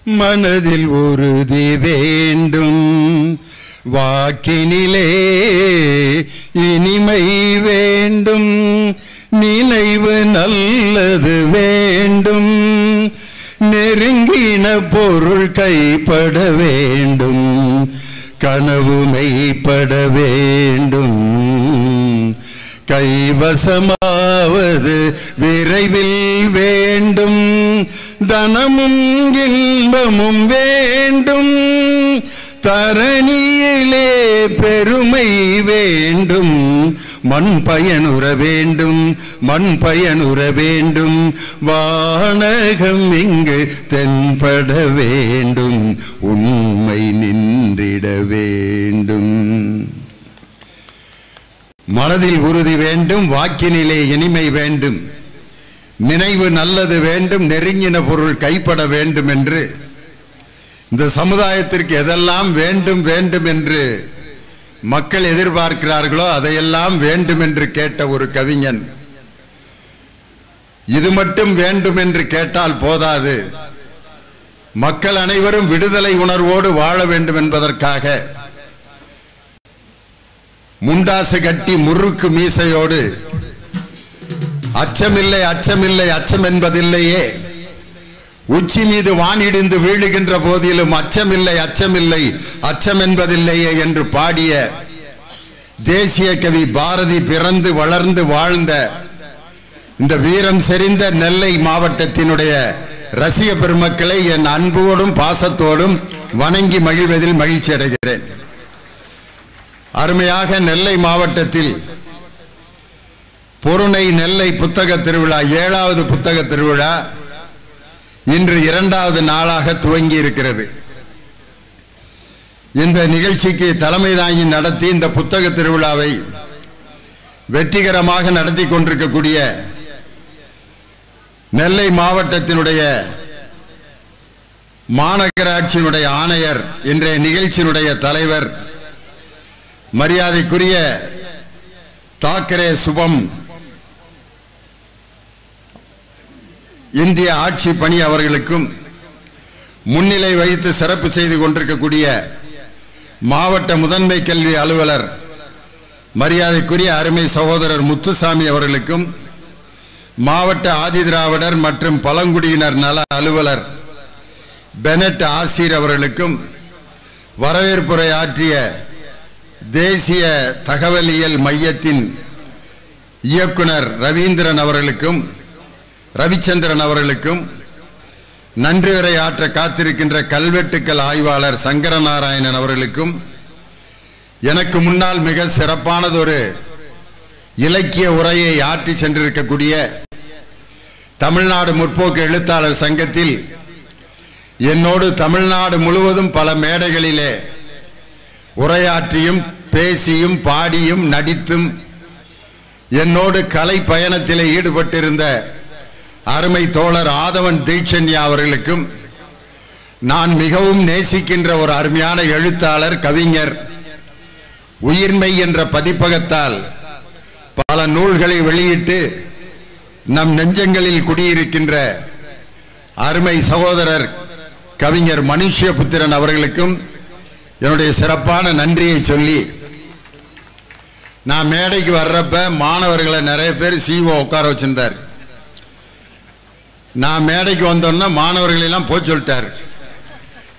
மனதில் உறுதி வேண்டும், வாக்கினிலே இனிமை வேண்டும், நினைவு நல்லது வேண்டும், நெருங்கின பொருள் கைப்பட வேண்டும், கனவு மெய்ப்பட வேண்டும், கைவசமாவது விரைவில் வேண்டும், தனமும் இன்பமும் வேண்டும், தரணியிலே பெருமை வேண்டும், மண் பயனுற வேண்டும், மண் பயனுற வேண்டும், வானகம் இங்கு தென்பட வேண்டும், உண்மை நின்றிட வேண்டும். மனதில் உறுதி வேண்டும், வாக்கினிலே இனிமை வேண்டும், நினைவு நல்லது வேண்டும், நெருங்கின பொருள் கைப்பட வேண்டும் என்று இந்த சமுதாயத்திற்கு எதெல்லாம் வேண்டும் வேண்டும் என்று மக்கள் எதிர்பார்க்கிறார்களோ அதையெல்லாம் வேண்டும் என்று கேட்ட ஒரு கவிஞன். இது மட்டும் வேண்டும் என்று கேட்டால் போதாது, மக்கள் அனைவரும் விடுதலை உணர்வோடு வாழ வேண்டும் என்பதற்காக முண்டாசு கட்டி முறுக்கு மீசையோடு அச்சமில்லை அச்சமில்லை அச்சம் என்பதில்லையே, உச்சி மீது வானிடிந்து வீழுகின்ற போதிலும் அச்சமில்லை அச்சமில்லை அச்சம் என்பதில்லையே என்று பாடிய தேசிய கவி பாரதி பிறந்து வளர்ந்து வாழ்ந்த இந்த வீரம் செறிந்த நெல்லை மாவட்டத்தினுடைய ரசிக பெருமக்களை என் அன்போடும் பாசத்தோடும் வணங்கி மகிழ்வதில் மகிழ்ச்சி அடைகிறேன். அருமையாக நெல்லை மாவட்டத்தில் பொருணை நெல்லை புத்தக திருவிழா 7வது புத்தக திருவிழா இன்று 2வது நாளாக துவங்கி இருக்கிறது. இந்த நிகழ்ச்சிக்கு தலைமை தாங்கி நடத்தி இந்த புத்தக திருவிழாவை வெற்றிகரமாக நடத்தி கொண்டிருக்கக்கூடிய நெல்லை மாவட்டத்தினுடைய மாநகராட்சியினுடைய ஆணையர், இன்றைய நிகழ்ச்சியினுடைய தலைவர் மரியாதைக்குரிய தாக்கரே சுபம் இந்திய ஆட்சி பணி அவர்களுக்கும், முன்னிலை வைத்து சிறப்பு செய்து கொண்டிருக்கக்கூடிய மாவட்ட முதன்மை கல்வி அலுவலர் மரியாதைக்குரிய அருமை சகோதரர் முத்துசாமி அவர்களுக்கும், மாவட்ட ஆதிதிராவிடர் மற்றும் பழங்குடியினர் நல அலுவலர் பெனட் ஆசிர் அவர்களுக்கும், வரவேற்புரை ஆற்றிய தேசிய தகவலியல் மையத்தின் இயக்குனர் ரவீந்திரன் அவர்களுக்கும் ரவிச்சந்திரன் அவர்களுக்கும், நன்றி உரை ஆற்ற காத்திருக்கின்ற கல்வெட்டுக்கள் ஆய்வாளர் சங்கரநாராயணன் அவர்களுக்கும், எனக்கு முன்னால் மிக சிறப்பானதொரு இலக்கிய உரையை ஆற்றி சென்றிருக்கக்கூடிய தமிழ்நாடு முற்போக்கு எழுத்தாளர் சங்கத்தில் என்னோடு தமிழ்நாடு முழுவதும் பல மேடைகளிலே உரையாற்றியும் பேசியும் பாடியும் நடித்தும் என்னோடு கலை பயணத்திலே ஈடுபட்டிருந்த அருமை தோழர் ஆதவன் தீட்சண்யா அவர்களுக்கும், நான் மிகவும் நேசிக்கின்ற ஒரு அருமையான எழுத்தாளர் கவிஞர், உயிர்மை என்ற பதிப்பகத்தால் பல நூல்களை வெளியிட்டு நம் நெஞ்சங்களில் குடியிருக்கின்ற அருமை சகோதரர் கவிஞர் மனுஷ்யபுத்திரன் அவர்களுக்கும் என்னுடைய சிறப்பான நன்றியை சொல்லி, நான் மேடைக்கு வர்றப்ப மாணவர்களை நிறைய பேர் சிஓ உட்கார வச்சிருந்தார். நான் மேடைக்கு வந்தோன்னா மாணவர்களெல்லாம் போய் சொல்லிட்டார்.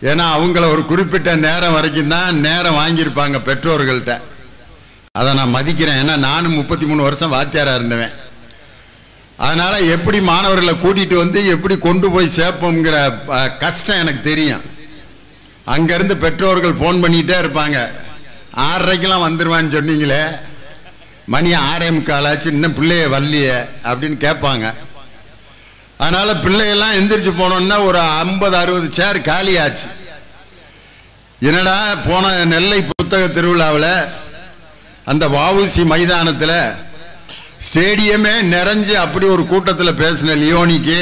ஏன்னா அவங்கள ஒரு குறிப்பிட்ட நேரம் வரைக்கும் தான் நேரம் வாங்கியிருப்பாங்க பெற்றோர்கள்ட்ட. அதை நான் மதிக்கிறேன். ஏன்னா நானும் 33 வருஷம் வாத்தியாராக இருந்தவன். அதனால் எப்படி மாணவர்களை கூட்டிகிட்டு வந்து எப்படி கொண்டு போய் சேர்ப்போங்கிற கஷ்டம் எனக்கு தெரியும். அங்கேருந்து பெற்றோர்கள் ஃபோன் பண்ணிகிட்டே இருப்பாங்க. 6:30க்கெலாம் வந்துடுவான்னு சொன்னீங்களே, மணி 6:45 ஆச்சு, இன்னும் பிள்ளைய வரலையே அப்படின்னு கேட்பாங்க. அதனால் பிள்ளையெல்லாம் எந்திரிச்சு போனோன்னா ஒரு 50-60 சேர் காலி ஆச்சு. என்னடா போன நெல்லை புத்தக திருவிழாவில் அந்த வஉசி மைதானத்தில் ஸ்டேடியமே நிறைஞ்சு அப்படி ஒரு கூட்டத்தில் பேசின லியோனிக்கு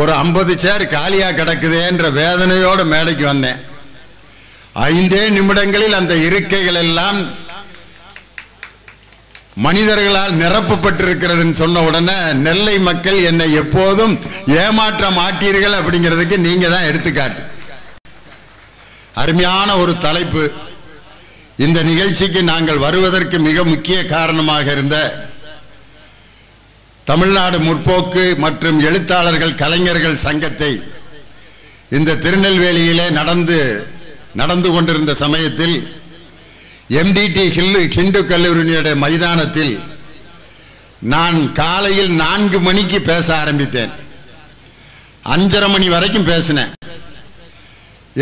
ஒரு 50 சேர் காலியாக கிடக்குதேன்ற வேதனையோடு மேடைக்கு வந்தேன். 5 நிமிடங்களில் அந்த இருக்கைகள் எல்லாம் மனிதர்களால் நிரப்பப்பட்டிருக்கிறதுன்னு சொன்ன உடனே நெல்லை மக்கள் என்னை எப்போதும் ஏமாற்ற மாட்டீர்கள் அப்படிங்கிறதுக்கு நீங்க தான் எடுத்துக்காட்டு. அருமையான ஒரு தலைப்பு. இந்த நிகழ்ச்சிக்கு நாங்கள் வருவதற்கு மிக முக்கிய காரணமாக இருந்த தமிழ்நாடு முற்போக்கு மற்றும் எழுத்தாளர்கள் கலைஞர்கள் சங்கத்தை இந்த திருநெல்வேலியிலே நடந்து கொண்டிருந்த சமயத்தில் MDT ஹிந்து கல்லூரியினுடைய மைதானத்தில் நான் காலையில் 4 மணிக்கு பேச ஆரம்பித்தேன். 5:30 மணி வரைக்கும் பேசினேன்.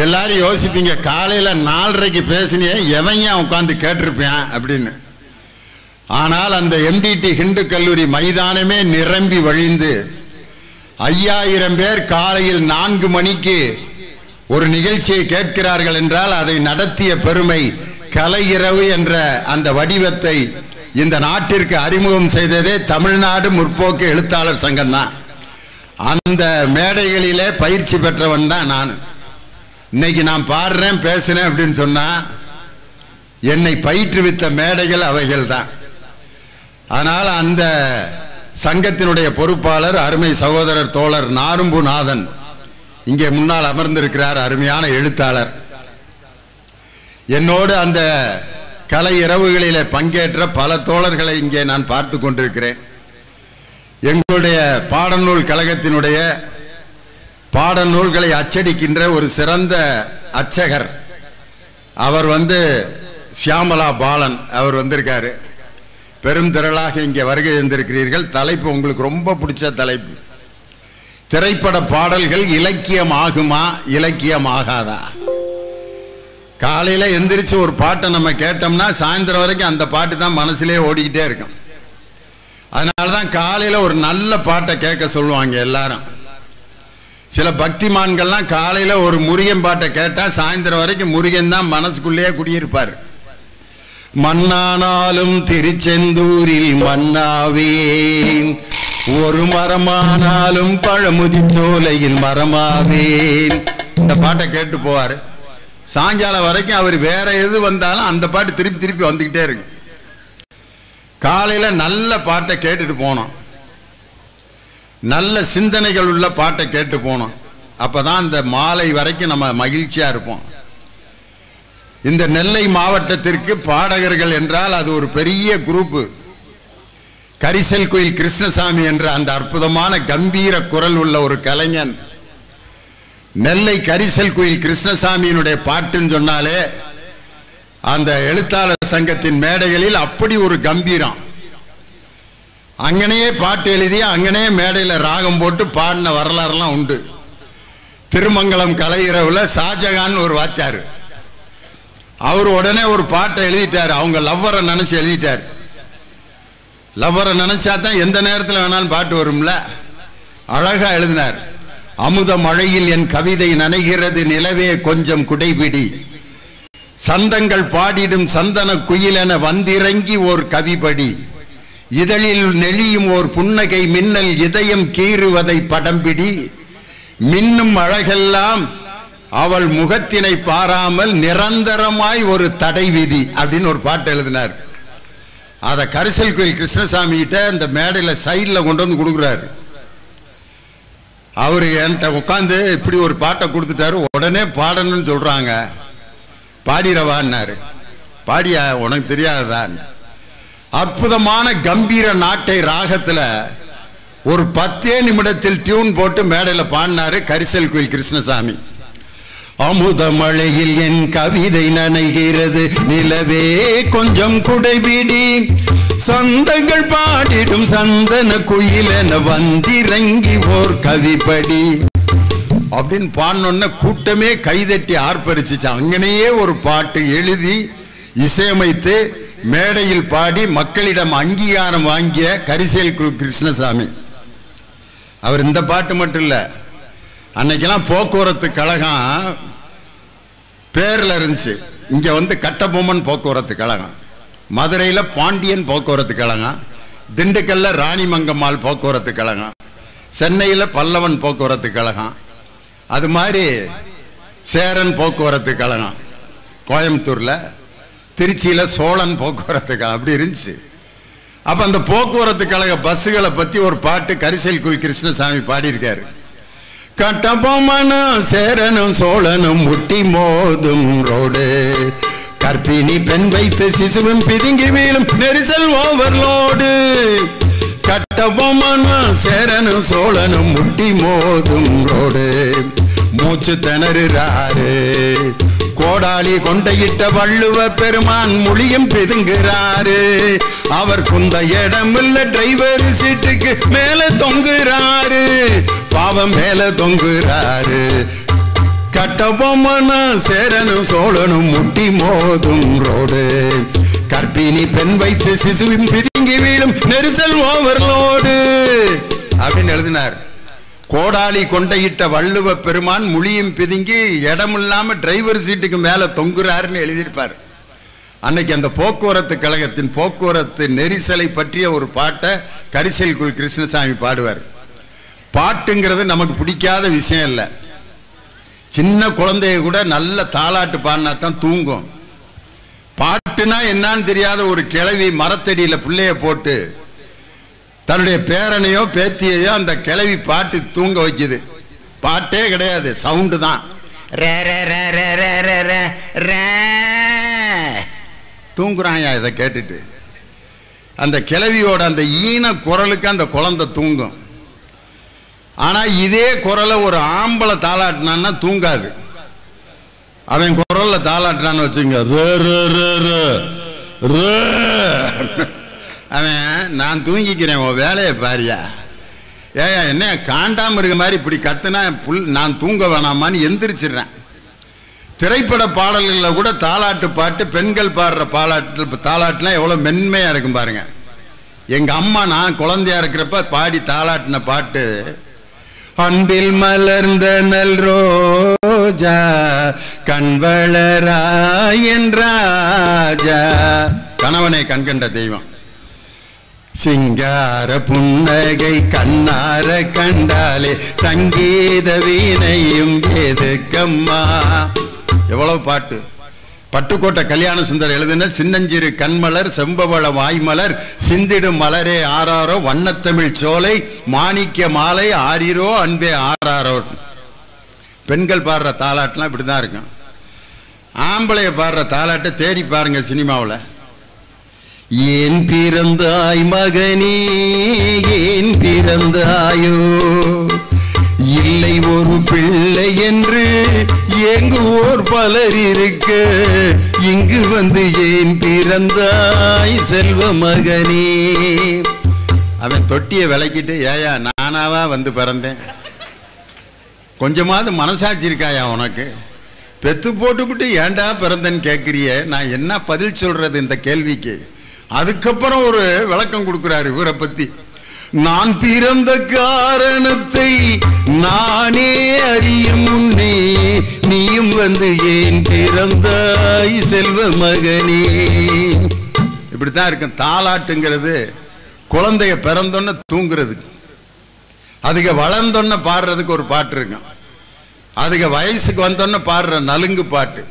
எல்லாரும் யோசிப்பீங்க, காலையில் 4:30க்கு பேசினே எவன் உட்காந்து கேட்டிருப்பேன் அப்படின்னு. ஆனால் அந்த MDT ஹிந்து கல்லூரி மைதானமே நிரம்பி வழிந்து 5000 பேர் காலையில் 4 மணிக்கு ஒரு நிகழ்ச்சியை கேட்கிறார்கள் என்றால் அதை நடத்திய பெருமை கலை இரவு என்ற அந்த வடிவத்தை இந்த நாட்டிற்கு அறிமுகம் செய்ததே தமிழ்நாடு முற்போக்கு எழுத்தாளர் சங்கம் தான். அந்த மேடைகளிலே பயிற்சி பெற்றவன் தான் நான். இன்னைக்கு நான் பாடுறேன் பேசுறேன் அப்படின்னு சொன்னா என்னை பயிற்றுவித்த மேடைகள் அவைகள் தான். அதனால் அந்த சங்கத்தினுடைய பொறுப்பாளர் அருமை சகோதரர் தோழர் நாரும்புநாதன் இங்கே முன்னால் அமர்ந்திருக்கிறார். அருமையான எழுத்தாளர். என்னோடு அந்த கலை இரவுகளிலே பங்கேற்ற பல தோழர்களை இங்கே நான் பார்த்து கொண்டிருக்கிறேன். எங்களுடைய பாடநூல் கழகத்தினுடைய பாடநூல்களை அச்சடிக்கின்ற ஒரு சிறந்த அச்சகர் அவர் சியாமலா பாலன் அவர் வந்திருக்காரு. பெரும் திரளாக இங்கே வருகை தந்திருக்கிறீர்கள். தலைப்பு உங்களுக்கு ரொம்ப பிடிச்ச தலைப்பு. திரைப்பட பாடல்கள் இலக்கியம் ஆகுமா இலக்கியம் ஆகாதா? காலையில் எந்திரிச்சு ஒரு பாட்டை நம்ம கேட்டோம்னா சாயந்தரம் வரைக்கும் அந்த பாட்டு தான் மனசுலேயே ஓடிக்கிட்டே இருக்கும். அதனால தான் காலையில் ஒரு நல்ல பாட்டை கேட்க சொல்லுவாங்க எல்லாரும். சில பக்திமான்கள்லாம் காலையில் ஒரு முருகன் பாட்டை கேட்டால் சாயந்தரம் வரைக்கும் முருகன் தான் மனசுக்குள்ளேயே குடியிருப்பார். மண்ணானாலும் திருச்செந்தூரில் மண்ணாவேன், ஒரு மரமானாலும் பழமுதி சோலையில் மரமாவேன். இந்த பாட்டை கேட்டு போவார். சாயங்காலம் வரைக்கும் அவர் வேற எது வந்தாலும் அந்த பாட்டு திருப்பி திருப்பி வந்துக்கிட்டே இருக்கு. காலையில் நல்ல பாட்டை கேட்டுட்டு போனோம், நல்ல சிந்தனைகள் உள்ள பாட்டை கேட்டு போனோம். அப்பதான் இந்த மாலை வரைக்கும் நம்ம மகிழ்ச்சியா இருப்போம். இந்த நெல்லை மாவட்டத்திற்கு பாடகர்கள் என்றால் அது ஒரு பெரிய குரூப்பு. கரிசல் கோயில் கிருஷ்ணசாமி என்ற அந்த அற்புதமான கம்பீர குரல் உள்ள ஒரு கலைஞன். நெல்லை கரிசல் கோயில் கிருஷ்ணசாமியினுடைய பாட்டுன்னு சொன்னாலே அந்த எழுத்தாளர் சங்கத்தின் மேடைகளில் அப்படி ஒரு கம்பீரம். அங்கனையே பாட்டு எழுதி அங்கனே மேடையில் ராகம் போட்டு பாடின வரலாறுலாம் உண்டு. திருமங்கலம் கலை இரவுல ஷாஜகான் ஒரு வாத்தியார், அவர் உடனே ஒரு பாட்டை எழுதிட்டார். அவங்க லவ்வரை நினைச்சு எழுதிட்டார். லவ்வரை நினைச்சா தான் எந்த நேரத்தில் வேணாலும் பாட்டு வரும்ல, அழகா எழுதினார். அமுத மழையில் என் கவிதை நனைகிறது, நிலவே கொஞ்சம் குடைபிடி, சந்தங்கள் பாடிடும் சந்தன குயிலென வந்திறங்கி ஓர் கவிபடி, இதழில் நெளியும் ஓர் புன்னகை மின்னல் இதயம் கீறுவதை படம்பிடி, மின்னும் அழகெல்லாம் அவள் முகத்தினை பாராமல் நிரந்தரமாய் ஒரு தடை விதி அப்படின்னு ஒரு பாட்டு எழுதினார். அதை கரிசல் கோயில் கிருஷ்ணசாமி கிட்ட இந்த மேடையில் சைடில் கொண்டு வந்து கொடுக்குறாரு. அவரு என்கிட்ட உட்காந்து இப்படி ஒரு பாட்டை கொடுத்துட்டாரு. உடனே பாடணும்னு சொல்றாங்க. பாடிரவான்னாரு. பாடியா உனக்கு தெரியாததான். அற்புதமான கம்பீர நாட்டை ராகத்துல ஒரு 10 நிமிடத்தில் டியூன் போட்டு மேடையில் பாடினாரு கரிசல் கோயில் கிருஷ்ணசாமி. அமுத மழையில் என் கவிதை நனைகிறது, நிலவே கொஞ்சம் குடைபிடி, சந்தங்கள் பாடிடும் சந்தன குயிலென வந்திறங்கி ஓர் கவிப்படி அப்படின்னு பாடினோன்ன கூட்டமே கைதட்டி ஆர்ப்பரிச்சிச்சு. அங்கனையே ஒரு பாட்டு எழுதி இசையமைத்து மேடையில் பாடி மக்களிடம் அங்கீகாரம் வாங்கிய கரிசல் கிருஷ்ணசாமி. அவர் இந்த பாட்டு மட்டும் இல்லை, அன்னைக்கெல்லாம் போக்குவரத்து கழகம் பேரில் இருந்துச்சு. இங்கே கட்டபொம்மன் போக்குவரத்து கழகம், மதுரையில் பாண்டியன் போக்குவரத்து கழகம், திண்டுக்கல்ல ராணிமங்கம்மாள் போக்குவரத்து கழகம், சென்னையில் பல்லவன் போக்குவரத்து கழகம், அது மாதிரி சேரன் போக்குவரத்து கழகம், கோயம்புத்தூரில், திருச்சியில் சோழன் போக்குவரத்து கழகம், அப்படி இருந்துச்சு. அப்ப அந்த போக்குவரத்து கழக பஸ்ஸுகளை பத்தி ஒரு பாட்டு கரிசல்குள் கிருஷ்ணசாமி பாடியிருக்காரு. கட்டபொம்மனும் சேரனும் சோழனும் முட்டி மோதும் ரோடு, கற்பிணி பெண் வைத்து சிசுவும் பிதுங்கி வீழும் நெரிசல் ஓவர்லோடு. கட்டபொம்மனும் சேரனும் சோழனும் முட்டி மோதும் ரோடு, மூச்சு திணறுறாரு. கோடாலி கொண்டையிட்ட வள்ளுவ பெருமான் மொழியும் பிதுங்குறாரு. அவர் குந்த இடமில்ல டிரைவர் சீட்டுக்கு மேல தொங்குறாரு, பாவம் மேல தொங்குறாரு. கட்டபொம்மனும் சேரனும் சோழனும் முட்டி மோதும் ரோடு, கற்பிணி பெண் வைத்து சிசுவின் பிதுங்கி வீழும் நெரிசல் ஓவர்லோடு அப்படின்னு எழுதினார். கோடாலி கொண்டையிட்ட வள்ளுவ பெருமான் முழியும் பிதுங்கி இடமில்லாம டிரைவர் சீட்டுக்கு மேல தொங்குறாருன்னு எழுதியிருப்பார். அன்னைக்கு அந்த போக்குவரத்து கழகத்தின் போக்குவரத்து நெரிசலை பற்றிய ஒரு பாட்டை கரிசல்குள் கிருஷ்ணசாமி பாடுவார். பாட்டுங்கிறது நமக்கு பிடிக்காத விஷயம் இல்லை. சின்ன குழந்தைய கூட நல்ல தாலாட்டு பாடினா தான் தூங்கும். பாட்டுனா என்னன்னு தெரியாத ஒரு கிழவி மரத்தடியில பிள்ளைய போட்டு தன்னுடைய பேரனையோ பேத்தியையோ அந்த கிழவி பாட்டு தூங்க வைக்குது. பாட்டே கிடையாது, சவுண்டு தான். தூங்குறாயா இதை கேட்டுட்டு. அந்த கிழவியோட அந்த ஈன குரலுக்கு அந்த குழந்தை தூங்கும். ஆனா இதே குரலை ஒரு ஆம்பளை தாளாட்டினான்னா தூங்காது. அவன் குரல்ல தாளாட்டினான்னு வச்சுங்க, அவன் நான் தூங்கிக்கிறேன் உன் வேலையை பாரியா, ஏயா என்ன காண்டாம இருக்க மாதிரி இப்படி கத்துனா நான் தூங்க வேணாமான்னு எந்திரிச்சிடுறேன். திரைப்பட பாடல்களில் கூட தாலாட்டு பாட்டு, பெண்கள் பாடுற தாலாட்டுலாம் எவ்வளோ மென்மையாக இருக்கும் பாருங்க. எங்கள் அம்மா நான் குழந்தையா இருக்கிறப்ப பாடி தாலாட்டின பாட்டு, அன்பில் மலர்ந்த நல் ரோஜா கண்வளராயன் ராஜா, கணவனை கண்கண்ட தெய்வம், சிங்கார புன்னகை கண்ணார கண்டாலே சங்கீத வீணையும் எதுக்கம்மா. எவ்வளவு பாட்டு. பட்டுக்கோட்டை கல்யாண சுந்தர் எழுதின சின்னஞ்சிறு கண்மலர் செம்பவள வாய்மலர் சிந்திடும் மலரே ஆறாரோ வண்ணத்தமிழ் சோலை மாணிக்க மாலை ஆரிரோ அன்பே ஆறாரோ. பெண்கள் பாடுற தாலாட்டுலாம் இப்படிதான் இருக்கும். ஆம்பளைய பாடுற தாலாட்டை தேடி பாருங்க சினிமாவில். ஏன் பிறந்தாய் மகனே ஏன் பிறந்தாயோ, இல்லை ஒரு பிள்ளை என்று ஏங்குவோர் பலர் இருக்க, இங்கு வந்து ஏன் பிறந்தாய் செல்வ மகனே. அவன் தொட்டியை விளக்கிட்டு, ஏயா நானாவா வந்து பிறந்தேன், கொஞ்சமாவது மனசாட்சி இருக்காயா உனக்கு, பெத்து போட்டுவிட்டு ஏண்டா பிறந்தேன்னு கேட்குறிய, நான் என்ன பதில் சொல்றது இந்த கேள்விக்கு. அதுக்கப்புறம் ஒரு விளக்கம் கொடுக்கிறாரு இவரை பத்தி. நான் பிறந்த காரணத்தை நானே அறியும் முன்னே நீயும் வந்து ஏன் பிறந்தாய் செல்வ மகனே. இப்படித்தான் இருக்கும் தாலாட்டுங்கிறது. குழந்தைய பிறந்தோன்னு தூங்குறது, அதுக்கு வளர்ந்தோன்னு பாடுறதுக்கு ஒரு பாட்டு இருக்கும், அதுக்கு வயசுக்கு வந்தோன்னு பாடுற நலுங்கு பாட்டு,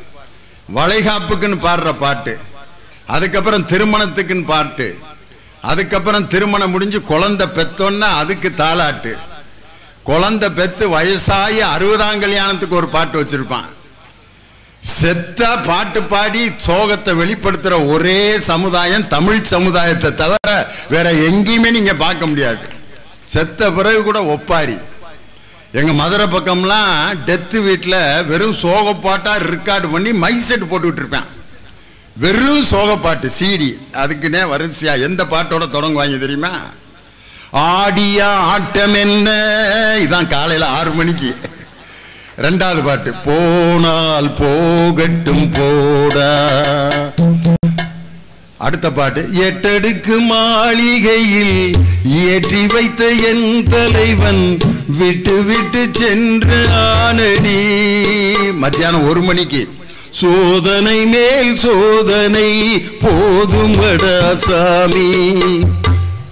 வளைகாப்புக்குன்னு பாடுற பாட்டு, அதுக்கப்புறம் திருமணத்துக்குன்னு பாட்டு, அதுக்கப்புறம் திருமணம் முடிஞ்சு குழந்தை பெத்தோன்னா அதுக்கு தாலாட்டு, குழந்தை பெத்து வயசாகி 60ஆம் கல்யாணத்துக்கு ஒரு பாட்டு வச்சிருப்பான். செத்தா பாட்டு பாடி சோகத்தை வெளிப்படுத்துற ஒரே சமுதாயம் தமிழ் சமுதாயத்தை தவிர வேற எங்கேயுமே நீங்க பார்க்க முடியாது. செத்த பிறகு கூட ஒப்பாரி. எங்க மதுரை பக்கம்லாம் டெத்து வீட்டில் வெறும் சோகப்பாட்டா ரெக்கார்டு பண்ணி மைசெட் போட்டுக்கிட்டு இருப்பேன். வெறும் சோகப்பாட்டு சீடி, அதுக்குன்னே வரிசையா எந்த பாட்டோட தொடங்குவாங்க தெரியுமா? ஆடியா ஆட்டம் என்ன, இதான் காலையில் 6 மணிக்கு. 2வது பாட்டு போனால் போகட்டும் போடா. அடுத்த பாட்டு எட்டடுக்கு மாளிகையில் ஏற்றி வைத்த என் தலைவன் விட்டு விட்டு சென்று ஆனடி. மத்தியானம் 1 மணிக்கு சோதனை மேல் சோதனை போதும் வடா சாமி.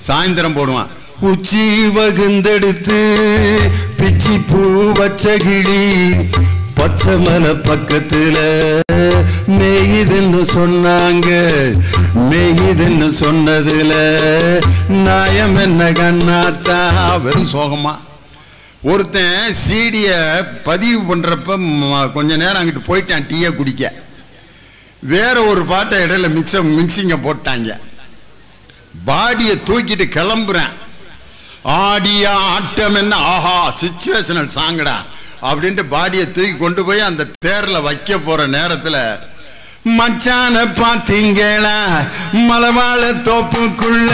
சாயந்தரம் போடுவான் உச்சி வகுந்தெடுத்து பிச்சி பூ வச்ச கிளி பச்சைமலை பக்கத்துல மேயுதுன்னு சொன்னாங்க. மேயுதுன்னு சொன்னதுல நாயம் என்ன கண்ணாத்தா. வெறும் சோகமா ஒருத்தன் சீடிய பதிவு பண்றப்ப கொஞ்ச நேரம் அங்கிட்டு போயிட்டான் டீயை குடிக்க. வேற ஒரு பாட்டை இடையில மிக்சிங்க போட்டாங்க. பாடியை தூக்கிட்டு கிளம்புறேன். ஆடியா ஆட்டம் என்ன ஆஹா சிச்சுவேஷனல் சாங்கடா அப்படின்ட்டு பாடியை தூக்கி கொண்டு போய் அந்த தேர்ல வைக்க போற நேரத்துல மச்சான பாத்தீங்களா மலவாழ தோப்புக்குள்ள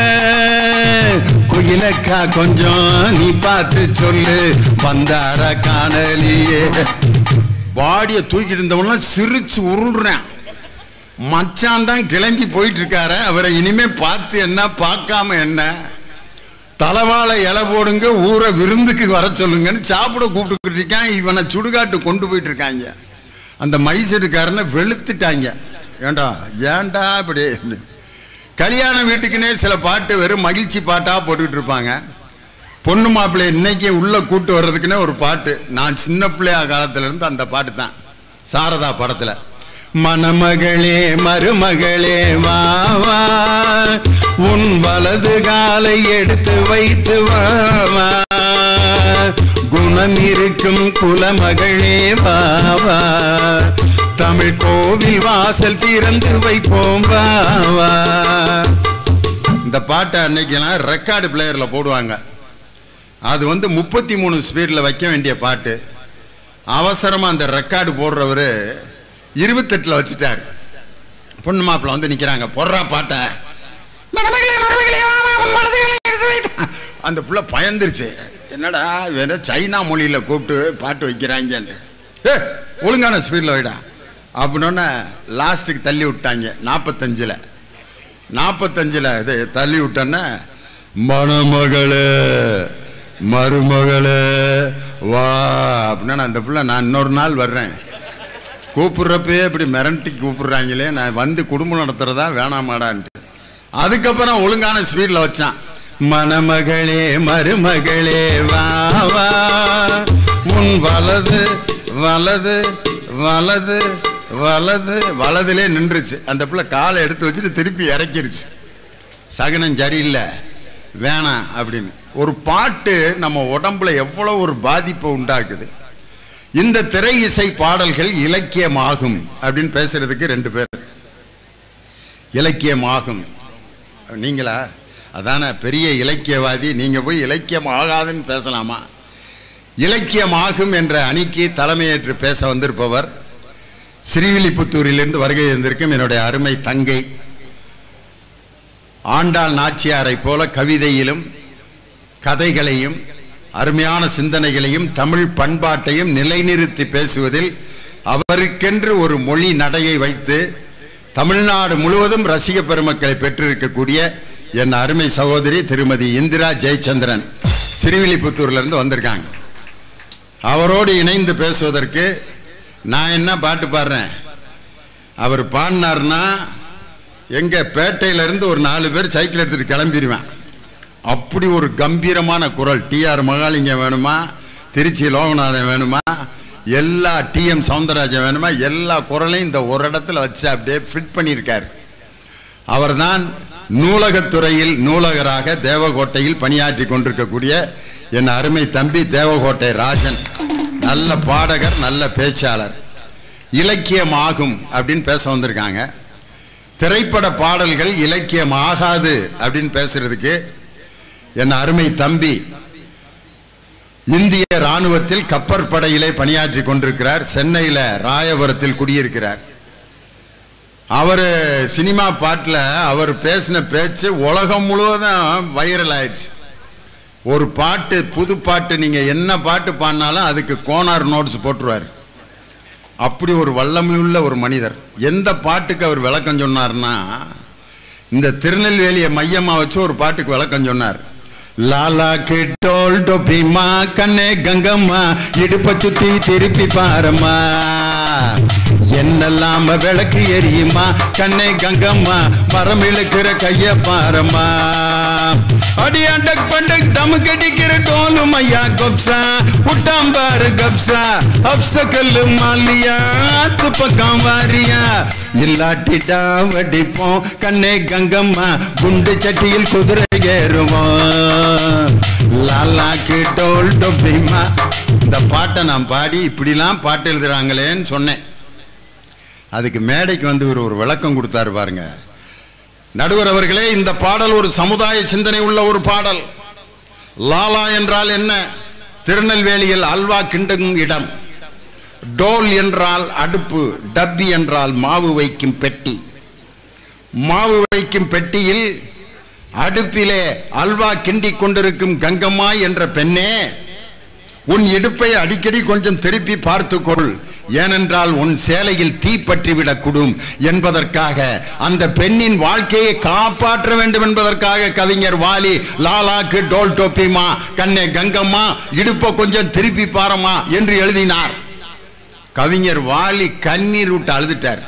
குயிலக்கா கொஞ்சம் நீ பார்த்து சொல்லு வந்தார காணலியே. பாடியை தூக்கிட்டு இருந்தவன சிரிச்சு உருள்றேன். மச்சான் தான் கிளம்பி போயிட்டு இருக்காரு. அவரை இனிமே பார்த்து என்ன பார்க்காம என்ன. தலைவாழை இலை போடுங்க ஊரை விருந்துக்கு வர சொல்லுங்கன்னு சாப்பிட கூப்பிட்டுக்கிட்டு இருக்கான். இவனை சுடுகாட்டு கொண்டு போயிட்டு இருக்காங்க. அந்த மைசூருக்காரனை வெளுத்துட்டாங்க. ஏண்டா ஏண்டா இப்படி. கல்யாண வீட்டுக்குன்னே சில பாட்டு வெறும் மகிழ்ச்சி பாட்டாக போட்டுக்கிட்டு இருப்பாங்க. பொண்ணு மாப்பிள்ளை இன்னைக்கு உள்ள கூட்டு வர்றதுக்குன்னே ஒரு பாட்டு. நான் சின்ன பிள்ளையா காலத்துல இருந்து அந்த பாட்டு தான். சாரதா படத்துல மணமகளே மருமகளே வா வா உன் வலது காலை எடுத்து வைத்து வா வா குணம் இருக்கும் குலமகளே வா வா தமிழ் கோவில் வாசல் திறந்து வைப்போம் வா வா. இந்த பாட்டை அன்னைக்கெல்லாம் ரெக்கார்டு பிளேயர்ல போடுவாங்க. அது 33 ஸ்பீடில் வைக்க வேண்டிய பாட்டு. அவசரமாக அந்த ரெக்கார்டு போடுறவர் 28 வச்சுட்டார். பொண்ணு மாப்பிள்ள நிற்கிறாங்க. போடுறா பாட்டை. அந்த பிள்ளை பயந்துருச்சு. என்னடா வேற சைனா மொழியில் கூப்பிட்டு பாட்டு வைக்கிறாங்கன்னு. ஒழுங்கான ஸ்பீடில் வைடா அப்படின்னோடனே லாஸ்ட்டுக்கு தள்ளி விட்டாங்க. 45 இது தள்ளி விட்டோன்னே மணமகளே மருமகளே வா அப்படின்னா அந்த பிள்ளை நான் இன்னொரு நாள் வர்றேன். கூப்பிட்றப்பே இப்படி மிரட்டி கூப்பிட்றாங்களே நான் வந்து குடும்பம் நடத்துறதா வேணாமாடான்ட்டு. அதுக்கப்புறம் ஒழுங்கான ஸ்பீடில் வச்சான். மணமகளே மருமகளே வா வா உன் வலது வலது வலது வலது வலதுலே நின்றுச்சு. அந்த பிள்ளை காலை எடுத்து வச்சுட்டு திருப்பி இறக்கிருச்சு. சகனம் சரியில்லை வேணாம் அப்படின்னு. ஒரு பாட்டு நம்ம உடம்புல எவ்வளோ ஒரு பாதிப்பை உண்டாக்குது. இந்த திரை இசை பாடல்கள் இலக்கியமாகும் அப்படின்னு பேசுறதுக்கு 2 பேர். இலக்கியமாகும் நீங்களா? அதான பெரிய இலக்கியவாதி. நீங்க போய் இலக்கியம் ஆகாதுன்னு பேசலாமா? இலக்கியமாகும் என்ற அணிக்கு தலைமையேற்று பேச வந்திருப்பவர் ஸ்ரீவில்லிபுத்தூரிலிருந்து வருகை இருந்திருக்கும் என்னுடைய அருமை தங்கை. ஆண்டாள் நாச்சியாரை போல கவிதையிலும் கதைகளையும் அருமையான சிந்தனைகளையும் தமிழ் பண்பாட்டையும் நிலைநிறுத்தி பேசுவதில் அவருக்கென்று ஒரு மொழி நடையை வைத்து தமிழ்நாடு முழுவதும் ரசிக பெருமக்களை பெற்றிருக்கக்கூடிய என் அருமை சகோதரி திருமதி இந்திரா ஜெயச்சந்திரன் ஸ்ரீவில்லிபுத்தூர்லேருந்து வந்திருக்காங்க. அவரோடு இணைந்து பேசுவதற்கு நான் என்ன பாட்டு பாடுறேன். அவர் பாடினார்னா எங்கள் பேட்டையிலேருந்து ஒரு 4 பேர் சைக்கிள் எடுத்துகிட்டு கிளம்பிடுவேன். அப்படி ஒரு கம்பீரமான குரல். டிஆர் மகாலிங்கம் வேணுமா, திருச்சி லோகநாதன் வேணுமா, எல்லா டிஎம் சவுந்தரராஜன் வேணுமா, எல்லா குரலையும் இந்த ஒரு இடத்துல வச்சு அப்படியே ஃபிட் பண்ணியிருக்கார். அவர் தான் நூலகத்துறையில் நூலகராக தேவகோட்டையில் பணியாற்றி கொண்டிருக்கக்கூடிய என் அருமை தம்பி தேவகோட்டை ராஜன். நல்ல பாடகர், நல்ல பேச்சாளர். இலக்கியமாகும் அப்படின்னு பேச வந்திருக்காங்க. திரைப்பட பாடல்கள் இலக்கியம் ஆகாது அப்படின்னு பேசுறதுக்கு என் அருமை தம்பி இந்திய ராணுவத்தில் கப்பற்படையிலே பணியாற்றி கொண்டிருக்கிறார். சென்னையில் ராயபுரத்தில் குடியிருக்கிறார். அவர் சினிமா பாட்டில் அவர் பேசின பேச்சு உலகம் முழுவதும் வைரல் ஆயிடுச்சு. ஒரு பாட்டு, புது பாட்டு, நீங்கள் என்ன பாட்டு பாடினாலும் அதுக்கு கோனார் நோட்ஸ் போட்டுருவார். அப்படி ஒரு வல்லமையுள்ள ஒரு மனிதர். எந்த பாட்டுக்கு அவர் விளக்கம் சொன்னார்னா, இந்த திருநெல்வேலியை மையமாக வச்சு ஒரு பாட்டுக்கு விளக்கம் சொன்னார். லாலா கிட்டோல் டொபிமா கண்ணே கங்கம்மா இடுப்ப சுத்தி திருப்பி பாரம்மா என்னெல்லாம் விளக்கு எரியுமா கண்ணே கங்கம்மா மரம் இழுக்கிற கைய பாரம்மா அடி அண்டக் பண்டக் தமுக்கடிக்கிற டோலும் ஐயா கொப்சா உட்டாம்பாரு கப்சா அப்சக்கல்லு மாலியா ஆத்து பக்கம் வாரியா இல்லாட்டிட்டா வடிப்போம் கண்ணே கங்கம்மா குண்டு சட்டியில் குதிரை ஏறுவோம் லாலாக்கு டோல் டொப்பிமா. இந்த பாட்டை நான் பாடி இப்படிலாம் பாட்டு எழுதுறாங்களேன்னு சொன்னேன். அதுக்கு மேடைக்கு வந்து ஒரு விளக்கம் கொடுத்தாரு பாருங்க. நடுவர் அவர்களே, இந்த பாடல் ஒரு சமுதாய சிந்தனை உள்ள ஒரு பாடல். லாலா என்றால் என்ன? திருநெல்வேலியில் அல்வா கிண்டும் இடம். டோல் என்றால் அடுப்பு, டப்பி என்றால் மாவு வைக்கும் பெட்டி. மாவு வைக்கும் பெட்டியில் அடுப்பிலே அல்வா கிண்டி கொண்டிருக்கும் கங்கம்மா என்ற பெண்ணே, உன் இடுப்பை அடிக்கடி கொஞ்சம் திருப்பி பார்த்துக்கொள், ஏனென்றால் உன் சேலையில் தீ பற்றிவிடக் கூடும் என்பதற்காக, அந்த பெண்ணின் வாழ்க்கையை காப்பாற்ற வேண்டும் என்பதற்காக கவிஞர் வாலி லாலாக்கு டோல் டோப்பிமா கண்ணே கங்கம்மா இடுப்பை கொஞ்சம் திருப்பி பாரமா என்று எழுதினார். கவிஞர் வாலி கண்ணீர் விட்டு அழுதுட்டார்.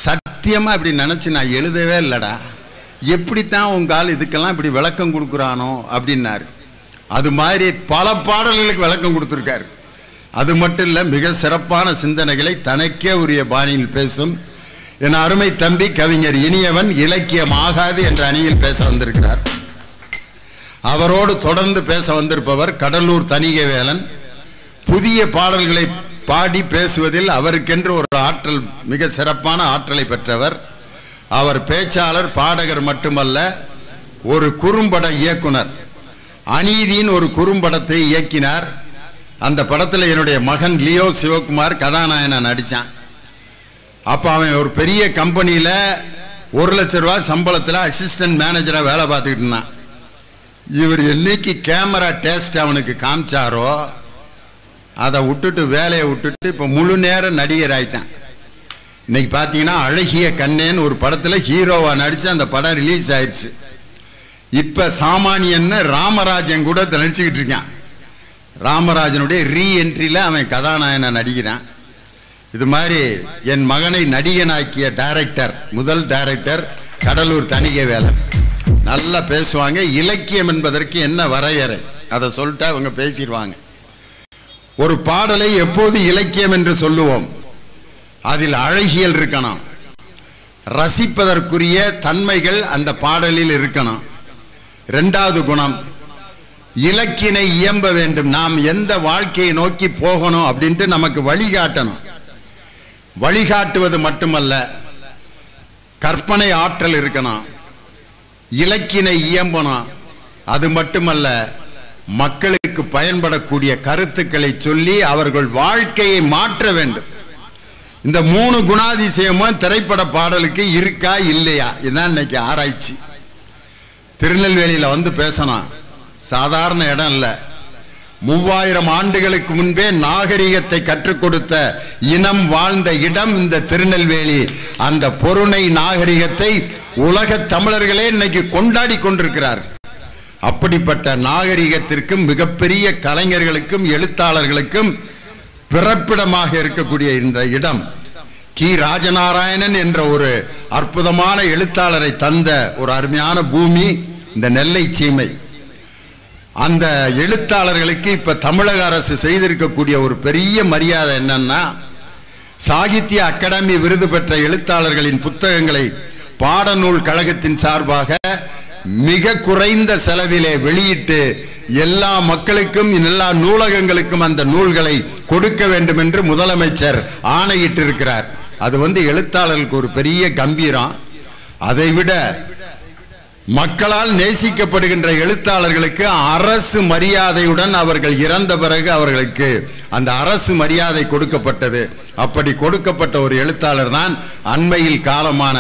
சத்தியமா இப்படி நினைச்சு நான் எழுதவே இல்லடா, எப்படித்தான் உங்கால் இதுக்கெல்லாம் இப்படி விளக்கம் கொடுக்குறானோ அப்படின்னாரு. அது மாதிரி பல பாடல்களுக்கு விளக்கம் கொடுத்துருக்காரு. அது மட்டும் இல்லை, மிக சிறப்பான சிந்தனைகளை தனக்கே உரிய பாணியில் பேசும் என் அருமை தம்பி கவிஞர் இனியவன் இலக்கியம் ஆகாது என்ற அணியில் பேச வந்திருக்கிறார். அவரோடு தொடர்ந்து பேச வந்திருப்பவர் கடலூர் தணிகைவேலன். புதிய பாடல்களை பாடி பேசுவதில் அவருக்கென்று ஒரு ஆற்றல், மிக சிறப்பான ஆற்றலை பெற்றவர். அவர் பேச்சாளர், பாடகர் மட்டுமல்ல, ஒரு குறும்பட இயக்குனர். அநீதியின் ஒரு குறும்படத்தை இயக்கினார். அந்த படத்தில் என்னுடைய மகன் லியோ சிவகுமார் கதாநாயகனா நடித்தான். அப்போ அவன் ஒரு பெரிய கம்பெனியில் 1 லட்ச ரூபா சம்பளத்தில் அசிஸ்டன்ட் மேனேஜராக வேலை பார்த்துக்கிட்டு இருந்தான். இவர் என்னைக்கு கேமரா டேஸ்ட் அவனுக்கு காமிச்சாரோ அதை விட்டுட்டு, வேலையை விட்டுட்டு இப்போ முழு நேர நடிகர் ஆயிட்டான். இன்னைக்கு பார்த்தீங்கன்னா அழகிய கண்ணேன்னு ஒரு படத்தில் ஹீரோவாக நடித்து அந்த படம் ரிலீஸ் ஆயிடுச்சு. இப்போ சாமானியன்னு ராமராஜன் கூட நடிச்சுக்கிட்டு இருக்கான். ராமராஜனுடைய ரீஎன்ட்ரியில் அவன் கதாநாயகனை நடிக்கிறான். இது மாதிரி என் மகனை நடிகனாக்கிய டைரக்டர், முதல் டைரக்டர் கடலூர் தணிகைவேலன். நல்லா பேசுவாங்க. இலக்கியம் என்பதற்கு என்ன வரையறை அதை சொல்லிட்டு அவங்க பேசிடுவாங்க. ஒரு பாடலை எப்போது இலக்கியம் என்று சொல்லுவோம்? அதில் அழகியல் இருக்கணும், ரசிப்பதற்குரிய தன்மைகள் அந்த பாடலில் இருக்கணும். 2வது குணம், இலக்கினை இயம்ப வேண்டும். நாம் எந்த வாழ்க்கையை நோக்கி போகணும் அப்படின்ட்டு நமக்கு வழிகாட்டணும். வழிகாட்டுவது மட்டுமல்ல, கற்பனை ஆற்றல் இருக்கணும், இலக்கினை இயம்பணும். அது மட்டுமல்ல, மக்களுக்கு பயன்படக்கூடிய கருத்துக்களை சொல்லி அவர்கள் வாழ்க்கையை மாற்ற வேண்டும். இந்த 3 குணாதிசயமும் திரைப்பட பாடலுக்கு இருக்கா இல்லையா? இதுதான் இன்னைக்கு ஆராய்ச்சி. திருநெல்வேலியில் வந்து பேசணும், சாதாரண இடம் இல்லை. 3000 ஆண்டுகளுக்கு முன்பே நாகரிகத்தை கற்றுக் கொடுத்த இனம் வாழ்ந்த இடம் இந்த திருநெல்வேலி. அந்த பொருணை நாகரிகத்தை உலக தமிழர்களே இன்னைக்கு கொண்டாடி கொண்டிருக்கிறார். அப்படிப்பட்ட நாகரிகத்திற்கும் மிகப்பெரிய கலைஞர்களுக்கும் எழுத்தாளர்களுக்கும் பிறப்பிடமாக இருக்கக்கூடிய இந்த இடம், கி ராஜநாராயணன் என்ற ஒரு அற்புதமான எழுத்தாளரை தந்த ஒரு அருமையான பூமி இந்த நெல்லை சீமை. அந்த எழுத்தாளர்களுக்கு இப்ப தமிழக அரசு செய்திருக்கக்கூடிய ஒரு பெரிய மரியாதை என்னன்னா, சாகித்ய அகாடமி விருது பெற்ற எழுத்தாளர்களின் புத்தகங்களை பாடநூல் கழகத்தின் சார்பாக மிக குறைந்த செலவிலே வெளியிட்டு எல்லா மக்களுக்கும், எல்லா நூலகங்களுக்கும் அந்த நூல்களை கொடுக்க வேண்டும் என்று முதலமைச்சர் ஆணையிட்டிருக்கிறார். அது எழுத்தாளர்களுக்கு ஒரு பெரிய கம்பீரம். அதைவிட மக்களால் நேசிக்கப்படுகின்ற எழுத்தாளர்களுக்கு அரசு மரியாதையுடன் அவர்கள் இறந்த பிறகு அவர்களுக்கு அந்த அரசு மரியாதை கொடுக்கப்பட்டது. அப்படி கொடுக்கப்பட்ட ஒரு எழுத்தாளர் தான் அண்மையில் காலமான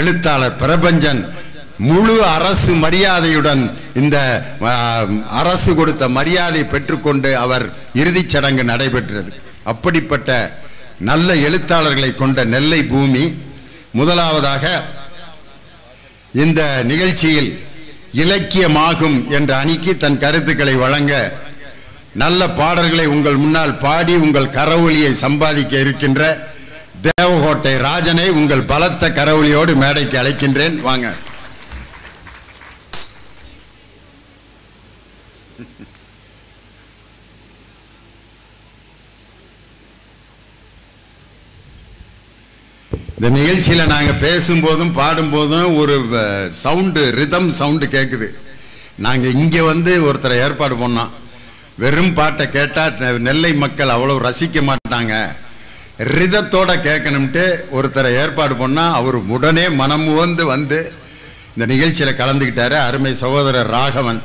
எழுத்தாளர் பிரபஞ்சன். முழு அரசு மரியாதையுடன் இந்த அரசு கொடுத்த மரியாதை பெற்றுக்கொண்டு அவர் இறுதிச் சடங்கு நடைபெற்றது. அப்படிப்பட்ட நல்ல எழுத்தாளர்களை கொண்ட நெல்லை பூமி. முதலாவதாக இந்த நிகழ்ச்சியில் இலக்கியமாகும் என்ற அணிக்கு தன் கருத்துக்களை வழங்க, நல்ல பாடல்களை உங்கள் முன்னால் பாடி உங்கள் கரவொலியை சம்பாதிக்க இருக்கின்ற தேவகோட்டை ராஜனை உங்கள் பலத்த கரவொலியோடு மேடைக்கு அழைக்கின்றேன். வாங்க. இந்த நிகழ்ச்சியில் நாங்கள் பேசும்போதும் பாடும்போதும் ஒரு சவுண்டு, ரிதம் சவுண்டு கேட்குது. நாங்கள் இங்கே வந்து ஒருத்தரை ஏற்பாடு பண்ணோம். வெறும் பாட்டை கேட்டால் நெல்லை மக்கள் அவ்வளோ ரசிக்க மாட்டாங்க, ரிதத்தோட கேட்கணும்ட்டு ஒருத்தரை ஏற்பாடு பண்ணால் அவர் உடனே மனமுவந்து வந்து இந்த நிகழ்ச்சியில் கலந்துக்கிட்டாரு. அருமை சகோதரர் ராகவன்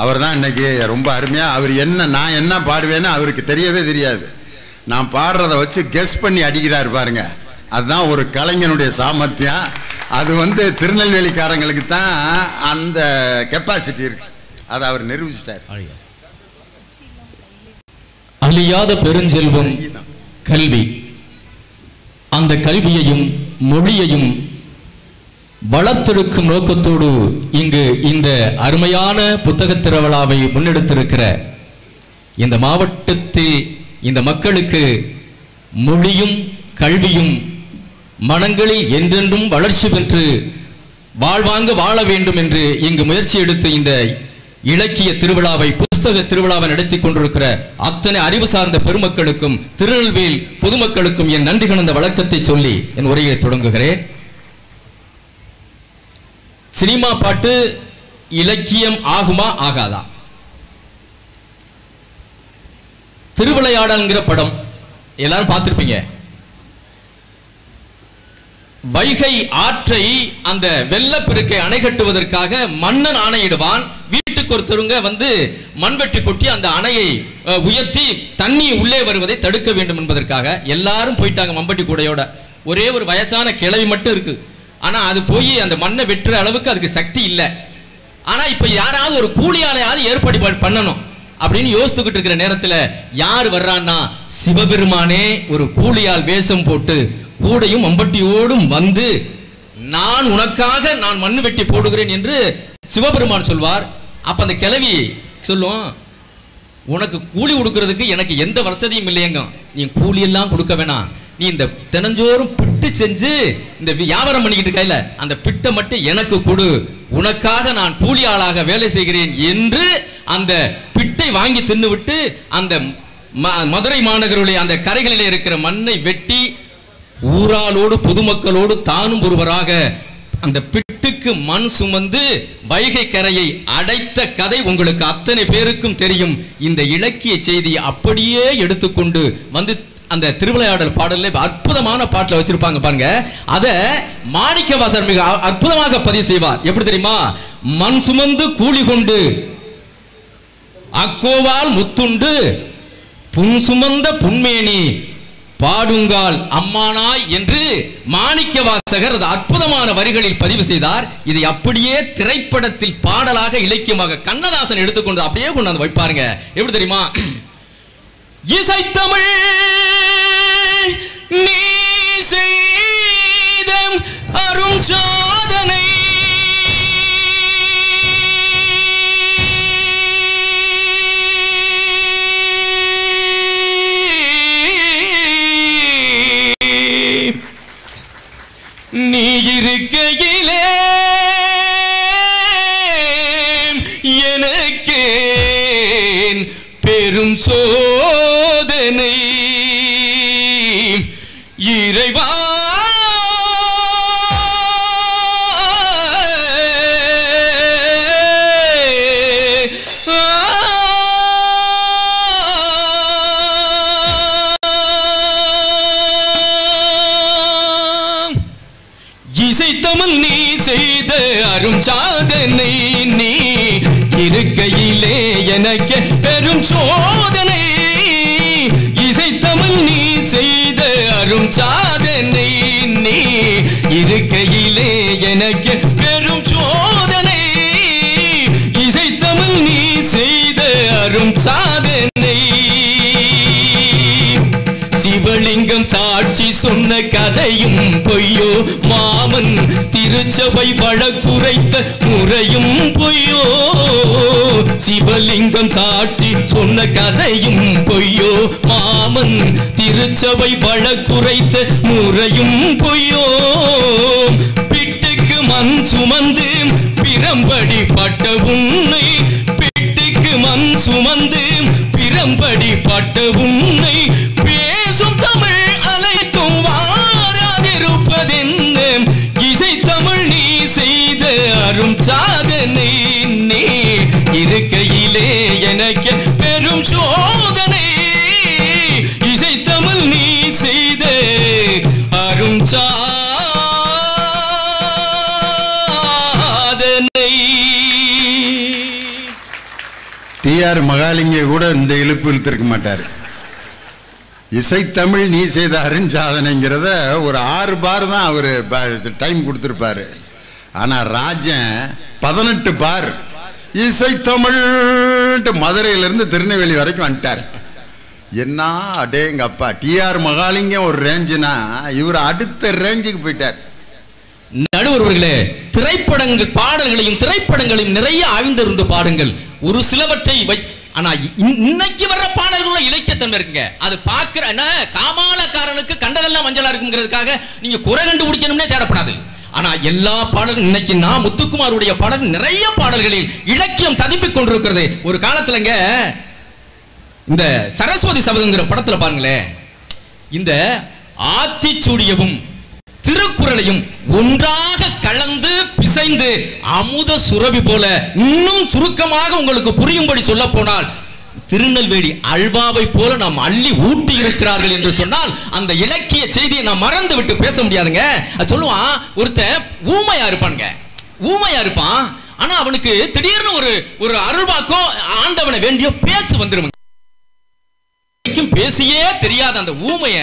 அவர் தான் இன்னைக்கு ரொம்ப அருமையாக, அவர் நான் என்ன பாடுவேன்னு அவருக்கு தெரியவே தெரியாது. நான் பாடுறதை வச்சு கெஸ் பண்ணி அடிக்கிறார் பாருங்க. அதுதான் ஒரு கலைஞனுடைய சாமர்த்தியம். அது வந்து திருநெல்வேலிக்காரங்களுக்கு தான் அந்த கெப்பாசிட்டி இருக்கு. அதை அவர் நிரூபிச்சிட்டார். அழியாத பெருஞ்செல்வம் கல்வி. அந்த கல்வியையும் மொழியையும் வளர்த்தெடுக்கும் நோக்கத்தோடு இங்கு இந்த அருமையான புத்தக திருவிழாவை முன்னெடுத்திருக்கிற இந்த மாவட்டத்தில் இந்த மக்களுக்கு மொழியும் கல்வியும் மனங்களில் என்றென்றும் வளர்ச்சி பெற்று வாழ்வாங்க வாழ வேண்டும் என்று இங்கு முயற்சி எடுத்து இந்த இலக்கிய திருவிழாவை, புத்தக திருவிழாவை நடத்தி கொண்டிருக்கிற அத்தனை அறிவு சார்ந்த பெருமக்களுக்கும் திருநெல்வேலி பொதுமக்களுக்கும் என் நன்றி கலந்த வழக்கத்தை சொல்லி என் உரையை தொடங்குகிறேன். சினிமா பாட்டு இலக்கியம் ஆகுமா ஆகாதா? திருவிளையாடல்ங்கிற படம் எல்லாரும் பார்த்திருப்பீங்க. வைகை ஆற்றை அந்த வெள்ளப்பெருக்கை அணை கட்டுவதற்காக மன்னன் ஆணையிடுவான். வீட்டுக்கு ஒருத்தருங்க வந்து மண்வெட்டி கொட்டி அந்த அணையை உயர்த்தி தண்ணி உள்ளே வருவதை தடுக்க வேண்டும் என்பதற்காக எல்லாரும் போயிட்டாங்க மம்பட்டி கூடையோட. ஒரே ஒரு வயசான கிழவி மட்டும் இருக்கு. ஆனா அது போய் அந்த மண்ணை வெட்டுற அளவுக்கு அதுக்கு சக்தி இல்லை. ஆனா இப்ப யாராவது ஒரு கூலியாலையாவது ஏற்பாடு பண்ணணும் அப்படின்னு யோசித்துக்கிட்டு இருக்கிற நேரத்துல யார் வர்றான்னா சிவபெருமானே ஒரு கூலியால் வேஷம் போட்டு கூடையும் மம்பட்டியோடும் வந்து நான் உனக்காக நான் மண்ணு வெட்டி போடுகிறேன் என்று சிவபெருமான் சொல்வார். அப்ப அந்த கிழவி சொல்லும், உனக்கு கூலி கொடுக்கறதுக்கு எனக்கு எந்த வசதியும் இல்லையங்க, நீ கூலி எல்லாம் கொடுக்க வேணாம், நீ இந்த தினஞ்சோறும் பிட்டு செஞ்சு இந்த வியாபாரம் பண்ணிக்கிட்டு கையில அந்த பிட்டை மட்டும் எனக்கு கொடு, உனக்காக நான் கூலி ஆளாக வேலை செய்கிறேன் என்று அந்த பிட்டை வாங்கி தின்னுவிட்டு அந்த மதுரை மாநகருடைய அந்த கரைகளிலே இருக்கிற மண்ணை வெட்டி ஊராளோடு பொதுமக்களோடு தானும் ஒருவராக அந்த பிட்டுக்கு மண் சுமந்து வைகை கரையை அடைத்த கதை உங்களுக்கு அத்தனை பேருக்கும் தெரியும். இந்த இலக்கிய செய்தி அப்படியே எடுத்துக்கொண்டு வந்து அந்த திருவிளையாடல் பாடல்ல அற்புதமான பாட்டுல வச்சிருப்பாங்க பாருங்க. அத மாணிக்கவாசகர் மிக அற்புதமாக பதிவு செய்வார். எப்படி தெரியுமா? மண் சுமந்து கூலி கொண்டு அக்கோவால் முத்துண்டு புன் சுமந்த புன்மேனி பாடுங்கால் அம்மானாய் என்று மாணிக்கவாசகர் அற்புதமான வரிகளில் பதிவு செய்தார். இதை அப்படியே திரைப்படத்தில் பாடலாக இலக்கியமாக கண்ணதாசன் எடுத்துக்கொண்டு அப்படியே கொண்டு வைப்பாருங்க. எப்படி தெரியுமா? இசைத்தமிழ் நீ செய்த அரும் சாதனை நீ இருக்கையிலே எனக்கு பெரும் சோதனை இறைவா இசைத்தமிழ் நீ செய்த அரும் சாதனை நீ இருக்கையிலே எனக்கு பெரும் சோதனை இசைத்தமிழ் நீ செய்த அரும் சாதனை நீ இருக்கையிலே எனக்கு பெரும் சோதனை இசைத்தமிழ் நீ செய்த அரும் சாதனை சிவலிங்கம் சாட்சி சொன்ன கதையும் பொய்யோ மாமன் திருச்சபை வழக்குரைத்த முறையும் பொய்யோ சிவலிங்கம் சாட்சி சொன்ன கதையும் பொய்யோ மாமன் திருச்சபை வழக்குரைத்த முறையும் பொய்யோ பிட்டுக்கு மண் சுமந்து பிரம்படி பட்ட உன்னை பிட்டுக்கு மண் சுமந்து பிரம்படி பட்ட உன்னை பேசும் தமிழ் அனைத்தும் வாராதிருப்ப மகாலிங்க கூட இந்த இழுப்பு இழுத்திருக்க மாட்டார். இசைத்தமிழ் நீ செய்த அருஞ்சாதனைங்கிறத ஒரு 6 பார் தான் அவர் டைம் கொடுத்துருப்பாரு. ஆனால் ராஜன் 18 பார் இசைத்தமிழ் மதுரையிலேருந்து திருநெல்வேலி வரைக்கும் வந்துட்டார். என்ன அடேங்க அப்பா, டிஆர் மகாலிங்கம் ஒரு ரேஞ்சுனா இவர் அடுத்த ரேஞ்சுக்கு போயிட்டார். நடுவர்களே, திரைப்படங்கள் பாடல்களையும் திரைப்படங்களையும் நிறைய ஆழ்ந்திருந்து பாடுங்கள். ஒரு சிலவற்றை ஆனா இன்னைக்கு வர்ற பாடல்கள் இலக்கியத்தன்மை இருக்குங்க. அது பாக்குற காமாலக்காரனுக்கு கண்டதெல்லாம் மஞ்சளா இருக்குங்கிறதுக்காக நீங்க குறை கண்டுபிடிக்கணும்னே தேடப்படாது. ஆனா எல்லா பாடல்கள் இன்னைக்கு நான் முத்துக்குமாருடைய பாடல் நிறைய பாடல்களில் இலக்கியம் ததுப்பிக் கொண்டிருக்கிறது. ஒரு காலத்துலங்க இந்த சரஸ்வதி சபதங்கிற படத்துல பாருங்களேன், இந்த ஆத்திச்சூடியவும் திருக்குறளையும் ஒன்றாக கலந்து பிசைந்து அமுத சுரபி போல இன்னும் சுருக்கமாக உங்களுக்கு புரியும்படி சொல்ல போனால் திருநெல்வேலி அல்வாவை போல நாம் அள்ளி ஊட்டி இருக்கிறார்கள் என்று சொன்னால் அந்த இலக்கிய செய்தியை நாம் மறந்து விட்டு பேச முடியாதுங்க. சொல்லுவான், ஒருத்தன் ஊமையா இருப்பானுங்க, ஊமையா இருப்பான். ஆனா அவனுக்கு திடீர்னு ஒரு அருள்வாக்கோ ஆண்டவனை வேண்டிய பேச்சு வந்துருவாங்க. பேசியே தெரியாத அந்த ஊமைய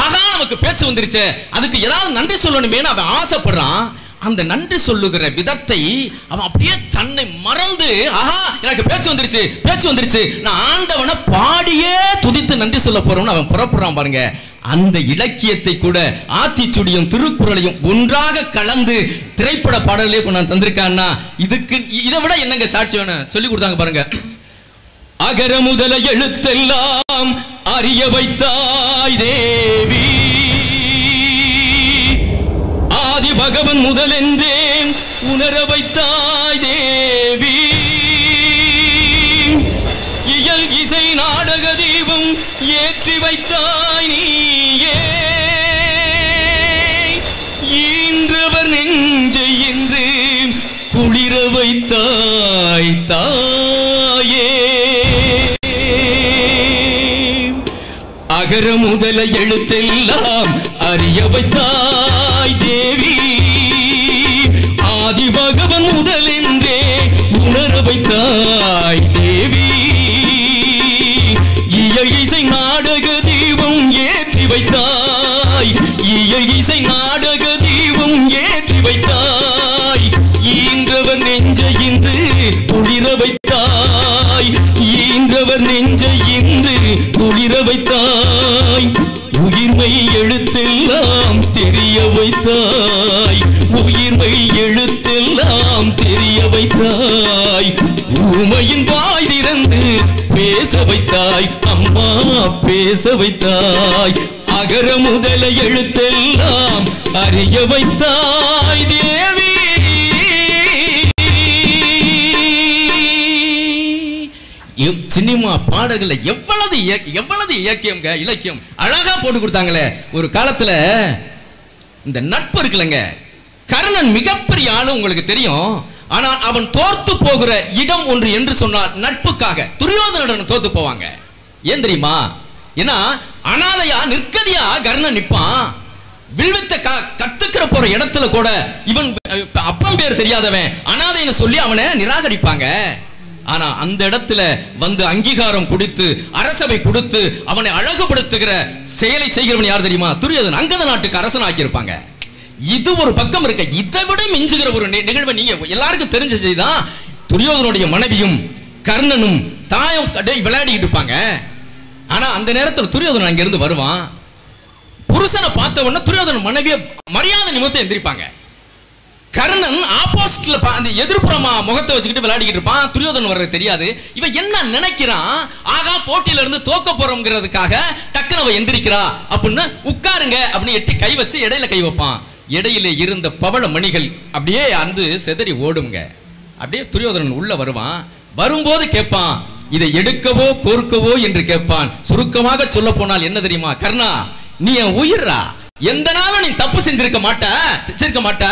ஆகா நமக்கு பேச்சு வந்துருச்சு, அதுக்கு ஏதாவது நன்றி சொல்லணுமே அவன் ஆசைப்படுறான். அந்த நன்றி சொல்லுகிற விதத்தை அவன் அப்படியே தன்னை மறந்து, ஆஹா எனக்கு பேச்சு வந்துருச்சு பேச்சு வந்துருச்சு, நான் ஆண்டவனை பாடியே துதித்து நன்றி சொல்ல போறோம்னு அவன் புறப்படுறான் பாருங்க. அந்த இலக்கியத்தை கூட ஆத்திச்சூடியும் திருக்குறளையும் ஒன்றாக கலந்து திரைப்பட பாடலே நான் தந்திருக்கான்னா இதுக்கு இதை விட என்னங்க சாட்சி வேணும் சொல்லி கொடுத்தாங்க பாருங்க. அகர முதல எழுத்தெல்லாம் அறிய வைத்தாய் தேவி, ஆதி பகவன் முதலென்றேன் உணர வைத்தாய் தேவி, இயல் இசை நாடக தீபம் ஏற்றி வைத்தாய் நீயே, ஈன்றவர் நெஞ்சை என்று குளிர வைத்தாய் தாயே. அகர முதல எழுத்தெல்லாம் அறிய வைத்தாய் தேவி, ஆதி பகவன் முதலென்றே உணர வைத்தாய் தேவி, இயல் இசை நாடக தீபம் ஏற்றி வைத்தாய், இயல் இசை நாடக தீபம் ஏற்றி வைத்தாய், ஈன்றவர் நெஞ்சை இன்று குளிர வைத்தாய், ஈன்றவர் நெஞ்சை இன்று குளிர வைத்தாய், உயிர்மை எழுத்தெல்லாம் தெரிய வைத்தாய், உயிர்மை எழுத்தெல்லாம் தெரிய வைத்தாய், ஊமையின் வாய் திறந்து பேச வைத்தாய், அம்மா பேச வைத்தாய், அகர முதல எழுத்தெல்லாம் அறிய வைத்தாய் தேவி. சினிமா பாடல்கள் எவ்வளவு இலக்கியம்ங்க, இலக்கியம் அழகா போட்டு கொடுத்தாங்களே. ஒரு காலத்துல இந்த நட்பு இருக்குல்லங்க, கர்ணன் மிகப்பெரிய ஆளு உங்களுக்கு தெரியும். ஆனால் அவன் தோர்த்து போகிற இடம் ஒன்று என்று சொன்னால் நட்புக்காக துரியோதனுடன் தோத்து போவாங்க. ஏன் தெரியுமா? ஏன்னா அனாதையா நிற்கதியா கர்ணன் நிப்பான். வில்வித்த கத்துக்கிற போற இடத்துல கூட இவன் அப்பன் பேர் தெரியாதவன் அனாதைன்னு சொல்லி அவனை நிராகரிப்பாங்க. ஆனா அந்த இடத்துல வந்து அங்கீகாரம் கொடுத்து அரசவை கொடுத்து அவனை அழகுபடுத்துகிற செயலை செய்கிறவன் யார் தெரியுமா? துரியோதனன். அங்கத நாட்டுக்கு அரசன் ஆக்கியிருப்பாங்க. இது ஒரு பக்கம் இருக்க, இதை விட மிஞ்சுகிற ஒரு நிகழ்வை நீங்க எல்லாருக்கும் தெரிஞ்ச செய்தான். துரியோதனுடைய மனைவியும் கர்ணனும் தாயும் விளையாடிட்டு இருப்பாங்க. ஆனா அந்த நேரத்தில் துரியோதனன் அங்கிருந்து வருவான். புருஷனை பார்த்த உடனே துரியோதனன் மனைவிய மரியாதை நிமித்தம் எந்திரிப்பாங்க. கர்ணன் ஆப்போசிட்ல அந்த எதிர்ப்புறமா முகத்தை வச்சுக்கிட்டு விளையாடிக்கிட்டு இருப்பான். துரியோதனன் வர்றது தெரியாது. இவன் என்ன நினைக்கிறான்? ஆகா போட்டியில இருந்து தோக்க போறோம்ங்கிறதுக்காக டக்குனு அவ எந்திரிக்கிறா அப்படின்னு உட்காருங்க அப்படின்னு எட்டி கை வச்சு இடையில கை வைப்பான். இடையில இருந்த பவள மணிகள் அப்படியே அந்த செதறி ஓடுங்க. அப்படியே துரியோதனன் உள்ள வருவான். வரும்போது கேட்பான், இதை எடுக்கவோ கோர்க்கவோ என்று கேட்பான். சுருக்கமாக சொல்ல போனால் என்ன தெரியுமா? கர்ணா, நீ என் உயிரா, எந்த நாளும் நீ தப்பு செஞ்சிருக்க மாட்ட.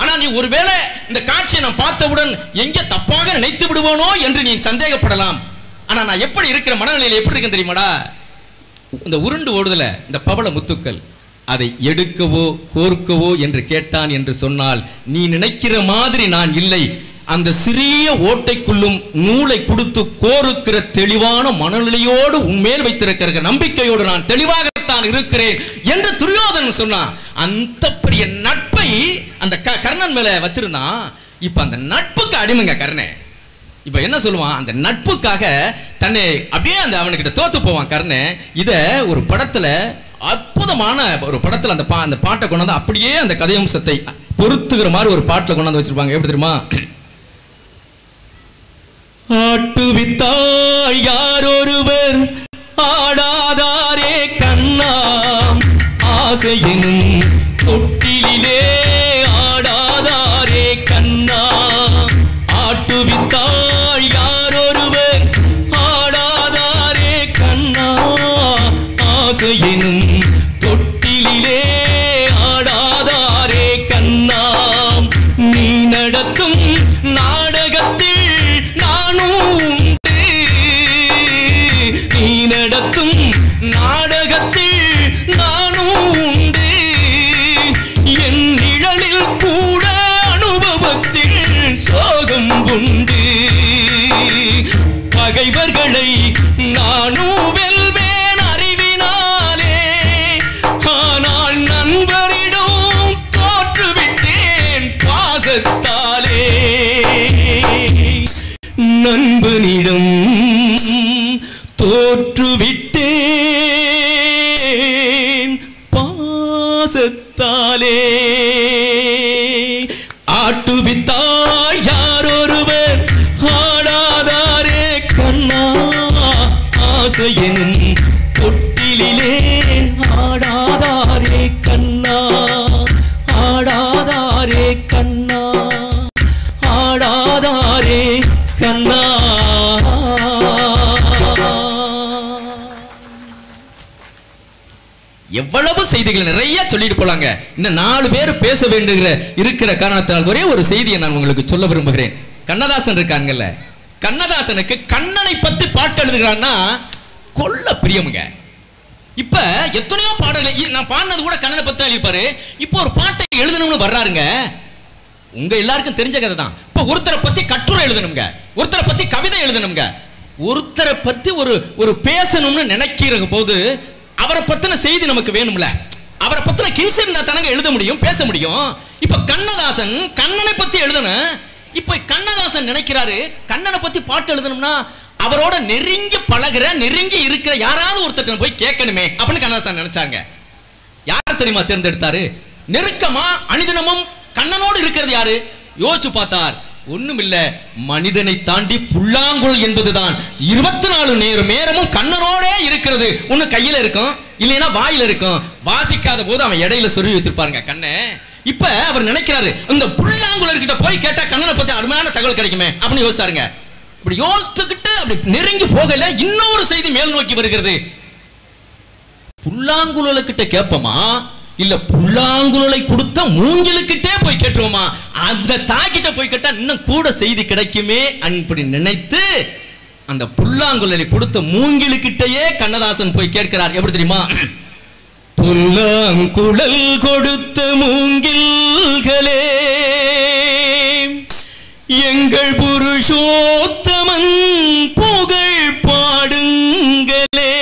ஆனா நீ ஒருவேளை இந்த காட்சியை நான் பார்த்தவுடன் எங்க தப்பாக நினைத்து விடுவானோ என்று நீ சந்தேகப்படலாம். ஆனா நான் எப்படி இருக்கிற மனநிலையில் எப்படி இருக்கேன் தெரியுமாடா? இந்த உருண்டு ஓடுதல இந்த பவள முத்துக்கள் அதை எடுக்கவோ கோர்க்கவோ என்று கேட்டான் என்று சொன்னால் நீ நினைக்கிற மாதிரி நான் இல்லை. அந்த சிறிய ஓட்டைக்குள்ளும் நூலை கொடுத்து கோருக்கிற தெளிவான மனநிலையோடு உண்மையில் வைத்திருக்கிற நம்பிக்கையோடு நான் தெளிவாகத்தான் இருக்கிறேன் என்று துரியோதனன் சொன்னான். அந்த பெரிய நட்பை அந்த கர்ணன் மேல வச்சிருந்தான். இப்ப அந்த நட்புக்கு அடிமைங்க கர்ணன். இப்ப என்ன சொல்லுவான், அந்த நட்புக்காக தன்னை அப்படியே அந்த அவனுக்கிட்ட தோத்து போவான் கர்ணன். இத ஒரு படத்துல, அற்புதமான ஒரு படத்துல அந்த பாட்டை கொண்டாந்து அப்படியே அந்த கதையம்சத்தை பொருத்துகிற மாதிரி ஒரு பாட்டில் கொண்டாந்து வச்சிருப்பாங்க. எப்படி தெரியுமா? ஆட்டுவித்தாள் யாரொருவர் ஆடாதாரே கண்ணா, ஆசையினும் தொட்டிலே ஆடாதாரே கண்ணா. ஆட்டுவித்தாள் யாரொருவர் ஆடாதாரே கண்ணா, ஆசையினும் தொட்டிலே ஆடாதாரே கண்ணா. நீ நடத்தும் நாடகத்தில் நீ நடத்தும் நாடகத்தில் நானும் உண்டு. என் நிழலில் கூட அனுபவத்தில் சோகம் உண்டு. பகைவர்களை நானும் வெல்வேன் அறிவினாலே, ஆனால் நண்பரிடம் தோற்றுவிட்டேன் பாசத்தாலே. நண்பனிடம் தோற்றுவிட்டேன் பாசத்தாலே. ஆட்டுவித்தாள் யாரொருவர் ஆடாதாரே கண்ணா, ஆசையெனும் தொட்டிலே ஆடாதாரே கண்ணா, ஆடாதாரே கண்ணா, ஆடாதாரே கண்ணா. எவ்வளவு செய்திகள் நிறைய சொல்லிட்டு போலாங்க. இன்னும் 4 பேர் பேச வேண்டிய இருக்கிற காரணத்தினால் ஒரே ஒரு செய்தியை நான் உங்களுக்கு சொல்ல விரும்புகிறேன். கண்ணதாசன் இருக்காங்கல்ல, கண்ணதாசனுக்கு கண்ணனை பத்தி பாட்டு எழுதுகிறான்னா கொல்ல பிரியமுங்க. இப்ப எத்தனையோ பாடல்கள் நான் பாடினது கூட கண்ணனை பத்தி எழுதிப்பாரு. இப்போ ஒரு பாட்டை எழுதணும்னு வர்றாருங்க. உங்க எல்லாருக்கும் தெரிஞ்ச கதை தான். இப்ப ஒருத்தரை பத்தி கட்டுரை எழுதணுங்க, ஒருத்தரை பத்தி கவிதை எழுதணுங்க, ஒருத்தரை பத்தி ஒரு பேசணும்னு நினைக்கிற போது அவரை பத்தின செய்தி நமக்கு வேணும்ல. அவரை பத்தின கின்ஸ் இருந்தா தானங்க எழுத முடியும், பேச முடியும். இப்ப கண்ணதாசன் கண்ணனை பத்தி எழுதணும். இப்ப கண்ணதாசன் நினைக்கிறாரு கண்ணனை பத்தி பாட்டு எழுதணும்னா அவரோட நெருங்கி பழகிற நெருங்கி இருக்கிற யாராவது ஒருத்தர் போய் கேட்கணுமே அப்படின்னு கண்ணதாசன் நினைச்சாங்க. யார் தெரியுமா தேர்ந்தெடுத்தாரு? நெருக்கமா அனுதினமும் கண்ணனோடு இருக்கிறது யாரு? யோசிச்சு பார்த்தார். ஒண்ணுமில்ல, மனிதனை தாண்டி புல்லாங்குழல் என்பதுதான் 24 நேரமும் கண்ணனோட இருக்கிறது. ஒண்ணு கையில இருக்கும், இல்லைன்னா வாயில இருக்கும். வாசிக்காத போது அவன் இடையில சொருவி வச்சிருப்பாருங்க கண்ணை. இப்ப அவர் நினைக்கிறாரு இந்த புல்லாங்குழல் கிட்ட போய் கேட்டா கண்ணனை பத்தி அருமையான தகவல் கிடைக்குமே அப்படின்னு யோசிச்சாருங்க. இப்படி யோசிச்சுக்கிட்டு அப்படி நெருங்கி போகல, இன்னொரு செய்தி மேல் நோக்கி வருகிறது. புல்லாங்குழல் கிட்ட கேட்போமா, இல்ல புல்லாங்குழலை கொடுத்த மூங்கிலுக்கிட்டே போய் கேட்டுருவோமா? அந்த தாக்கிட்ட போய் கேட்டா இன்னும் கூட செய்தி கிடைக்குமே அப்படி நினைத்து அந்த புல்லாங்குழலை கொடுத்த மூங்கிலுக்கிட்டே கண்ணதாசன் போய் கேட்கிறார். எப்படி தெரியுமா? புல்லாங்குழல் கொடுத்த மூங்கில்களே, எங்கள் புருஷோத்தமன் புகழ் பாடுங்களே.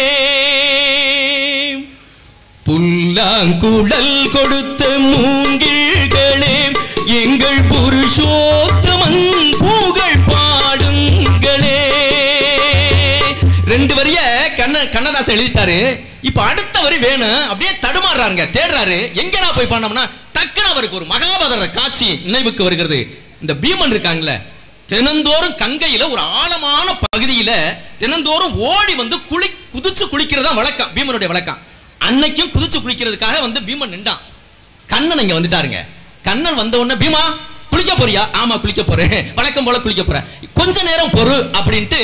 புல்லாங்குழல் கொடுத்த மூங்கில்களே, எங்கள் புருஷோத்தமன் புகழ் பாடுங்களே. 2 வரிய கண்ணதாசன் எழுதிட்டாரு. இப்ப அடுத்த வரி வேணும். அப்படியே தடுமாறுறாருங்க, தேடுறாரு. எங்கடா போய் பண்ணோம்னா டக்குனு அவருக்கு ஒரு மகாபாரத காட்சி நினைவுக்கு வருகிறது. இந்த பீமன் இருக்காங்கல்ல, தினந்தோறும் கங்கையில ஒரு ஆழமான பகுதியில தினந்தோறும் ஓடி வந்து குதிச்சு குளிக்கிறதா வழக்கம், பீமனுடைய வழக்கம். அன்னைக்கும் குதிச்சு குளிக்கிறதுக்காக வந்து பீமன் நின்றான். கண்ணன் இங்க வந்துட்டாருங்க. கண்ணன் வந்த உடனே, பீமா குளிக்க போறியா? ஆமா குளிக்க போறேன், வழக்கம் போல குளிக்க போறேன், கொஞ்ச நேரம் பொறு அப்படின்ட்டு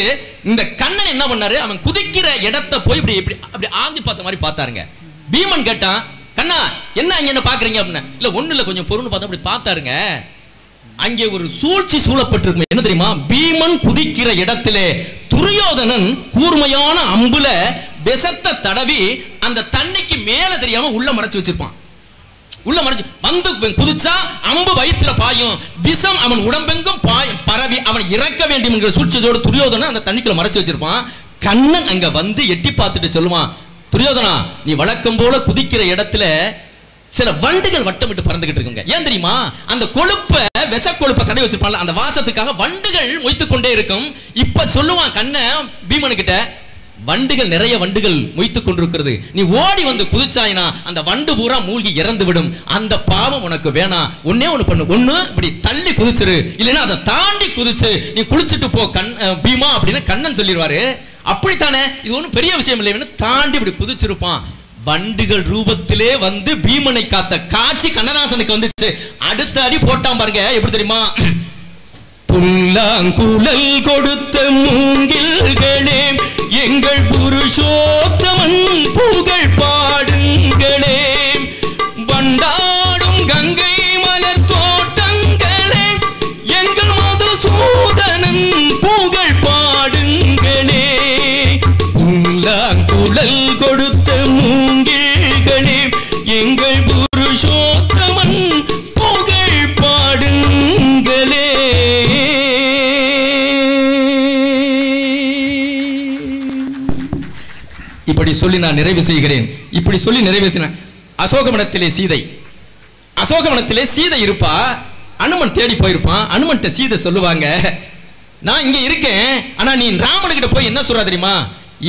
இந்த கண்ணன் என்ன பண்ணாரு, அவன் குதிக்கிற இடத்தை போய் இப்படி இப்படி அப்படி ஆந்தி பார்த்த மாதிரி பார்த்தாருங்க. பீமன் கேட்டான், கண்ணா என்ன அங்க என்ன பாக்குறீங்க அப்படின்னா, இல்ல ஒண்ணு இல்ல கொஞ்சம் பொறுன்னு பார்த்தா அப்படி பார்த்தாருங்க. அங்கே ஒரு சூழ்ச்சி சூழப்பட்டிருக்கு. என்ன தெரியுமா? பீமன் குதிக்கிற இடத்திலே துரியோதனன் கூர்மையான அம்புல விஷத்தை தடவி அந்த தண்ணிக்கு மேல தெரியாம உள்ள மறைச்சு வச்சிருப்பான். உள்ள மறைஞ்சு வந்து குதிச்சா அம்பு வயிற்றுல பாயும், விஷம் அவன் உடம்பெங்கும் பரவி அவன் இறக்க வேண்டும் என்கிற சூழ்ச்சியோடு துரியோதனன் அந்த தண்ணிக்குள்ள மறைச்சு வச்சிருப்பான். கண்ணன் அங்க வந்து எட்டி பார்த்துட்டு சொல்லுவான், துரியோதனா நீ வழக்கம் போல குதிக்கிற இடத்துல சில வண்டுகள் வட்டமிட்டு பறந்துகிட்டு இருக்குங்க. ஏன் தெரியுமா? அந்த கொழுப்ப விஷ கொழுப்பை தடவி வச்சிருப்பான்ல, அந்த வாசத்துக்காக வண்டுகள் மொய்த்து கொண்டே இருக்கும். இப்ப சொல்லுவான் கண்ணன் பீமனு கிட்ட, வண்டுகள் நிறைய வண்டுகள் மொய்த்து கொண்டிருக்கிறது, நீ ஓடி வந்து குதிச்சாயினா அந்த வண்டு பூரா மூழ்கி இறந்து விடும், அந்த பாவம் உனக்கு வேணாம், ஒன்னே ஒண்ணு பண்ணு, ஒண்ணு இப்படி தள்ளி குதிச்சிரு, இல்லைன்னா அதை தாண்டி குதிச்சு நீ குளிச்சுட்டு போ பீமா அப்படின்னு கண்ணன் சொல்லிடுவாரு. அப்படித்தானே, இது ஒன்றும் பெரிய விஷயம் இல்லை, தாண்டி இப்படி குதிச்சிருப்பான். வண்டுகள் ரூபத்திலே வந்து பீமனை காத்த காட்சி கண்ணதாசனுக்கு வந்துச்சு. அடுத்த அடி போட்டான் பாருங்க, எப்படி தெரியுமா? புல்லாங்குழல் கொடுத்த மூங்கில்களே எங்கள் புருஷோத்தமன் புகழ் பாடுங்களே, வண்டாடும் கங்கை மலர் தோட்டங்களே எங்கள் மதுசூதனன் புகழ் பாடுங்களே, புல்லாங்குழல் கொடுத்த மூங்கில்களே எங்கள் புருஷோத்தமன் புகழ் பாடுங்களே. இப்படி சொல்லி நான் நிறைவு செய்கிறேன். இப்படி சொல்லி நிறைவேற்றின அசோகவனத்திலே சீதை இருப்பா. அனுமன் தேடி போயிருப்பான். அனுமன்ட்ட சீதை சொல்லுவாங்க, நான் இங்க இருக்கேன், ஆனா நீ ராமனுக்கிட்ட போய் என்ன சொல்ற தெரியுமா?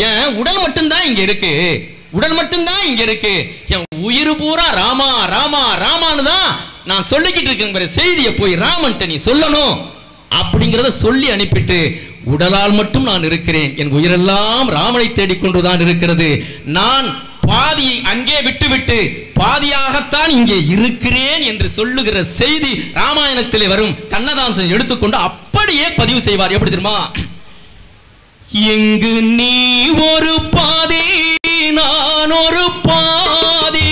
என் உடல் மட்டும்தான் இங்க இருக்கு, உடல் மட்டும்தான் இங்க இருக்கு, என் உயிர் பூரா ராமா ராமா ராமான்னு தான் நான் சொல்லிக்கிட்டு இருக்கேன், செய்தியை போய் ராமன்ட்ட நீ சொல்லணும் அப்படிங்கிறத சொல்லி அனுப்பிட்டு, உடலால் மட்டும் நான் இருக்கிறேன், என் உயிரெல்லாம் ராமனை தேடிக்கொண்டுதான் இருக்கிறது, நான் பாதியை அங்கே விட்டுவிட்டு பாதியாகத்தான் இங்கே இருக்கிறேன் என்று சொல்லுகிற செய்தி ராமாயணத்திலே வரும். கண்ணதாசன் எடுத்துக்கொண்டு அப்படியே பதிவு செய்வார். எப்படி தெரியுமா? எங்கு நீ ஒரு பாதி நான் ஒரு பாதி,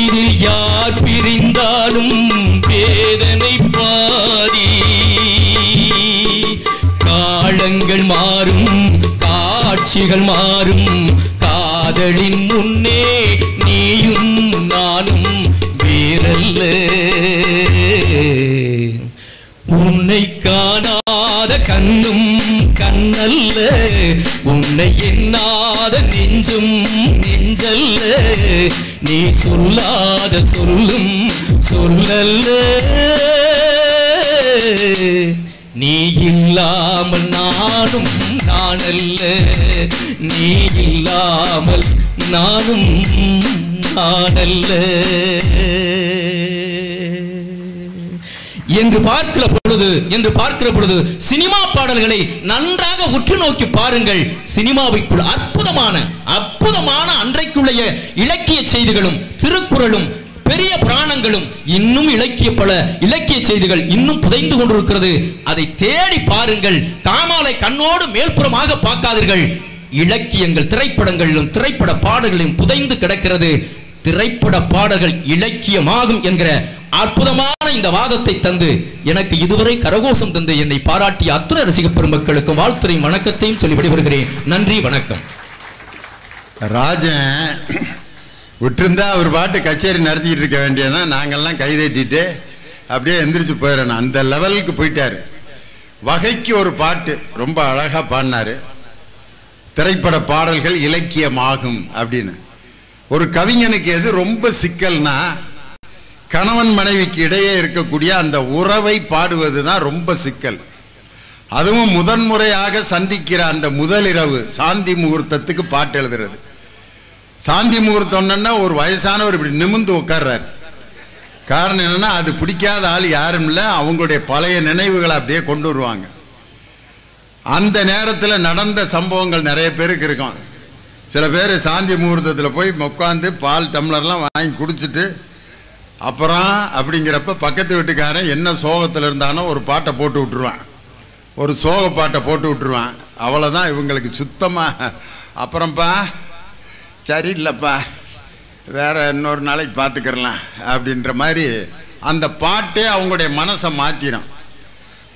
இதில் யார் பிரிந்தாலும் வேதனை பாதி, காலங்கள் மாறும் காட்சிகள் மாறும், காதலின் முன்னே நீயும் நானும் வேறல்ல, உன்னை காணாத கண்ணும் கண்ணல்ல, உன்னை எண்ணாத நெஞ்சும் நெஞ்சல்ல, நீ சொல்லாத சொல்லும் சொல்லல்ல, நீ இல்லாமல் நானும் நானல்ல, நீ இல்லாமல் நானும் நானல்ல என்று பார்க்கிற பொழுது சினிமா பாடல்களை நன்றாக உற்று நோக்கி பாருங்கள். சினிமாவுக்குள் அற்புதமான அன்றைக்குள்ள இலக்கிய செய்திகளும் திருக்குறளும் பெரிய புராணங்களும் இன்னும் பல இலக்கிய செய்திகள் இன்னும் புதைந்து கொண்டிருக்கிறது. அதை தேடி பாருங்கள். காமாலை கண்ணோடு மேல்புறமாக பார்க்காதீர்கள். இலக்கியங்கள் திரைப்படங்களிலும் திரைப்பட பாடல்களிலும் புதைந்து கிடக்கிறது. திரைப்பட பாடல்கள் இலக்கியமாகும் என்கிற அற்புதமான இந்த வாதத்தை தந்து எனக்கு இதுவரை கரகோஷம் தந்து என்னை பாராட்டிய அத்துணை ரசிக பெருமக்களுக்கு வாழ்த்துறையும் வணக்கத்தையும் சொல்லி விடைபெறுகிறேன். நன்றி, வணக்கம். ராஜன் விட்டுருந்தா அவர் பாட்டு கச்சேரி நடத்திக்கிட்டு இருக்க வேண்டியதான், நாங்கள்லாம் கைதட்டிட்டு அப்படியே எந்திரிச்சு போயிடணும். அந்த லெவலுக்கு போயிட்டாரு. வகைக்கு ஒரு பாட்டு ரொம்ப அழகாக பாடினார். திரைப்பட பாடல்கள் இலக்கியமாகும் அப்படின்னு. ஒரு கவிஞனுக்கு எது ரொம்ப சிக்கல்னா, கணவன் மனைவிக்கு இடையே இருக்கக்கூடிய அந்த உறவை பாடுவது தான் ரொம்ப சிக்கல். அதுவும் முதன்முறையாக சந்திக்கிற அந்த முதலிரவு சாந்தி முகூர்த்தத்துக்கு பாட்டு எழுதுறது. சாந்தி முகூர்த்தம்னா ஒரு வயசானவர் இப்படி நிமிர்ந்து உட்கார்றாரு. காரணம் என்னன்னா, அது பிடிக்காத ஆள் யாரும் இல்லை, அவங்களுடைய பழைய நினைவுகளை அப்படியே கொண்டு வருவாங்க. அந்த நேரத்தில் நடந்த சம்பவங்கள் நிறைய பேருக்கு இருக்கும். சில பேர் சாந்தி முகூர்த்தத்தில் போய் உட்காந்து பால் டம்ளர்லாம் வாங்கி குடிச்சிட்டு அப்புறம் அப்படிங்கிறப்ப பக்கத்து வீட்டுக்காரன் என்ன சோகத்தில் இருந்தானோ ஒரு பாட்டை போட்டு விட்டுருவான், ஒரு சோக பாட்டை போட்டு விட்டுருவான். அவ்வளோதான் இவங்களுக்கு சுத்தமாக. அப்புறம்ப்பா சரியில்லைப்பா, வேற இன்னொரு நாளைக்கு பார்த்துக்கிறலாம் அப்படின்ற மாதிரி அந்த பாட்டே அவங்களுடைய மனசை மாற்றிடும்.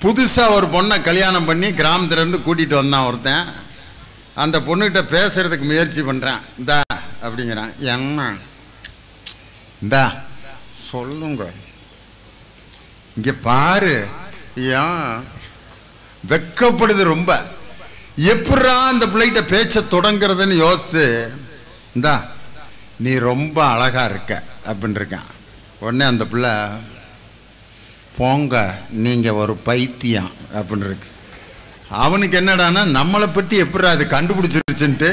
புதுசாக ஒரு பொண்ணை கல்யாணம் பண்ணி கிராமத்துலேருந்து கூட்டிகிட்டு வந்தான் ஒருத்தன். அந்த பொண்ணுகிட்ட பேசுகிறதுக்கு முயற்சி பண்ணுறான். இந்த அப்படிங்கிறான். என்ன இந்தா சொல்லுங்க, இங்க பாரு. ஏன் வெக்கப்படுது ரொம்ப. எப்படா அந்த பிள்ளைகிட்ட பேச்ச தொடங்குறதுன்னு யோசித்து, இந்தா நீ ரொம்ப அழகா இருக்க அப்படின்னு இருக்கான். உடனே அந்த பிள்ளை, போங்க நீங்க ஒரு பைத்தியம் அப்படின்னு இருக்கு. அவனுக்கு என்னடானா, நம்மளை பற்றி எப்படா அது கண்டுபிடிச்சிருச்சுன்ட்டு,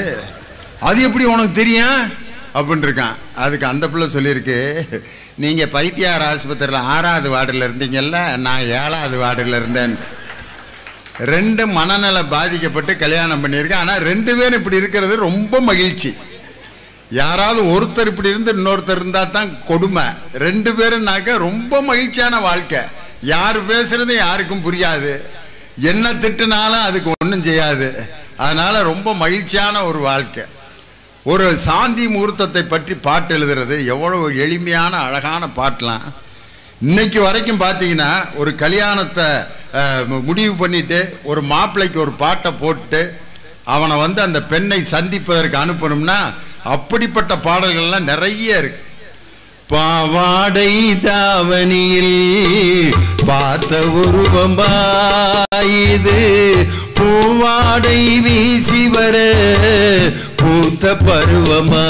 அது எப்படி உனக்கு தெரியும் அப்படின்னு இருக்கான். அதுக்கு அந்த பிள்ளை சொல்லியிருக்கு, நீங்கள் பைத்தியார் ஆஸ்பத்திரியில் 6வது வார்டில் இருந்தீங்கல்ல, நான் 7வது வார்டில் இருந்தேன். 2 மனநல பாதிக்கப்பட்டு கல்யாணம் பண்ணியிருக்கேன். ஆனால் 2 பேரும் இப்படி இருக்கிறது ரொம்ப மகிழ்ச்சி. யாராவது ஒருத்தர் இப்படி இருந்து இன்னொருத்தர் இருந்தால் தான் கொடுமை. 2 பேரும்னாக்க ரொம்ப மகிழ்ச்சியான வாழ்க்கை. யார் பேசுறது யாருக்கும் புரியாது, என்ன திட்டுனாலும் அதுக்கு ஒன்றும் செய்யாது. அதனால ரொம்ப மகிழ்ச்சியான ஒரு வாழ்க்கை. ஒரு சாந்தி முகூர்த்தத்தை பற்றி பாட்டு எழுதுறது எவ்வளவு எளிமையான அழகான பாட்டெலாம். இன்னைக்கு வரைக்கும் பார்த்தீங்கன்னா, ஒரு கல்யாணத்தை முடிவு பண்ணிட்டு ஒரு மாப்பிள்ளைக்கு ஒரு பாட்டை போட்டு அவனை வந்து அந்த பெண்ணை சந்திப்பதற்கு அனுப்பணும்னா அப்படிப்பட்ட பாடல்கள்லாம் நிறைய இருக்கு. பாவாடை தாவணியில் பார்த்த உருவமாயுது, பூவாடை வீசி வர பூத்த பருவமா,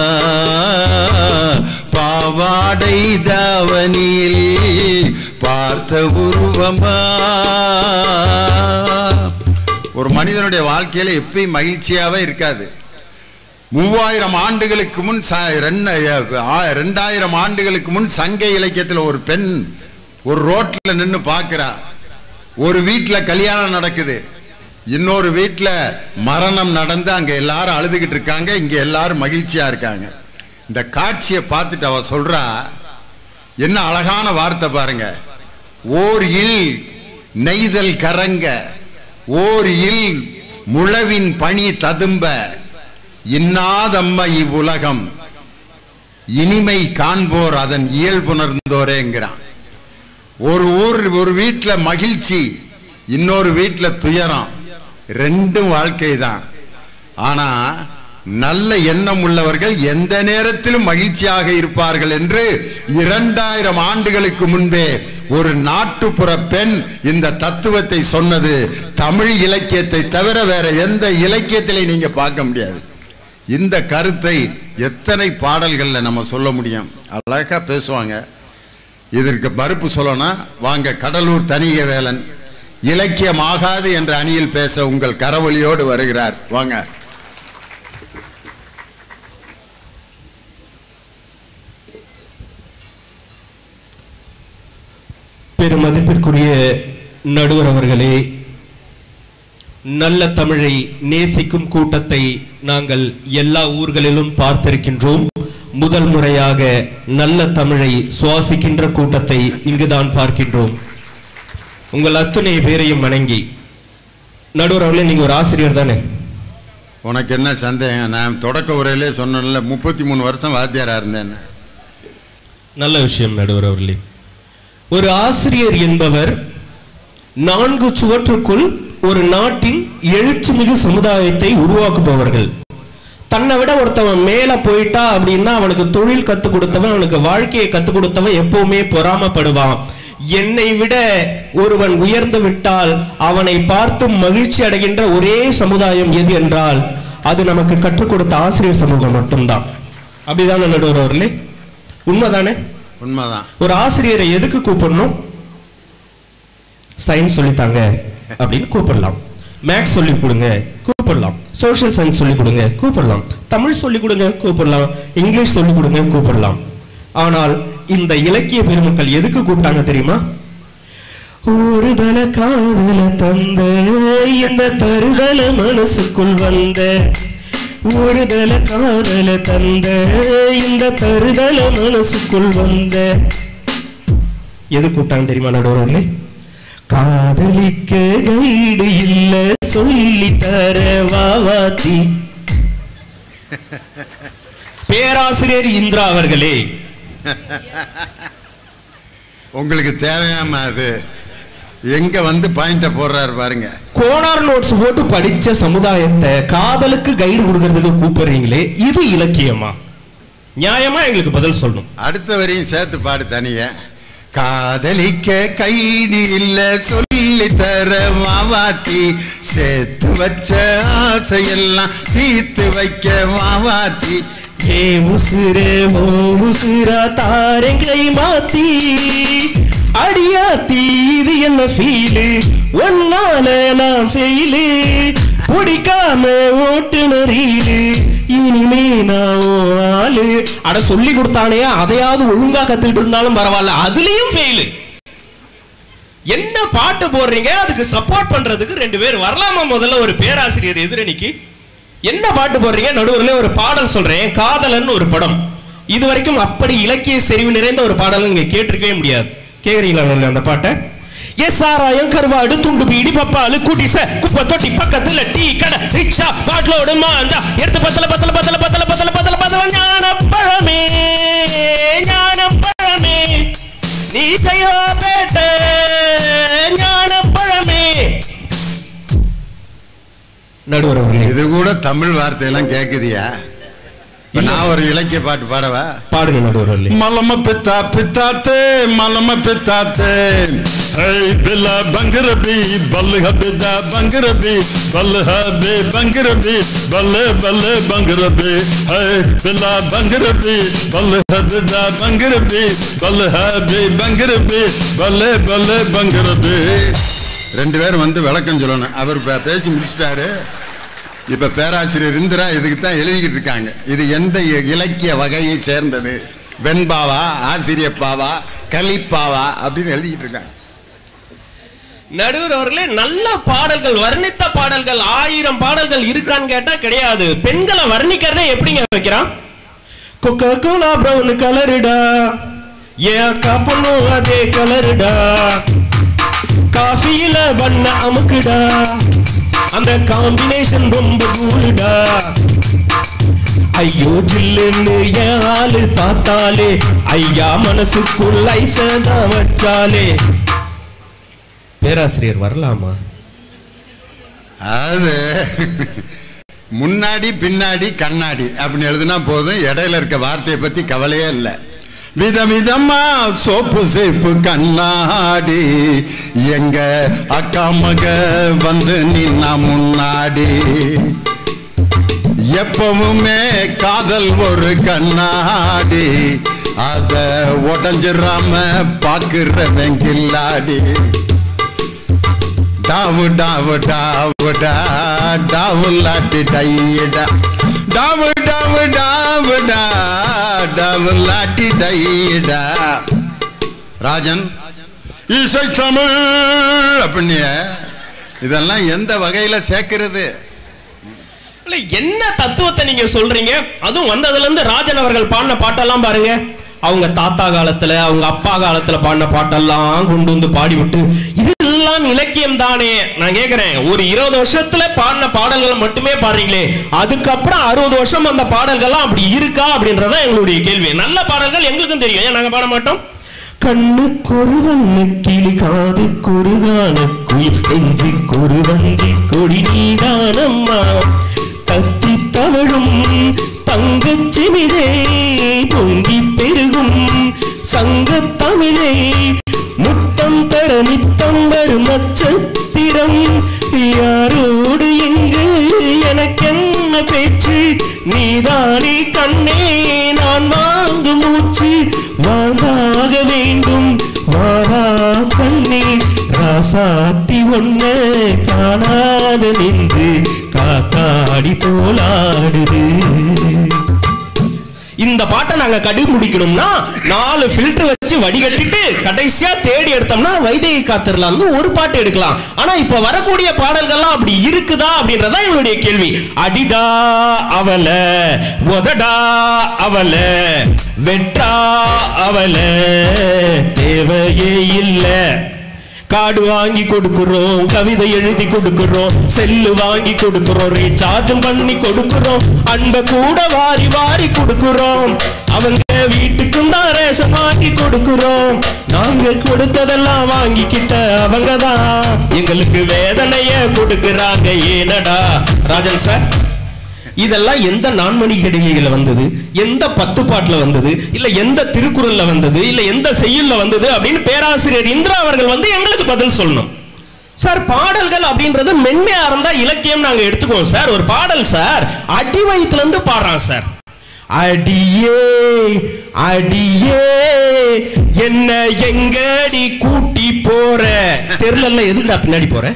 பாவாடை தாவணியில் பார்த்த உருவமா. ஒரு மனிதனுடைய வாழ்க்கையில எப்பயும் மகிழ்ச்சியாவே இருக்காது. 3000 ஆண்டுகளுக்கு முன் 2000 ஆண்டுகளுக்கு முன் சங்க இலக்கியத்தில் ஒரு பெண் ஒரு ரோட்ல நின்று பார்க்கிறா. ஒரு வீட்டில் கல்யாணம் நடக்குது, இன்னொரு வீட்டில் மரணம் நடந்து அங்க எல்லாரும் அழுதுகிட்டு இருக்காங்க, இங்க எல்லாரும் மகிழ்ச்சியா இருக்காங்க. இந்த காட்சியை பார்த்துட்டு அவ சொல்றா, என்ன அழகான வார்த்தை பாருங்க. ஓர் இல் நெய்தல் கரங்க, ஓர் இல் முழவின் பணி ததும்ப, இன்னாதம்மா இவ்வுலகம் இனிமை காண்போர் அதன் இயல்புணர்ந்தோரேங்கிறான். ஒரு வீட்டில் மகிழ்ச்சி, இன்னொரு வீட்டில் துயரம், 2 வாழ்க்கை தான். ஆனா நல்ல எண்ணம் உள்ளவர்கள் எந்த நேரத்திலும் மகிழ்ச்சியாக இருப்பார்கள் என்று 2000 ஆண்டுகளுக்கு முன்பே ஒரு நாட்டுப்புற பெண் இந்த தத்துவத்தை சொன்னது தமிழ் இலக்கியத்தை தவிர வேற எந்த இலக்கியத்திலே நீங்க பார்க்க முடியாது. இந்த கருத்தை எத்தனை பாடல்களில் நம்ம சொல்ல முடியும். அழகா பேசுவாங்க. இதற்கு மறுப்பு சொல்லணும், வாங்க கடலூர் தனிக வேலன் இலக்கியம் ஆகாது என்ற அணியில் பேச உங்கள் கரவொலியோடு வருகிறார். வாங்க. பெருமதிப்பிற்குரிய நடுவர் அவர்களே, நல்ல தமிழை நேசிக்கும் கூட்டத்தை நாங்கள் எல்லா ஊர்களிலும் பார்த்திருக்கின்றோம். முதல் முறையாக நல்ல தமிழை சுவாசிக்கின்ற கூட்டத்தை இங்குதான் பார்க்கின்றோம். உங்கள் அத்தனை பேரையும் வணங்கி, நடுவர் அவர்களே, நீங்க ஒரு ஆசிரியர் தானே? உனக்கு என்ன சந்தேகம்? நான் தொடக்க உரையிலே சொன்னேன்ல, 33 வருஷம் வாத்தியாரா இருந்தேன். நல்ல விஷயம் நடுவர் அவர்களே. ஒரு ஆசிரியர் என்பவர் 4 சுவற்றுக்குள் ஒரு நாட்டின் எழுச்சிமிகு சமுதாயத்தை உருவாக்குபவர்கள். தன்னை விட ஒருத்தவன் மேல போயிட்டா அப்படின்னா அவனுக்கு தொழில் கத்துக் கொடுத்தவன், அவனுக்கு வாழ்க்கையை கத்துக் கொடுத்தவன் எப்பவுமே பொறாமப்படுவான். என்னை விட ஒருவன் உயர்ந்து விட்டால் அவனை பார்த்து மகிழ்ச்சி அடைகின்ற ஒரே சமுதாயம் எது என்றால் அது நமக்கு கற்றுக் கொடுத்த ஆசிரியர் சமூகம் மட்டும்தான். அப்படிதானே நடுவர் அவர்களே? உண்மைதானே? உண்மைதான். ஒரு ஆசிரியரை எதுக்கு கூப்பிடணும்? சயின்ஸ் சொல்லித்தாங்க அப்படின்னு கூப்பிடலாம், மேக்ஸ் சொல்லி கொடுங்க கூப்பிடலாம், சோசியல் சயின்ஸ் சொல்லி கொடுங்க கூப்பிடலாம், தமிழ் சொல்லி கொடுங்க கூப்பிடலாம், இங்கிலீஷ் சொல்லி கொடுங்க கூப்பிடலாம். ஆனால் இந்த இலக்கிய பெருமக்கள் எதுக்கு கூப்பிட்டாங்க தெரியுமா? ஒரு தல காதல தந்த இந்த தருதல மனசுக்குள் வந்த, ஒரு தல காதல தந்த இந்த தருதல மனசுக்குள் வந்த. எது கூப்பிட்டாங்க தெரியுமா நடுவர்களே? காதலிக்க கைடு இல்ல சொல்லி தர வாவாத்தி. பேராசிரியர் இந்திரா அவர்களே, உங்களுக்கு தேவையாம அது எங்க வந்து பாயிண்ட போடுறாரு பாருங்க. கோனார் நோட்ஸ் போட்டு படிச்ச சமுதாயத்தை காதலுக்கு கைடு கொடுக்கறதுக்கு கூப்பிடுறீங்களே, இது இலக்கியமா? நியாயமா எங்களுக்கு பதில் சொல்லணும். அடுத்த வரையும் சேர்த்து பாடு தனிய. காதலிக்க கைடி இல்ல சொல்லி தர மாவாத்தி, சேர்த்து வச்ச ஆசையெல்லாம் தீர்த்து வைக்க மாவாத்தி. ஏ உசுரே ஓ உசுரா தாரங்கை மாத்தி அடியாத்தி, இது என்ன ஃபீலு, ஒன்னால நான் ஃபெயிலு, பிடிக்காம ஓட்டுநரீலு, இனிமே நான் ஆளு. அட சொல்லி கொடுத்தானே அதையாவது ஒழுங்கா கத்துக்கிட்டு இருந்தாலும் பரவாயில்ல, அதுலயும் ஃபெயிலு. என்ன பாட்டு போடுறீங்க, அதுக்கு சப்போர்ட் பண்றதுக்கு 2 பேர் வரலாமா? முதல்ல ஒரு பேராசிரியர் எதிரணிக்கு என்ன பாட்டு போடுறீங்க? நடுவரில் ஒரு பாடல் சொல்றேன், காதலன் ஒரு படம். இது வரைக்கும் அப்படி இலக்கிய செறிவு நிறைந்த ஒரு பாடல் நீங்க கேட்டிருக்கவே முடியாது. கேக்குறீங்களா அந்த பாட்டை? சாராயம் கருவாடு துண்டு பீடி பப்பாலு குடிச குப்பை தொட்டி பக்கத்துல டீ கடை ரிக்ஷா பாட்லோடு மாஞ்சா எடுத்து பத்தல பத்தல பத்தல பத்தல பத்தல பத்தல பத்தல ஞான பழமே நீ செய்யோ பேட்ட ஞான பழமே. நடுவர் இது கூட தமிழ் வார்த்தையெல்லாம் கேக்குதியா? நான் ஒரு இலக்கிய பாட்டு பாடவா? பாடுங்க நடுவர். மலம பித்தா பித்தாத்தே மலம பித்தாத்தே ஹே பில்லா பங்கரபி பல்லுஹ பித்தா பங்கரபி பல்லுஹ பே பங்கரபி பல்லே பல்லே பங்கரபி ஹே பில்லா பங்கரபி பல்லுஹ பித்தா பங்கரபி பல்லுஹ பே பங்கரபி பல்லே பல்லே பங்கரபி. 2 பேரும் வந்து விளக்கம் சொல்லணும். அவர் பேசி முடிச்சிட்டாரு. இப்ப பேராசிரியர் இந்திரா இதுக்கு தான் எழுதிக்கிட்டு இருக்காங்க. இது எந்த இலக்கிய வகையை சேர்ந்தது, வெண்பாவா ஆசிரியப்பாவா கலிப்பாவா அப்படின்னு எழுதிக்கிட்டு இருக்காங்க. நடுவர் அவர்களே, நல்ல பாடல்கள், வர்ணித்த பாடல்கள் 1000 பாடல்கள் இருக்கான்னு கேட்டா கிடையாது. பெண்களை வர்ணிக்கிறதே எப்படிங்க வைக்கிறான்? கொக்கோ கோலா பிரவுன் கலருடா, ஏன் அக்கா பொண்ணு அதே கலருடா, காஃபியில பண்ண அமுக்குடா, அந்த காம்பினேஷன் ரொம்ப கூடுடா, ஐயோ ஜில்லுன்னு என் ஆளு பார்த்தாலே ஐயா மனசுக்குள் ஐசதான் வச்சாலே. பேராசிரியர் வரலாமா? அது முன்னாடி பின்னாடி கண்ணாடி அப்படின்னு எழுதுனா போதும், இடையில இருக்க வார்த்தையை பத்தி கவலையே இல்லை. விதவிதமா சோப்பு சேப்பு கண்ணாடி, எங்க அக்கா மக வந்து நின்னா முன்னாடி, எப்பவுமே காதல் ஒரு கண்ணாடி, அத உடஞ்சிராம பாக்குறவன் கில்லாடி. டாவு டாவு டாவு டா டாவு லாட்டி டையடா டாவு டாவு டாவு டா டாவு லாட்டி டையடா. ராஜன் இசை தமிழ் அப்படின்னு இதெல்லாம் எந்த வகையில சேர்க்கிறது? என்ன தத்துவத்தை நீங்க சொல்றீங்க? அதுவும் வந்ததுல இருந்து ராஜன் அவர்கள் பாடின பாட்டெல்லாம் பாருங்க. அவங்க தாத்தா காலத்துல அவங்க அப்பா காலத்துல பாடின பாட்டெல்லாம் கொண்டு வந்து பாடிவிட்டு இதெல்லாம் இலக்கியம் தானே. நான் கேக்குறேன், ஒரு 20 வருஷத்துல பாடின பாடல்கள் மட்டுமே பாடுறீங்களே, அதுக்கப்புறம் 60 வருஷம் அந்த பாடல்கள்லாம் அப்படி இருக்கா அப்படின்றதான் எங்களுடைய கேள்வி. நல்ல பாடல்கள் எங்களுக்கும் தெரியும், ஏன் நாங்க பாட மாட்டோம்? கண்ணு கொருவண்ணு கிளி காது கொருகான குயில் நெஞ்சு கொருவந்தி கொடி நீதானம்மா, கத்தி தவழும் தங்கச்சிமிழே பொங்கி பெருகும் சங்க தமிழை, முத்தம் தர நித்தம் வரும் நட்சத்திரம், யாரோடு எங்கு எனக்கென்ன பேச்சு, நீதானே கண்ணே நான் வாங்கும் மூச்சு, வாங்காக வேண்டும் வாரா கண்ணே, ராசாத்தி ஒன்ன காணாத நின்று காத்தாடி போலாடுது. இந்த பாட்டை நாங்க கண்டுபிடிக்கணும்னா 4 ஃபில்டர் வச்சு வடிகட்டிட்டு கடைசியா தேடி எடுத்தோம்னா வைதேகி காத்திரலாம் ஒரு பாட்டு எடுக்கலாம். ஆனா இப்ப வரக்கூடிய பாடல்கள்லாம் அப்படி இருக்குதா அப்படின்றதா என்னுடைய கேள்வி. அடிடா அவள உதடா அவள வெட்டா அவள தேவையே இல்ல, கார்டு வாங்கி கொடுக்கிறோம், கவிதை எழுதி கொடுக்கிறோம், செல்லு வாங்கி கொடுக்கிறோம், ரீசார்ஜும் பண்ணி கொடுக்கிறோம், அன்பை கூட வாரி வாரி கொடுக்கிறோம், அவங்க வீட்டுக்கும் தான் ரேஷன் வாங்கி கொடுக்கிறோம், நாங்க கொடுத்ததெல்லாம் வாங்கிக்கிட்ட அவங்க தான் எங்களுக்கு வேதனைய கொடுக்கிறாங்க. ஏனடா ராஜன் சார்? இதெல்லாம் எந்த நான்மணி கடிகைகள் வந்தது, எந்த 10 பாட்டுல வந்தது, இல்ல எந்த திருக்குறள்ல வந்தது, இல்ல எந்த செய்யுள்ல வந்தது அப்படின்னு பேராசிரியர் இந்திரா அவர்கள் வந்து எங்களுக்கு பதில் சொல்லணும். சார் பாடல்கள் அப்படின்றது மென்மையா இருந்தா இலக்கியம் நாங்க எடுத்துக்குவோம் சார். ஒரு பாடல் சார் அடி வயிற்றுல இருந்து பாடுறான் சார். அடியே அடியே என்ன எங்கடி கூட்டி போற, தெரியல எதுக்குடா பின்னாடி போற,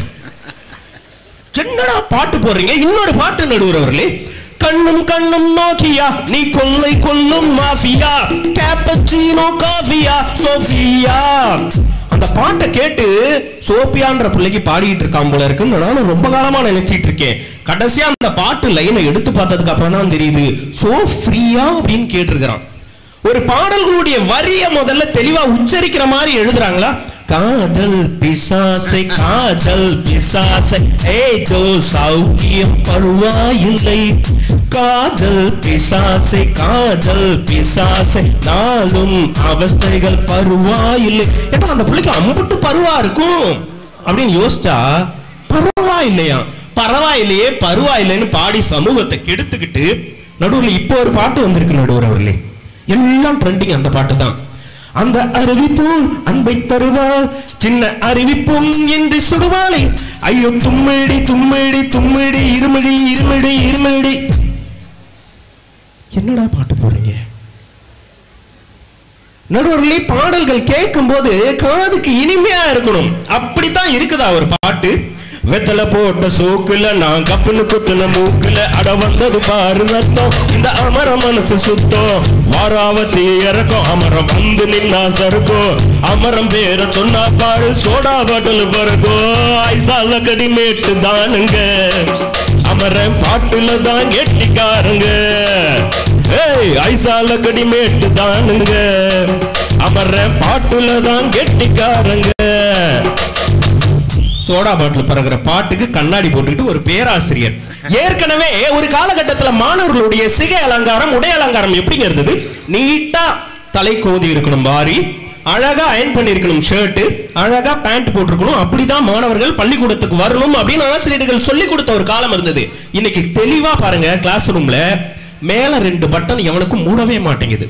என்னடா பாட்டு போடுறீங்க. இன்னொரு பாட்டு நடுவர் அவர்களே, கண்ணும் கண்ணும் நோக்கியா நீ கொள்ளை கொள்ளும் மாஃபியா கேப்பச்சினோ காஃபியா சோஃபியா. அந்த பாட்டை கேட்டு சோபியான்ற பிள்ளைக்கு பாடிட்டு இருக்கான் போல இருக்குன்னு நானும் ரொம்ப காலமா நினைச்சிட்டு இருக்கேன். கடைசியா அந்த பாட்டு லைனை எடுத்து பார்த்ததுக்கு அப்புறம் தான் தெரியுது சோஃபியா அப்படின்னு கேட்டிருக்கிறான். ஒரு பாடல்களுடைய வரிய முதல்ல தெளிவா உச்சரிக்கிற மாதிரி எழுதுறாங்களா? காதல் பிசாசை காதல் பிசாசை ஏதோ சௌக்கியம் பருவாயில்லை, காதல் பிசாசை காதல் பிசாசை நாளும் அவஸ்தைகள் பருவாயில்லை. ஏன்னா அந்த பிள்ளைக்கு அம்புட்டு பருவா இருக்கும் அப்படின்னு யோசிச்சா பரவாயில்லையா, பரவாயில்லையே பருவாயில்லைன்னு பாடி சமூகத்தை கெடுத்துக்கிட்டு நடுவில் இப்போ ஒரு பாட்டு வந்திருக்கு நடுவர் அவர்களே, எல்லாம் ட்ரெண்டிங் அந்த பாட்டு தான். அந்த அறிவிப்பும் அன்பை தருவா சின்ன அறிவிப்பும் என்று சுடுவாளை, ஐயோ தும்மிடி தும்மிடி தும்மிடி இருமிடி இருமிடி இருமிடி. என்னடா பாட்டு போறீங்க நடுவர்களே? பாடல்கள் கேட்கும் போது காதுக்கு இனிமையா இருக்கணும், அப்படித்தான் இருக்குதா ஒரு பாட்டு? வெத்தலை போட்ட சோக்குல நான் கப்புன்னு குத்துன மூக்குல அட வந்தது பாரு ரத்தம், இந்த அமர மனசு சுத்தம் வாராவத்தி இறக்கும் அமரம் வந்து நின்னா சருக்கும், அமரம் பேர சொன்னா பாரு சோடா பாட்டில் பறக்கும், ஐசால கடிமேட்டு தானுங்க அமரன் பாட்டுல தான் கெட்டிக்காரங்க, ஏய் ஐசால கடிமேட்டு தானுங்க அமரன் பாட்டுல தான் கெட்டிக்காரங்க. சோடா பாட்டில் பறக்கிற பாட்டுக்கு கண்ணாடி போட்டுக்கிட்டு ஒரு பேராசிரியர். ஏற்கனவே ஒரு காலகட்டத்தில் மாணவர்களுடைய சிகை அலங்காரம் உடை அலங்காரம் எப்படிங்க இருந்தது? நீட்டா தலை கோதி இருக்கணும், வாரி அழகா அயன் பண்ணி இருக்கணும், ஷர்ட் அழகா பேண்ட் போட்டிருக்கணும், அப்படிதான் மாணவர்கள் பள்ளிக்கூடத்துக்கு வரணும் அப்படின்னு ஆசிரியர்கள் சொல்லி கொடுத்த ஒரு காலம் இருந்தது. இன்னைக்கு தெளிவா பாருங்க, கிளாஸ் ரூம்ல மேல 2 பட்டன் எவனுக்கும் மூடவே மாட்டேங்குது.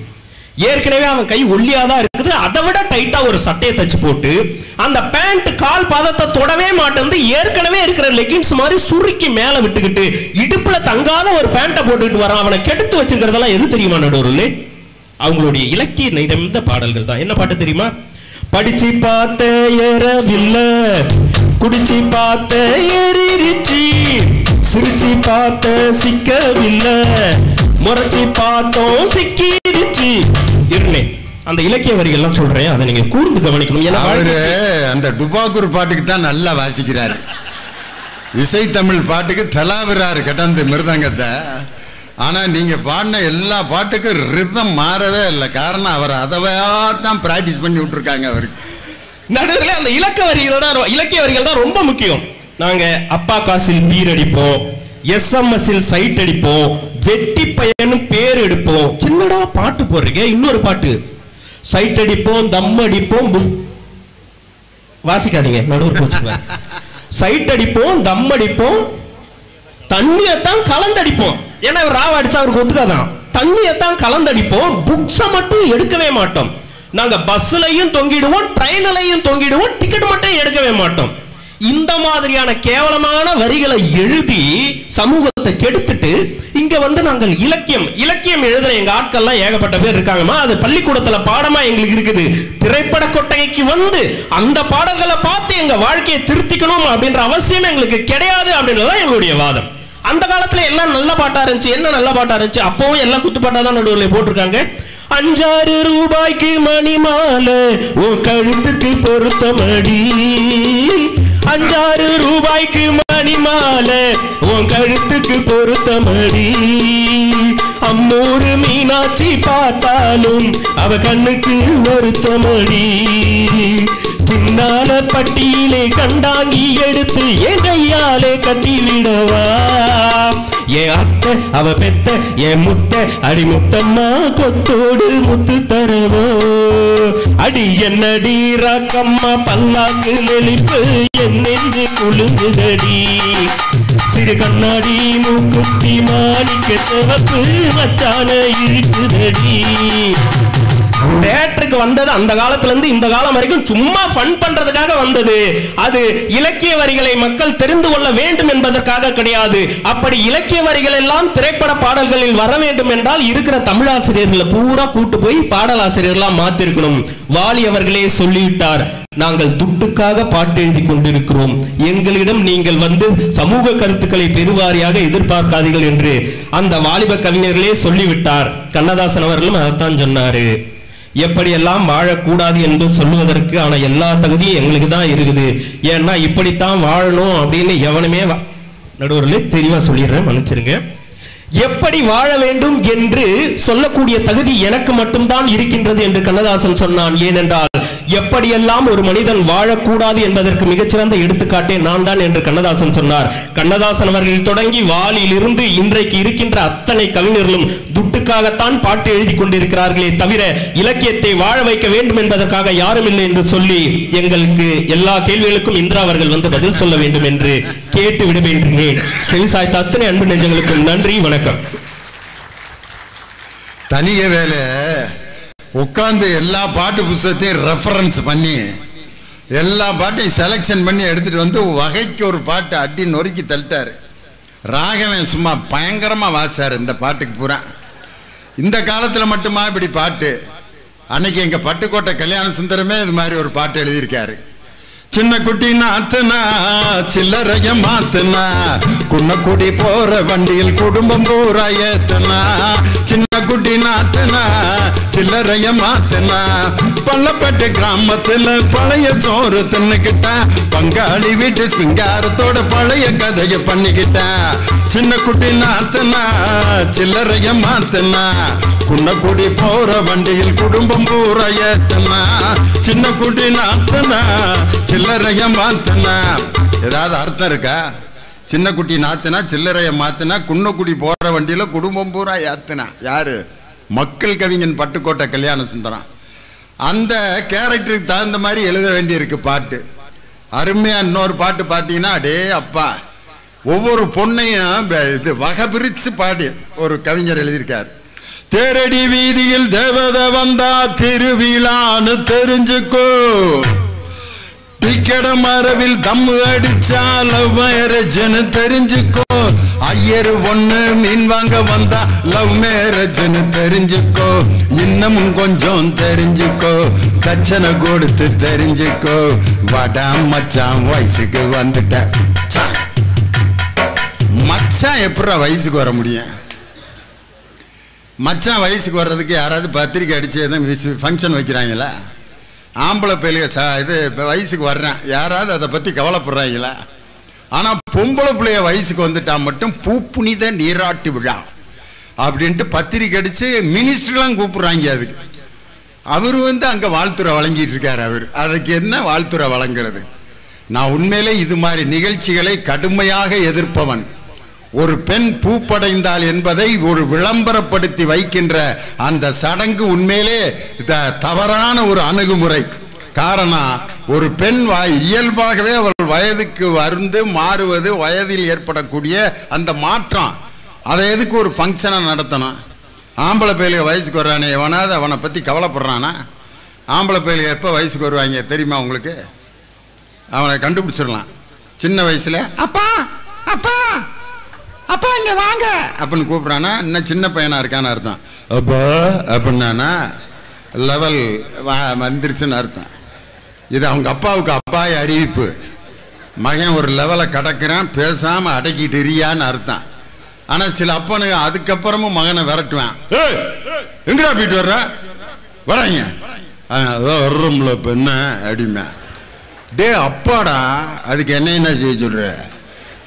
ஏற்கனவே அவன் கை ஒல்லியாதான் இருக்குது, அதை விட டைட்டா ஒரு சட்டையை தச்சு போட்டு அந்த பேண்ட் கால் பாதத்தை தொடவே மாட்டேன், ஏற்கனவே இருக்கிற லெகின்ஸ் மாதிரி சுருக்கி மேல விட்டுக்கிட்டு இடுப்புல தங்காத ஒரு பேண்ட்டை போட்டுக்கிட்டு வரான். அவனை கெடுத்து வச்சிருக்கிறதெல்லாம் எது தெரியுமா நடுவர்களே? அவங்களுடைய இலக்கிய நிறைந்த பாடல்கள் தான். என்ன பாட்டு தெரியுமா? படிச்சு பார்த்த ஏறவில்ல, குடிச்சு பார்த்த ஏறிடுச்சு, சிரிச்சு பார்த்த சிக்கவில்லை, முறைச்சி பார்த்தோம் சிக்கிடுச்சு. இருனே அந்த இலக்கிய வரிகள்லாம் சொல்றேன், அதை நீங்க கூர்ந்து கவனிக்கணும். அவரு அந்த டுபாக்கூர் பாட்டுக்கு தான் நல்லா வாசிக்கிறாரு, இசை தமிழ் பாட்டுக்கு தலாவிறாரு கடந்து மிருதங்கத்தை. ஆனா நீங்க பாடின எல்லா பாட்டுக்கும் ரிதம் மாறவே இல்லை. காரணம் அவர் அதவே தான் பிராக்டிஸ் பண்ணி விட்டுருக்காங்க அவருக்கு. நடுவில் அந்த இலக்கிய வரிகள் தான் ரொம்ப முக்கியம். நாங்க அப்பா காசில் பீர் அடிப்போம், எஸ்எம்எஸ்ஸில் சைட் அடிப்போம், வெட்டி பையனு பேர் எடுப்போம். என்னடா பாட்டு போடுறீங்க? இன்னொரு பாட்டு சைட் அடிப்போம், தம் அடிப்போம், வாசிக்காதீங்க நடுவர் போச்சுங்க. சைட் அடிப்போம், தம் அடிப்போம், தண்ணியத்தான் கலந்தடிப்போம். ஏன்னா ராவ அடிச்சா அவருக்கு ஒத்துக்காதான். தண்ணியத்தான் கலந்தடிப்போம், புக்ஸை மட்டும் எடுக்கவே மாட்டோம். நாங்க பஸ்லயும் தொங்கிடுவோம், ட்ரெயின்லயும் தொங்கிடுவோம், டிக்கெட் மட்டும் எடுக்கவே மாட்டோம். இந்த மாதிரியான கேவலமான வரிகளை எழுதி சமூகத்தை கெடுத்துட்டு இங்க வந்து நாங்கள் இலக்கியம் எழுதுற எங்க ஆட்கள்லாம் ஏகப்பட்ட பேர் இருக்காங்கம்மா. அது பள்ளிக்கூடத்துல பாடமா எங்களுக்கு இருக்குது. திரைப்பட கொட்டகைக்கு வந்து அந்த பாடல்களை பார்த்து எங்க வாழ்க்கையை திருத்திக்கணும் அப்படின்ற அவசியம் எங்களுக்கு கிடையாது அப்படின்றதான் எங்களுடைய வாதம். அந்த காலத்துல எல்லாம் நல்ல பாட்டா இருந்துச்சு. என்ன நல்ல பாட்டா இருந்துச்சு? அப்பவும் எல்லாம் குத்துப்பாட்டா தான் நடுவில் போட்டிருக்காங்க. 5-6 ரூபாய்க்கு மணி மாலை உன் கழுத்துக்கு பொருத்தமடி, 5-6 ரூபாய்க்கு மணி மாலை உன் கழுத்துக்கு பொருத்தமடி, அம்மூரு மீனாட்சி பார்த்தாலும் அவ கண்ணுக்கு வருத்தமடி, பின்னால பட்டியிலே கண்டாங்கி எடுத்து என் கையாலே கட்டிவிடவா, என் அத்தை அவ பெத்த என் முத்த அடி முத்தம்மா கொத்தோடு முத்து தரவோ, அடி என்னடி ராக்கம்மா பல்லாக்கு நெளிப்பு என் நெஞ்சு குழுங்குதடி, சிறு கண்ணாடி மூக்குத்தி மாணிக்க சிவப்பு மச்சான இருக்குதடி. தியேட்டருக்கு வந்தது அந்த காலத்துல இருந்து இந்த காலம் வரைக்கும் சும்மா ஃபன் பண்றதுக்காக வந்தது. அது இலக்கிய வரிகளை மக்கள் தெரிந்து கொள்ள வேண்டும் என்பதற்காக கிடையாது. அப்படி இலக்கிய வரிகள் எல்லாம் திரைப்பட பாடல்களில் வர வேண்டும் என்றால் இருக்கிற தமிழாசிரியர்களை பூரா கூட்டு போய் பாடலாசிரியர்களா மாத்திருக்கணும். வாலி அவர்களே சொல்லிவிட்டார், நாங்கள் துட்டுக்காக பாட்டு எழுதி கொண்டிருக்கிறோம், எங்களிடம் நீங்கள் வந்து சமூக கருத்துக்களை பெருவாரியாக எதிர்பார்க்காதீர்கள் என்று அந்த வாலிப கவிஞர்களே சொல்லிவிட்டார். கண்ணதாசன் அவர்களும் அதைத்தான் சொன்னாரு. எப்படியெல்லாம் வாழக்கூடாது என்று சொல்லுவதற்கு ஆனா எல்லா தகுதியும் எங்களுக்கு தான் இருக்குது. ஏன்னா இப்படித்தான் வாழணும் அப்படின்னு எவனுமே நடுவர்களே தெளிவா சொல்லிடுறேன், மன்னிச்சிருங்க. எப்படி வாழ வேண்டும் என்று சொல்லக்கூடிய தகுதி எனக்கு மட்டும்தான் இருக்கின்றது என்று கண்ணதாசன் சொன்னான். ஏனென்றால் எப்படியெல்லாம் ஒரு மனிதன் வாழக்கூடாது என்பதற்கு மிகச்சிறந்த எடுத்துக்காட்டே நான் தான் என்று கண்ணதாசன் சொன்னார். கண்ணதாசன் அவர்கள் தொடங்கி வாலியிலிருந்து இன்றைக்கு இருக்கின்ற அத்தனை கவிஞர்களும் துட்டுக்காகத்தான் பாட்டு எழுதி கொண்டிருக்கிறார்களே தவிர இலக்கியத்தை வாழ வைக்க வேண்டும் என்பதற்காக யாரும் இல்லை என்று சொல்லி எங்களுக்கு எல்லா கேள்விகளுக்கும் இந்திரா அவர்கள் வந்து பதில் சொல்ல வேண்டும் என்று கேட்டு விடுகின்றேன். செவிசாய்த்த அத்தனை அன்பு நெஞ்சங்களுக்கும் நன்றி, வணக்கம். தனிய வேலை உட்கார்ந்து எல்லா பாட்டு புத்தகத்தையும் ரெஃபரன்ஸ் பண்ணி எல்லா பாட்டையும் செலெக்ஷன் பண்ணி எடுத்துட்டு வந்து வகைக்கு ஒரு பாட்டு அடி நொறுக்கி தள்ளிட்டாரு. ராகவன் சும்மா பயங்கரமா வாசாரு இந்த பாட்டுக்கு பூரா. இந்த காலத்துல மட்டுமா இப்படி பாட்டு? அன்னைக்கு எங்க பட்டுக்கோட்டை கல்யாண சுந்தரமே இது மாதிரி ஒரு பாட்டு எழுதியிருக்காரு. சின்ன குட்டி நாத்துனா சில்லறைய மாத்துனா குன்னக்குடி போற வண்டியில் குடும்பம் பூரா ஏத்துனா. சின்ன குட்டி நாத்துனா சில்லறைய மாத்துனா பள்ளப்பட்டு கிராமத்துல பழைய சோறு தின்னுக்கிட்ட பங்காளி வீட்டு சிங்காரத்தோட பழைய கதைய பண்ணிக்கிட்ட. சின்ன குட்டி நாத்துனா சில்லறைய மாத்துனா குன்னக்குடி போற வண்டியில் குடும்பம் பூரா ஏத்துனா. சின்ன குட்டி நாத்துனா சில்லறைய மாத்துனா. ஏதாவது அர்த்தம் இருக்கா? சின்ன குட்டி நாத்துனா சில்லறைய மாத்துனா குன்னக்குடி போற வண்டியில குடும்பம் பூரா ஏத்துனா. யாரு? மக்கள் கவிஞன் பட்டுக்கோட்டை கல்யாண சுந்தரம். அந்த கேரக்டருக்கு தகுந்த மாதிரி எழுத வேண்டியிருக்கு பாட்டு. அருமையா இன்னொரு பாட்டு பார்த்தீங்கன்னா, அடே அப்பா, ஒவ்வொரு பொண்ணையும் இது வகை பிரிச்சு பாடி ஒரு கவிஞர் எழுதியிருக்கார். தேரடி வீதியில் தேவதை வந்தா திருவிழான்னு தெரிஞ்சுக்கோ, டிக்கெட மரவில் தம்மு அடிச்சா லவ் மேரேஜ்னு தெரிஞ்சுக்கோ, ஐயரு ஒண்ணு மீன் வாங்க வந்தா லவ் மேரேஜ்னு தெரிஞ்சுக்கோ, இன்னமும் கொஞ்சம் தெரிஞ்சுக்கோ, தச்சனை கொடுத்து தெரிஞ்சுக்கோ, வடா மச்சான் வயசுக்கு வந்துட்ட. மச்சான் எப்படா வயசுக்கு வர முடியும்? மச்சான் வயசுக்கு வர்றதுக்கு யாராவது பத்திரிக்கை அடிச்சு எதுவும் ஃபங்க்ஷன் வைக்கிறாங்களா? ஆம்பளை பிள்ளைங்க இது வயசுக்கு வர்றேன் யாராவது அதை பற்றி கவலைப்படுறாங்களா? ஆனால் பொம்பளை பிள்ளைய வயசுக்கு வந்துட்டா மட்டும் பூப்புனித நீராட்டு விழா அப்படின்ட்டு பத்திரிக்கை அடித்து மினிஸ்டர்லாம் கூப்பிட்றாங்க. அதுக்கு அவர் அங்கே வாழ்த்துறை வழங்கிட்டு இருக்கார். அவர் அதுக்கு என்ன வாழ்த்துறை வழங்குறது? நான் உண்மையிலே இது மாதிரி நிகழ்ச்சிகளை கடுமையாக எதிர்ப்பவன். ஒரு பெண் பூப்படைந்தாள் என்பதை ஒரு விளம்பரப்படுத்தி வைக்கின்ற அந்த சடங்கு உண்மையிலே தவறான ஒரு அணுகுமுறை. காரணம், ஒரு பெண் இயல்பாகவே அவள் வயதுக்கு வந்து மாறுவது, வயதில் ஏற்படக்கூடிய அந்த மாற்றம், அதை எதுக்கு ஒரு ஃபங்க்ஷனை நடத்தணும்? ஆம்பளை பையலுக்கு வயசுக்கு வர்றானே எவனாவது அவனை பற்றி கவலைப்படுறானா? ஆம்பளை பையலுக்கு எப்போ வயசுக்கு வருவாங்க தெரியுமா உங்களுக்கு? அவனை கண்டுபிடிச்சிடலாம். சின்ன வயசுல அப்பா அப்பா அப்பா இங்க வாங்க அப்படின்னு கூப்பிட்றானா, இன்னும் சின்ன பையனா இருக்கான்னு அர்த்தம். அப்பா அப்படின்னா லெவல் வந்துருச்சுன்னு அர்த்தம். இது அவங்க அப்பாவுக்கு அப்பாய் அறிவிப்பு. மகன் ஒரு லெவலை கடக்கிறான், பேசாமல் அடக்கிட்டு இருயான்னு அர்த்தம். ஆனால் சில அப்பனுக்கு அதுக்கப்புறமும் மகனை விரட்டுவேன். எங்கடா போயிட்டு வர்ற வராங்க வர்றோம்ல பெண்ண அடிமை. டே அப்பாடா, அதுக்கு என்ன செய்ய சொல்ற?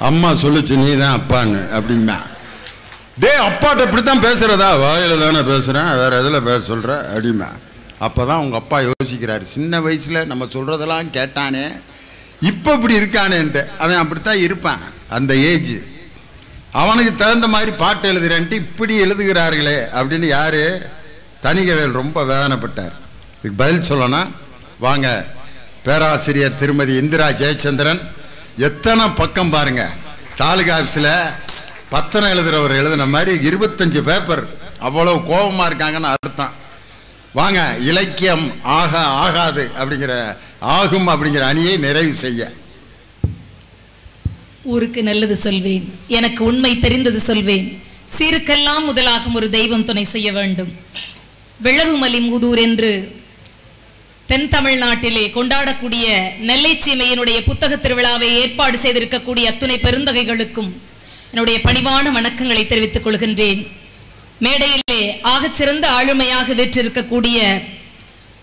அம்மா சொல்லுச்சு நீ தான் அப்பான்னு அப்படிமா. டே அப்பாட்ட இப்படித்தான் பேசுறதா? வாயில தானே பேசுறேன், வேற எதில் பேச சொல்ற அப்படிமா. அப்போதான் உங்க அப்பா யோசிக்கிறாரு, சின்ன வயசுல நம்ம சொல்றதெல்லாம் கேட்டானே, இப்போ இப்படி இருக்கானேன்ட்டு. அவன் அப்படித்தான் இருப்பான். அந்த ஏஜ் அவனுக்கு தகுந்த மாதிரி பாட்டு எழுதுறேன்ட்டு இப்படி எழுதுகிறார்களே அப்படின்னு யாரு? தனிகவேல் ரொம்ப வேதனைப்பட்டார். இதுக்கு பதில் சொல்லணும் வாங்க. பேராசிரியர் திருமதி இந்திரா ஜெயச்சந்திரன் எத்தனை பக்கம் பாருங்க. தாலுகா ஆஃபீஸில் பத்திரம் எழுதுறவர் எழுதின மாதிரி 25 பேப்பர். அவ்வளவு கோபமாக இருக்காங்கன்னு அர்த்தம். வாங்க, இலக்கியம் ஆகாது அப்படிங்கிற ஆகும் அப்படிங்கிற அணியை நிறைவு செய்ய. ஊருக்கு நல்லது சொல்வேன், எனக்கு உண்மை தெரிந்தது சொல்வேன், சீருக்கெல்லாம் முதலாகும் ஒரு தெய்வம் துணை செய்ய வேண்டும். வெள்ளகுமலி மூதூர் என்று தென் தமிழ்நாட்டிலே கொண்டாடக்கூடிய நெல்லை சீமையினுடைய புத்தக திருவிழாவை ஏற்பாடு செய்திருக்கக்கூடிய அத்துணை பெருந்தகைகளுக்கும் என்னுடைய பணிவான வணக்கங்களை தெரிவித்துக் கொள்கின்றேன். மேடையிலே ஆகச்சிறந்த ஆளுமையாக வெற்றிருக்கக்கூடிய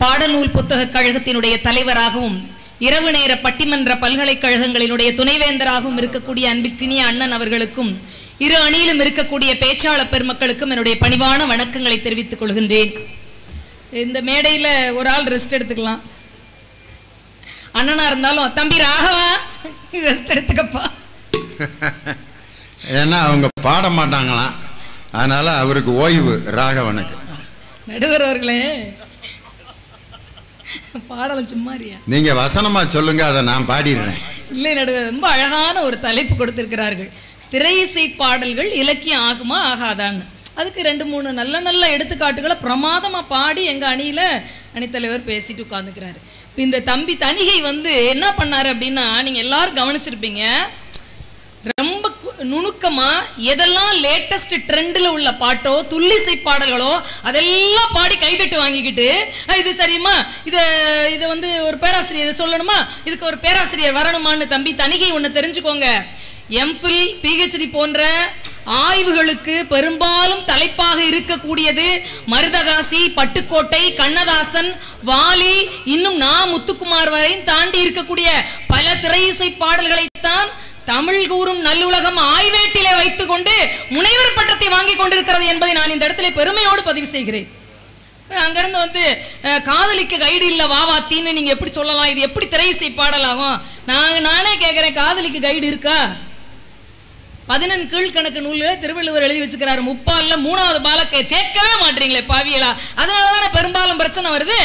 பாடநூல் புத்தக கழகத்தினுடைய தலைவராகவும் இரவு நேர பட்டிமன்ற பல்கலைக்கழகங்களினுடைய துணைவேந்தராகவும் இருக்கக்கூடிய அன்பிற்கினிய அண்ணன் அவர்களுக்கும் இரு அணியிலும் இருக்கக்கூடிய பேச்சாளர் பெருமக்களுக்கும் என்னுடைய பணிவான வணக்கங்களை தெரிவித்துக் கொள்கின்றேன். இந்த மேடையில் ஒரு ஆள் ரெஸ்ட் எடுத்துக்கலாம். அண்ணனா இருந்தாலும் தம்பி ராகவா ரெஸ்ட் எடுத்துக்கப்பா. ஏன்னா அவங்க பாட மாட்டாங்களாம், அதனால அவருக்கு ஓய்வு ராகவனுக்கு. நடுவர் அவர்களே பாடலாம் சும்மாரியா, நீங்க வசனமா சொல்லுங்க, அதை நான் பாடிடுறேன். இல்லை நடுவர், ரொம்ப அழகான ஒரு தலைப்பு கொடுத்திருக்கிறார்கள். திரை இசை பாடல்கள் இலக்கியம் ஆகுமா ஆகாதான்னு. அதுக்கு 2-3 நல்ல நல்ல எடுத்துக்காட்டுகளை பிரமாதமாக பாடி எங்கள் அணியில் அணித்தலைவர் பேசிட்டு உட்காந்துக்கிறாரு. இப்போ இந்த தம்பி தணிகை என்ன பண்ணாரு அப்படின்னா, நீங்கள் எல்லாரும் கவனிச்சிருப்பீங்க, ரொம்ப நுணுக்கமாக எதெல்லாம் லேட்டஸ்ட் ட்ரெண்டில் உள்ள பாட்டோ துள்ளிசை பாடல்களோ அதெல்லாம் பாடி கைதட்டு வாங்கிக்கிட்டு இது சரியுமா, இதை ஒரு பேராசிரியர் சொல்லணுமா, இதுக்கு ஒரு பேராசிரியர் வரணுமான்னு. தம்பி தணிகை ஒன்று தெரிஞ்சுக்கோங்க, எம்ஃபில் பிஹெச்டி போன்ற ஆய்வுகளுக்கு பெரும்பாலும் தலைப்பாக இருக்கக்கூடியது மருதகாசி, பட்டுக்கோட்டை, கண்ணதாசன், வாலி, இன்னும் முத்துக்குமார் வரையும் தாண்டி இருக்கக்கூடிய பல திரை இசை பாடல்களைத்தான் தமிழ் கூறும் நல்லுலகம் ஆய்வேட்டிலே வைத்துக் கொண்டு முனைவர் பட்டத்தை வாங்கி கொண்டிருக்கிறது என்பதை நான் இந்த இடத்துல பெருமையோடு பதிவு செய்கிறேன். அங்கிருந்து காதலிக்கு கைடு இல்ல வாவாத்தின்னு நீங்க எப்படி சொல்லலாம், இது எப்படி திரை இசை பாடலாகும்? நானே கேட்கிறேன், காதலிக்கு கைடு இருக்கா? 11 கீழ்கணக்கு நூல்களை திருவள்ளுவர் எழுதி வச்சுக்கிறாரு. 3 3வது பாலத்தை சேர்க்கவே மாட்டீங்களே பாவியலா. அதனாலதானே பெரும்பாலும் பிரச்சனை வருது.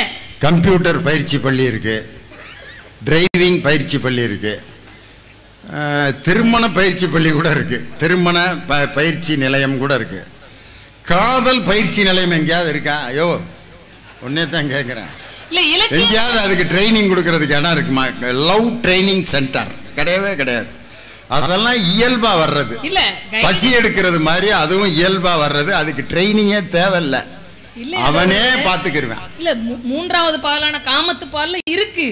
கம்ப்யூட்டர் பயிற்சி பள்ளி இருக்கு, டிரைவிங் பயிற்சி பள்ளி இருக்கு, திருமண பயிற்சி பள்ளி கூட இருக்கு, திருமண பயிற்சி நிலையம் கூட இருக்கு. காதல் பயிற்சி நிலையம் எங்கேயாவது இருக்கா? ஐயோ ஒன்னே தான் கேட்கிறேன், எங்கேயாவது அதுக்கு ட்ரைனிங் கொடுக்கறதுக்கு இடம் இருக்குமா? லவ் ட்ரைனிங் சென்டர் கிடையவே கிடையாது. அதெல்லாம் இயல்பா வர்றது, இல்ல பசி எடுக்கிறது மாதிரி அதுவும் இயல்பா வர்றது. அதுக்கு ட்ரைனிங்கே தேவையில்லை, அவனே பாத்துக்கிருவேன். இல்ல 3வது பாலான காமத்து பால்ல இருக்கு.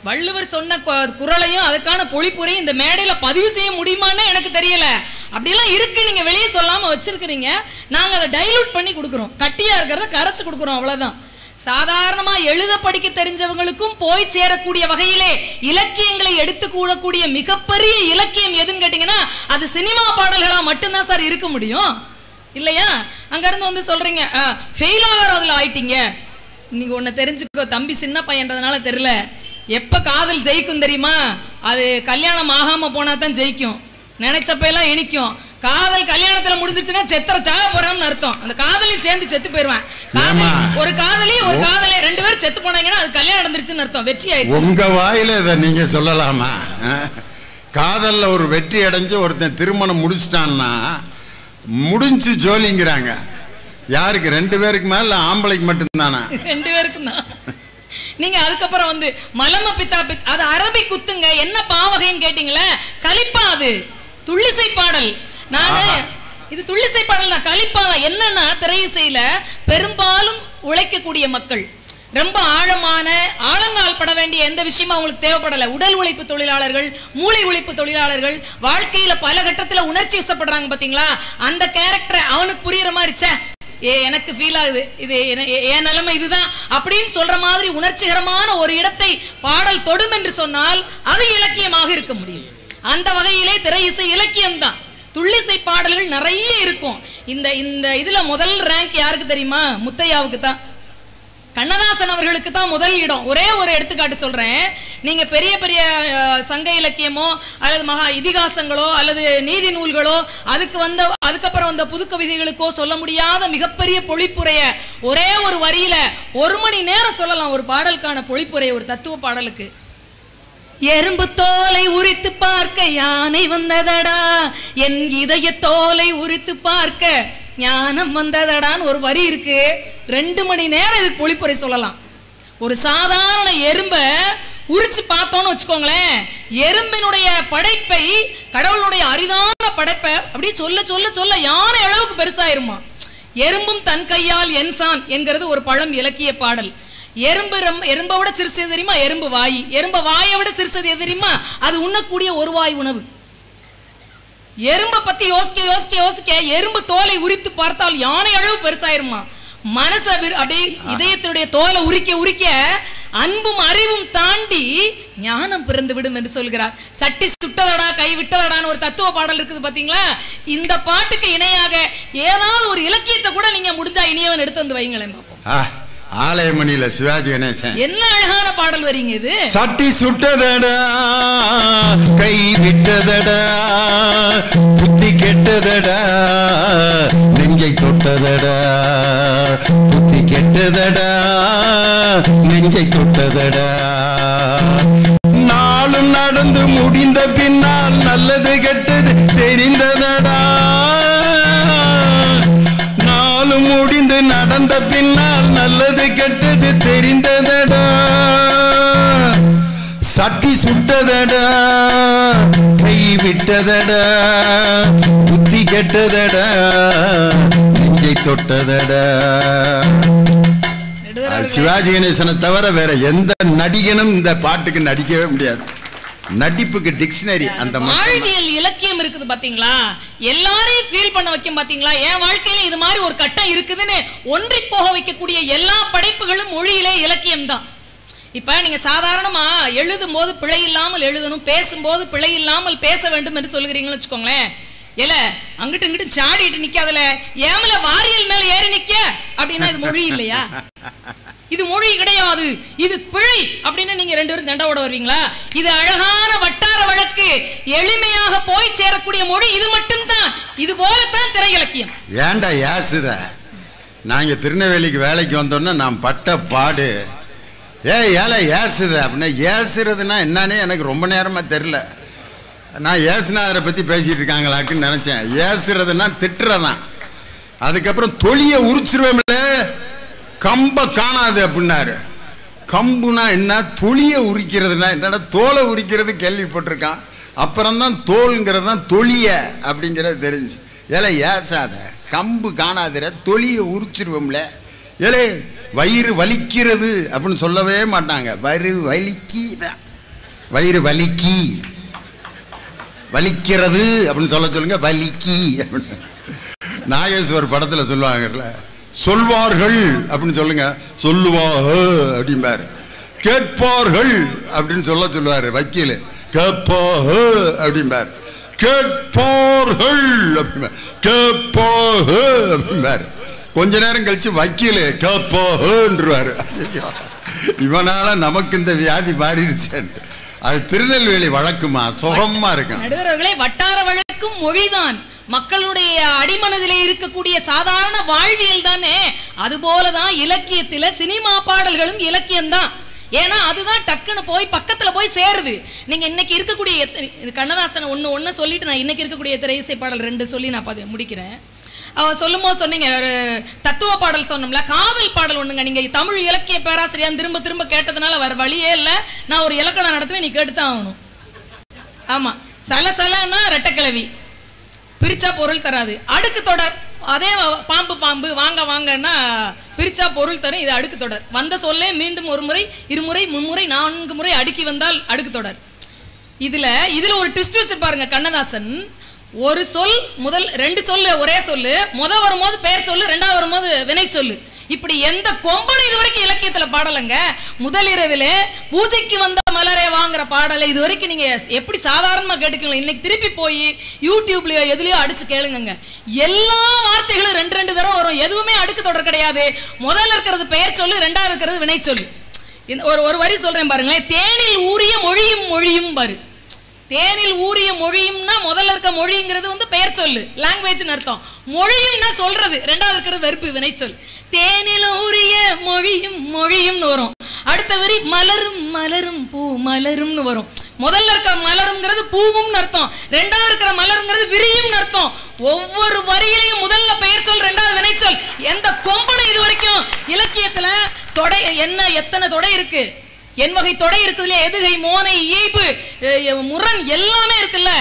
வள்ளுவர் சொன்ன குறளையும் அதுக்கான பொழிப்புரையும் இந்த மேடையில பதிவு செய்ய முடியுமான்னு எனக்கு தெரியல. அப்படியெல்லாம் இருக்கு, நீங்க வெளியே சொல்லாம வச்சிருக்கிறீங்க. நாங்க அதை டைலூட் பண்ணி கொடுக்குறோம், கட்டியா இருக்கிறத கரைச்சு கொடுக்குறோம், அவ்வளவுதான். சாதாரணமா எழுத படிக்க தெரிஞ்சவங்களுக்கும் போய் சேரக்கூடிய வகையிலே இலக்கியங்களை எடுத்து கூடக்கூடிய மிகப்பெரிய இலக்கியம் எதுன்னு கேட்டீங்கன்னா அது சினிமா பாடல்களா மட்டும்தான் சார் இருக்க முடியும், இல்லையா? அங்க இருந்து சொல்றீங்க ஃபெயில் ஆகிறதுல ஆயிட்டீங்க. நீங்க ஒன்னு தெரிஞ்சுக்கோ, தம்பி சின்ன பையன்றதுனால தெரியல, எப்ப காதல் ஜெயிக்கும் தெரியுமா? அது கல்யாணம் ஆகாம போனா தான் ஜெயிக்கும், நினைச்சப்ப எல்லாம் இனிக்கும். காதல் கல்யாணத்துல முடிஞ்சிருச்சுன்னா செத்தற சாக போறான்னு அர்த்தம். அந்த காதலி சேர்ந்து செத்து போயிருவான். ஒரு காதலி ஒரு காதலி 2 பேரும் செத்து போனாங்கன்னா அது கல்யாணம் நடந்துருச்சுன்னு அர்த்தம், வெற்றி ஆயிடுச்சு. உங்க வாயில இதை நீங்க சொல்லலாமா? காதல்ல ஒரு வெற்றி அடைஞ்சு ஒருத்தன் திருமணம் முடிச்சிட்டான்னா முடிஞ்சு ஜோலிங்கிறாங்க. யாருக்கு? 2 பேருக்கு மேல ஆம்பளைக்கு மட்டும்தானா? 2 பேருக்கும் தான். நீங்க அதுக்கப்புறம் மலம பித்தா அது அரபி குத்துங்க, என்ன பாவகைன்னு கேட்டீங்களே, கலிப்பா, அது துள்ளிசை பாடல். இது துள்ளிசை பாடல் தான், கலிப்பாங்க. என்னன்னா திரை இசையில பெரும்பாலும் உழைக்கக்கூடிய மக்கள், ரொம்ப ஆழங்கால் பட வேண்டிய எந்த விஷயமும் அவங்களுக்கு தேவைப்படல. உடல் உழைப்பு தொழிலாளர்கள், மூளை உழைப்பு தொழிலாளர்கள், வாழ்க்கையில பல கட்டத்துல உணர்ச்சி வசப்படுறாங்க பாத்தீங்களா? அந்த கேரக்டர் அவனுக்கு புரியுற மாதிரி, எனக்கு ஃபீல் ஆகுது, இது என் நிலைமை இதுதான் அப்படின்னு சொல்ற மாதிரி உணர்ச்சிகரமான ஒரு இடத்தை பாடல் தொடும் என்று சொன்னால் அது இலக்கியமாக இருக்க முடியும். அந்த வகையிலே திரை இசை இலக்கியம் தான். துள்ளிசை பாடல்கள் நிறைய இருக்கும். இந்த இதுல முதல் ரேங்க் யாருக்கு தெரியுமா? முத்தையாவுக்கு தான், கண்ணதாசன் அவர்களுக்கு தான் முதல் இடம். ஒரே ஒரு எடுத்துக்காட்டு சொல்றேன். நீங்க பெரிய பெரிய சங்க இலக்கியமோ அல்லது மகா இதிகாசங்களோ அல்லது நீதி நூல்களோ அதுக்கப்புறம் வந்த புது கவிதைகளுக்கோ சொல்ல முடியாத மிகப்பெரிய பொழிப்புரைய ஒரே ஒரு வரியில 1 மணி நேரம் சொல்லலாம். ஒரு பாடலுக்கான பொழிப்புரை, ஒரு தத்துவ பாடலுக்கு எறும்பு தோலை உரித்து பார்க்க யானை வந்ததடா, என் இதய தோலை உரித்து பார்க்க ஞானம் வந்ததடான்னு ஒரு வரி இருக்கு. 2 மணி நேரம் இதுக்கு பொழிப்புரை சொல்லலாம். ஒரு சாதாரண எறும்ப உரிச்சு பார்த்தோன்னு வச்சுக்கோங்களேன், எறும்பினுடைய படைப்பை, கடவுளுடைய அரிதான படைப்பை அப்படியே சொல்ல சொல்ல சொல்ல யானை அளவுக்கு பெருசாயிருமா. எறும்பும் தன் கையால் என்சான் என்கிறது ஒரு பழம் இலக்கிய பாடல். எறும்பை விட சிறுசது தெரியுமா? எறும்பு வாய். எறும்ப வாயை விட சிறுசது எது தெரியுமா? அது உண்ணக்கூடிய ஒரு வாய் உணவு. எறும்பை பத்தி யோசிக்க யோசிக்க யோசிக்க எறும்பு தோலை உரித்து பார்த்தால் யானை அளவு பெருசாயிருமா. மனச அப்படியே இதயத்தினுடைய தோலை உரிக்க உரிக்க அன்பும் அறிவும் தாண்டி ஞானம் பிறந்து விடும் என்று சொல்கிறார். சட்டி சுட்டதடா கை விட்டதடான்னு ஒரு தத்துவ பாடல் இருக்குது பாத்தீங்களா? இந்த பாட்டுக்கு இணையாக ஏதாவது ஒரு இலக்கியத்தை கூட நீங்க முடிஞ்சா இனியவன் எடுத்து வந்து வைங்களேன் பாப்போம். ஆலயமணியில சிவாஜி கணேசன் என்ன அழகான பாடல் வரீங்க இது. சட்டி சுட்டதடா கை விட்டதடா, புத்தி கெட்டதடா நெஞ்சை தொட்டதடா, புத்தி கெட்டதடா நெஞ்சை தொட்டதடா. நாளும் நடந்து முடிந்த பின்னால் நல்லது கெட்டது தெரிந்ததடா, நாளும் முடிந்து நடந்த பின்னால் நல்லது கெட்டது தெரிந்ததடா. சட்டி சுட்டதடா கை விட்டதடா, புத்தி கெட்டதடா நெஞ்சை தொட்டதடா. சிவாஜி கணேசனை தவிர வேற எந்த நடிகனும் இந்த பாட்டுக்கு நடிக்கவே முடியாது. நடிப்புக்கு டிக்ஷனரி. அந்த வாழ்வியல் இலக்கியம் இருக்குது பாத்தீங்களா, எல்லாரையும் ஃபீல் பண்ண வைக்கும் பாத்தீங்களா. என் வாழ்க்கையில இது மாதிரி ஒரு கட்டம் இருக்குதுன்னு ஒன்றி போக வைக்கக்கூடிய எல்லா படைப்புகளும் மொழியிலே இலக்கியம் தான். இப்ப நீங்க சாதாரணமா எழுதும் போது பிழை இல்லாமல் எழுதணும், பேசும்போது பிழை இல்லாமல் பேச வேண்டும் என்று சொல்லுகிறீங்கன்னு வச்சுக்கோங்களேன். இல்ல அங்கிட்டு இங்கிட்டு சாடிட்டு நிக்காதுல, ஏமல வாரியல் மேல ஏறி நிக்க அப்படின்னா இது மொழி இல்லையா? இது மொழி கிடையாது, இது பிழை அப்படின்னு நீங்க 2 பேரும் சண்டை ஓட வருவீங்களா? இது அழகான வட்டார வழக்கு, எளிமையாக போய் சேரக்கூடிய மொழி இது மட்டும்தான். இது போலத்தான் திரை இலக்கியம். ஏண்டா ஏசுத? நாங்க திருநெல்வேலிக்கு வேலைக்கு வந்தோம்னா நான் பட்ட பாடு, ஏழை ஏசுத அப்படின்னா, ஏசுறதுன்னா என்னன்னே எனக்கு ரொம்ப நேரமா தெரியல. நான் ஏசுநாதரை பத்தி பேசிட்டு இருக்காங்களாக்குன்னு நினைச்சேன். ஏசுறதுன்னா திட்டுறதான். அதுக்கப்புறம் தொலியை உரிச்சிருவேன்ல, கம்ப காணாது அப்படின்னாரு. கம்புனா என்ன, தொலியை உரிக்கிறதுனா என்னடா, தோலை உரிக்கிறது கேள்விப்பட்டிருக்கான். அப்புறம்தான் தோல்ங்கிறது தான் தொலிய அப்படிங்கிறது தெரிஞ்சு. ஏலே ஏசாத, கம்பு காணாதுற, தொலியை உரிச்சிருவோம்ல. ஏலே வயிறு வலிக்கிறது அப்படின்னு சொல்லவே மாட்டாங்க. வயிறு வலிக்கி வலிக்கிறது அப்படின்னு சொல்லுங்க, வலிக்கி அப்படின்னு. நாகேஸ்வர் படத்துல சொல்லுவாங்கல்ல, சொல்வார்கள் அப்படின்னு சொல்லுங்க, சொல்லுவாக அப்படிம்பாரு. கேட்பார்கள் அப்படின்னு சொல்லுவாரு வக்கீல், கேட்பாக அப்படிம்பாரு. கேட்பார்கள் அப்படிம்பாரு, கேட்பாக அப்படிம்பாரு. கொஞ்ச நேரம் கழிச்சு வக்கீல் கேட்பாகன்றுவாரு. இவனால நமக்கு இந்த வியாதி மாறிடுச்சு. அது திருநெல்வேலி வழக்குமா, சுகமா இருக்கும். நடுவர்களே, வட்டார வழக்கும் மொழிதான் மக்களுடைய அடிமனதிலே இருக்கக்கூடிய சாதாரண வாழ்வியல் தானே. அது போலதான் இலக்கியத்தில சினிமா பாடல்களும் இலக்கியம்தான். ஏன்னா அதுதான் டக்குன்னு போய் பக்கத்துல போய் சேருது. நீங்க இன்னைக்கு இருக்கக்கூடிய கண்ணதாசன் ஒன்னு சொல்லிட்டு நான் இன்னைக்கு இருக்கக்கூடிய திரையிசை பாடல் 2 சொல்லி நான் முடிக்கிறேன். அவன் சொல்லும் போது சொன்னீங்க, ஒரு தத்துவ பாடல் சொன்னோம்ல, காதல் பாடல் ஒண்ணுங்க. நீங்க தமிழ் இலக்கிய பேராசிரியர் திரும்ப திரும்ப கேட்டதுனால வர வழியே இல்லை. நான் ஒரு இலக்கணம் நடத்துவேன், நீ கேட்டுதான் ஆகணும். ஆமா, சலசலன்னா ரெட்டக்கிழவி, பிரிச்சா பொருள் தராது. அடுக்கு தொடர், அதே பாம்பு பாம்பு வாங்க வாங்கன்னா பிரிச்சா பொருள் தரும். இது அடுக்கு தொடர். வந்த சொல்லே மீண்டும் ஒரு முறை, இருமுறை, மும்முறை, 4 முறை அடுக்கி வந்தால் அடுக்கு தொடர். இதுல ஒரு ட்விஸ்ட் வச்சிருப்பாருங்க கண்ணதாசன். ஒரு சொல், முதல் 2 சொல்லு ஒரே சொல்லு, வரும்போது பெயர் சொல்லு, 2வது வரும்போது வினை சொல்லு. இப்படி எந்த கொம்பனும் இதுவரைக்கும் இலக்கியத்துல பாடலங்க. முதலிரவிலே பூஜைக்கு வந்த மலரே வாங்குற பாடலை இதுவரைக்கும் நீங்க எப்படி சாதாரணமா கேட்டுக்கீங்களா? இன்னைக்கு திருப்பி போய் யூடியூப்லயோ எதுலயோ அடிச்சு கேளுங்க. எல்லா வார்த்தைகளும் 2 தடவை வரும். எதுவுமே அடுக்கு தொடர் கிடையாது. முதல்ல இருக்கிறது பெயர் சொல்லு, 2வது இருக்கிறது வினை சொல்லு. ஒரு வரி சொல்றேன் பாருங்களேன். தேனில் ஊறிய மொழியும் மொழியும் பாரு. தேனில் ஊறிய மொழியும்னா முதல்ல இருக்க மொழிங்கிறது பெயர் சொல்லு, லாங்குவேஜ்னு அர்த்தம். மொழியும்னா சொல்றது, 2வது இருக்கிறது வெறுப்பு, வினை சொல். தேனில் ஊறிய மொழியும் மொழியும்னு வரும். அடுத்த வரி மலரும் மலரும் பூ மலரும்னு வரும். முதல்ல இருக்க மலருங்கிறது பூவும் அர்த்தம், ரெண்டாவது இருக்கிற மலருங்கிறது விரியும் அர்த்தம். ஒவ்வொரு வரியிலையும் முதல்ல பெயர் சொல், ரெண்டாவது வினைச்சொல். எந்த கொம்பனும் இது வரைக்கும் இலக்கியத்துல தொடை என்ன எத்தனை தொடை இருக்கு, என் வகை தொடை இருக்குதுல, எதுகை, மோனை, இயைபு, முரண் எல்லாமே இருக்குல்ல.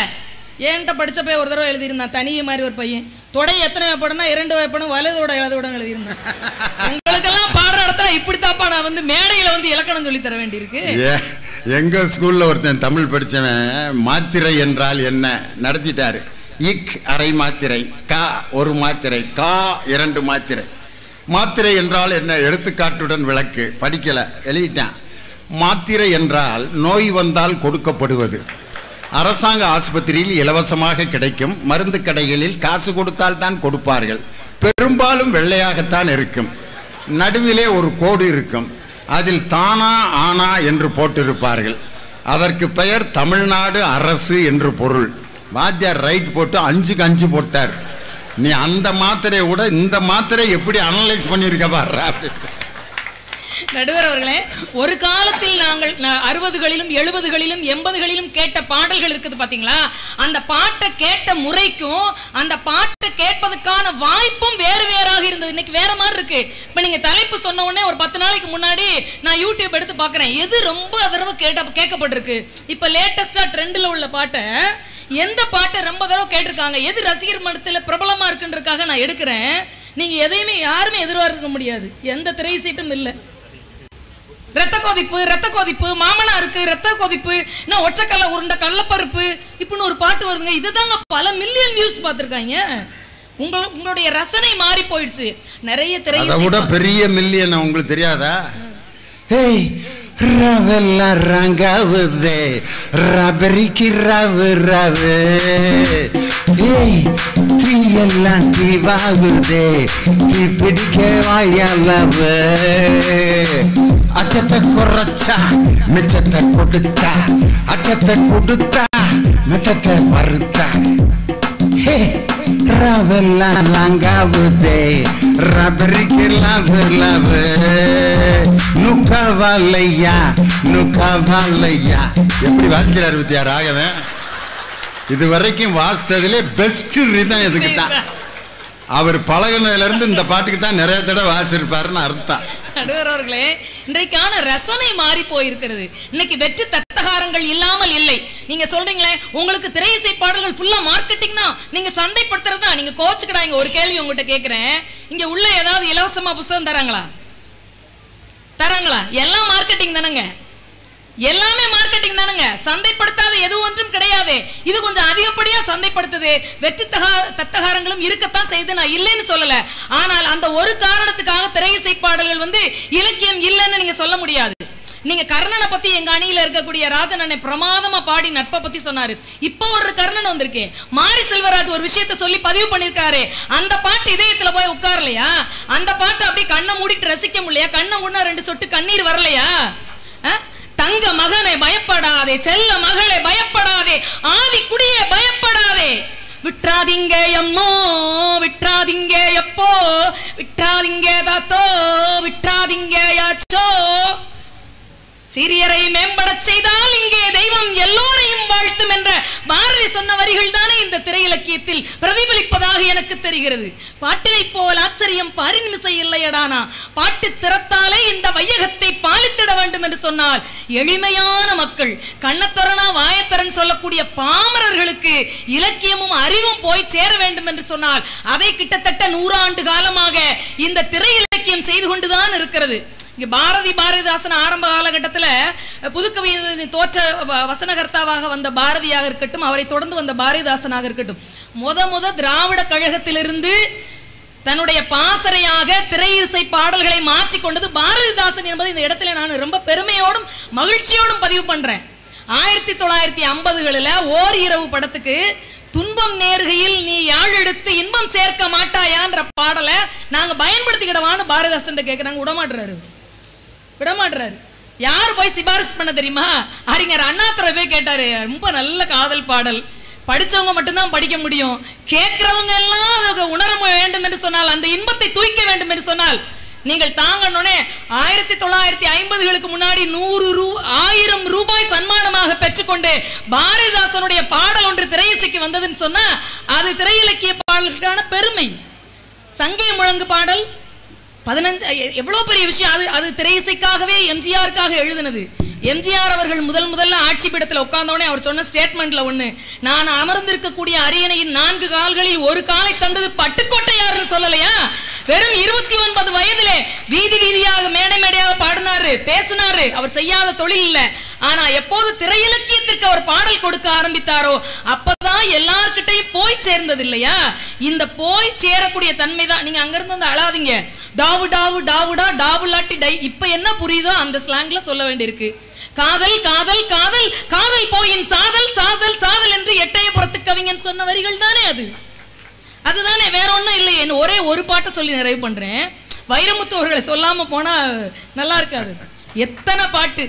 ஏன்ட்ட படிச்ச போய் ஒரு தடவை எழுதியிருந்தான் தனிய மாதிரி ஒரு பையன், தொடை எத்தனை வைப்படனா 2 வைப்படும், வலதோட இடதோட எழுதியிருந்தான். உங்களுக்கெல்லாம் பாடுற இடத்துல இப்படித்தாப்பா நான் வந்து மேடையில வந்து இலக்கணம் சொல்லி தர வேண்டியிருக்கு. எங்க ஸ்கூல்ல ஒருத்தன் தமிழ் படிச்சவன் மாத்திரை என்றால் என்ன நடத்திட்டாரு. இக் அரை மாத்திரை, கா ஒரு மாத்திரை, கா 2 மாத்திரை. மாத்திரை என்றால் என்ன எடுத்துக்காட்டுடன் விளக்கு. படிக்கல, எழுதிட்டான். மாத்திரை என்றால் நோய் வந்தால் கொடுக்கப்படுவது. அரசாங்க ஆஸ்பத்திரியில் இலவசமாக கிடைக்கும், மருந்து கடைகளில் காசு கொடுத்தால் தான் கொடுப்பார்கள். பெரும்பாலும் வெள்ளையாகத்தான் இருக்கும். நடுவிலே ஒரு கோடு இருக்கும், அதில் தானா ஆனா என்று போட்டிருப்பார்கள். அதற்கு பெயர் தமிழ்நாடு அரசு என்று பொருள். வாத்தியார் ரைட் போட்டு 5க்கு 5 போட்டார். நீ அந்த மாத்திரையை விட இந்த மாத்திரை எப்படி அனலைஸ் பண்ணியிருக்க பாரு. நடுவர் அவர்களே, ஒரு காலத்தில் நாங்கள் 60களிலும் 70களிலும் 80களிலும் கேட்ட பாடல்கள் இருக்குது பாத்தீங்களா, அந்த பாட்டை கேட்ட முறைக்கும் அந்த பாட்டை கேட்பதற்கான வாய்ப்பும் வேறு வேறாக இருந்தது. இன்னைக்கு வேற மாதிரி இருக்கு. இப்ப நீங்க தலைப்பு சொன்ன உடனே ஒரு 10 நாளைக்கு முன்னாடி நான் யூடியூப் எடுத்து பாக்குறேன், எது ரொம்ப தடவை கேட்கப்பட்டிருக்கு. இப்ப லேட்டஸ்டா ட்ரெண்ட்ல உள்ள பாட்டை, எந்த பாட்டை ரொம்ப தடவை கேட்டிருக்காங்க, எது ரசிகர் மன்றத்தில் பிரபலமா இருக்குன்றதுக்காக நான் எடுக்கிறேன். நீங்க எதையுமே யாருமே எதிர்பார்க்க முடியாது, எந்த திரை சீட்டும் இல்லை. ரத்த கொதிப்பு, மாமனா இருக்கு, ரத்த கொதிப்பு, நான் ஒச்சக்கல்ல உருண்ட கள்ளப்பருப்பு, இப்படின்னு ஒரு பாட்டு வருங்க. இதுதாங்க பல மில்லியன் வியூஸ் பார்த்திருக்காங்க. உங்களுடைய ரசனை மாறி போயிடுச்சு. நிறைய திரை அதை விட பெரிய மில்லியன் உங்களுக்கு தெரியாதா? ஏய் ரவெல்லா ரங்காவுதே ரபரிக்கு ரவு ரவு, ஏய் தீயெல்லாம் தீவாகுதே தீ பிடிக்க வாயளவு, அச்சத்தை குறைச்சா மிச்சத்தை கொடுத்தா, அச்சத்தை கொடுத்தா மிச்சத்தை மறுத்தா, ஹே ரவெல்லாம் ரங்காவுதே ரபரிக்கு லவு லவு, நுக்கவலையா நுக்கவலையா. எப்படி வாசிக்கிறார் வித்யா ராகவன்? இது வரைக்கும் வாசித்ததிலே பெஸ்ட் ரிதம் எதுக்கு தான். அவர் பழகினதுல இருந்து இந்த பாட்டுக்கு தான் நிறைய தடவை வாசிருப்பாருன்னு அர்த்தம். நடுவர்களே, இன்றைக்கான ரசனை மாறி போயிருக்கிறது. இன்னைக்கு வெற்றி தத்தகாரங்கள் இல்லாமல் இல்லை. நீங்க சொல்றீங்களே உங்களுக்கு திரையிசை பாடல்கள் ஃபுல்லா மார்க்கெட்டிங் தான், நீங்க சந்தைப்படுத்துறது தான். நீங்க கோச்சுக்கடாங்க. ஒரு கேள்வி உங்ககிட்ட கேட்கிறேன், இங்க உள்ள ஏதாவது இலவசமா புத்தகம் தராங்களா? எல்லாம் மார்க்கெட்டிங் தானங்க, எல்லாமே மார்க்கெட்டிங் தானங்க. சந்தைப்படுத்தாத எது ஒன்றும் கிடையாது. இது கொஞ்சம் அதிகப்படியா சந்தைப்படுத்துது. வெற்றி தத்தகாரங்களும் இருக்கத்தான் செய்து, நான் இல்லைன்னு சொல்லல. ஆனால் அந்த ஒரு காரணத்துக்காக திரையிசை பாடல்கள் வந்து இலக்கியம் இல்லைன்னு நீங்க சொல்ல முடியாது. நீங்க கர்ணனை பத்தி எங்க அணியில இருக்கக்கூடிய ராஜன் அண்ணன் பிரமாதமா பாடி நட்பை பத்தி சொன்னாரு. இப்போ ஒரு கர்ணன் வந்திருக்கு. மாரி செல்வராஜ் ஒரு விஷயத்தை சொல்லி பதிவு பண்ணிருக்காரு. அந்த பாட்டு இதயத்துல போய் உட்காரலையா? அந்த பாட்டு அப்படியே கண்ணை மூடிட்டு ரசிக்க முடியலையா? கண்ணை மூடினா 2 சொட்டு கண்ணீர் வரலையா? தங்க மகனை பயப்படாதே, செல்ல மகளே பயப்படாதே, ஆதி குடியே பயப்படாதே, விட்றாதீங்க எம்மோ விட்றாதீங்க எப்போ, விட்றாதீங்க தாத்தோ விட்றாதீங்க யாச்சோ, சிறியரை மேம்படச் செய்தால் இங்கே தெய்வம் எல்லோரையும் வாழ்த்தும் என்ற பாரதி சொன்ன வரிகள் தானே இந்த திரை இலக்கியத்தில் பிரதிபலிப்பதாக எனக்கு தெரிகிறது. பாட்டினை போல் ஆச்சரியம் பாரின்மிசை இல்லையடானா, பாட்டு திறத்தாலே இந்த வையகத்தை பாலித்திட வேண்டும் என்று சொன்னால் எளிமையான மக்கள், கண்ணத்தரனா வாயத்தரன் சொல்லக்கூடிய பாமரர்களுக்கு இலக்கியமும் அறிவும் போய் சேர வேண்டும் என்று சொன்னால் அதை கிட்டத்தட்ட 100 ஆண்டு காலமாக இந்த திரை இலக்கியம் செய்து கொண்டுதான் இருக்கிறது. இங்க பாரதிதாசன் ஆரம்ப காலகட்டத்தில் புதுக்கவி தோற்ற வசனகர்த்தாவாக வந்த பாரதியாக இருக்கட்டும், அவரை தொடர்ந்து வந்த பாரதிதாசனாக இருக்கட்டும், முத திராவிட கழகத்திலிருந்து தன்னுடைய பாசறையாக திரை இசை பாடல்களை மாற்றிக்கொண்டது பாரதிதாசன் என்பது இந்த இடத்துல நான் ரொம்ப பெருமையோடும் மகிழ்ச்சியோடும் பதிவு பண்றேன். 1950களில் ஓர் இரவு படத்துக்கு துன்பம் நேர்கையில் நீ யாழ் எடுத்து இன்பம் சேர்க்க மாட்டாயான்ற பாடலை நாங்க பயன்படுத்திக்கிடவான்னு பாரதிதாசன் கேட்கிறாங்க. விடமாட்டுறாரு. யார் போய் சிபாரிசு பண்ண தெரியுமா? அறிஞர் அண்ணாதுரை போய் கேட்டாரு. ரொம்ப நல்ல காதல் பாடல், படிச்சவங்க மட்டும்தான் படிக்க முடியும், கேட்கிறவங்க எல்லாம் அதை உணர வேண்டும் என்று சொன்னால், அந்த இன்பத்தை தூய்க்க வேண்டும் என்று சொன்னால் நீங்கள் தாங்கணுனே 1950களுக்கு முன்னாடி 1000 ரூபாய் சன்மானமாக பெற்றுக்கொண்டு பாரதிதாசனுடைய பாடல் ஒன்று திரையிசைக்கு வந்ததுன்னு சொன்னா அது திரை இலக்கிய பாடலுக்கான பெருமை. சங்கே முழங்கு பாடல் 15 எவ்வளவு பெரிய விஷயம். அது திரையிசைக்காகவே எம்ஜிஆருக்காக எழுதினது. எம்ஜிஆர் அவர்கள் முதல்ல ஆட்சி பீடத்தில் உட்கார்ந்தோடனே அவர் சொன்ன ஸ்டேட்மெண்ட்ல ஒண்ணு, நான் அமர்ந்திருக்கக்கூடிய அரியணையின் 4 கால்களில் ஒரு காலை தந்தது பட்டுக்கோட்டையார்னு சொல்லலையா? வெறும் 29 வயதிலே வீதி வீதியாக மேடை மேடையாக பாடினாரு, பேசினாரு. அவர் செய்யாத தொழில் இல்ல. ஆனா எப்போது திரையிலக்கியத்திற்கு அவர் பாடல் கொடுக்க ஆரம்பித்தாரோ அப்பதான் எல்லார்கிட்டையும் போய் சேர்ந்தது இல்லையா? இந்த போய் சேரக்கூடிய தன்மை தான். நீங்க அங்கிருந்து வந்து அழாதீங்க, டாவு டாவு டாவுடா டாவு லாட்டி டை. இப்ப என்ன புரியுதோ அந்த ஸ்லாங்ல சொல்ல வேண்டியிருக்கு. காதல் காதல் காதல் காதல் போயின் சாதல் சாதல் சாதல் என்று எட்டயபுரத்து கவிஞன் சொன்ன வரிகள் தானே அதுதானே, வேற ஒன்றும் இல்லையே. ஒரே ஒரு பாட்டை சொல்லி நிறைவு பண்றேன். வைரமுத்து அவர்களை சொல்லாம போனா நல்லா இருக்காது. எத்தனை பாட்டு!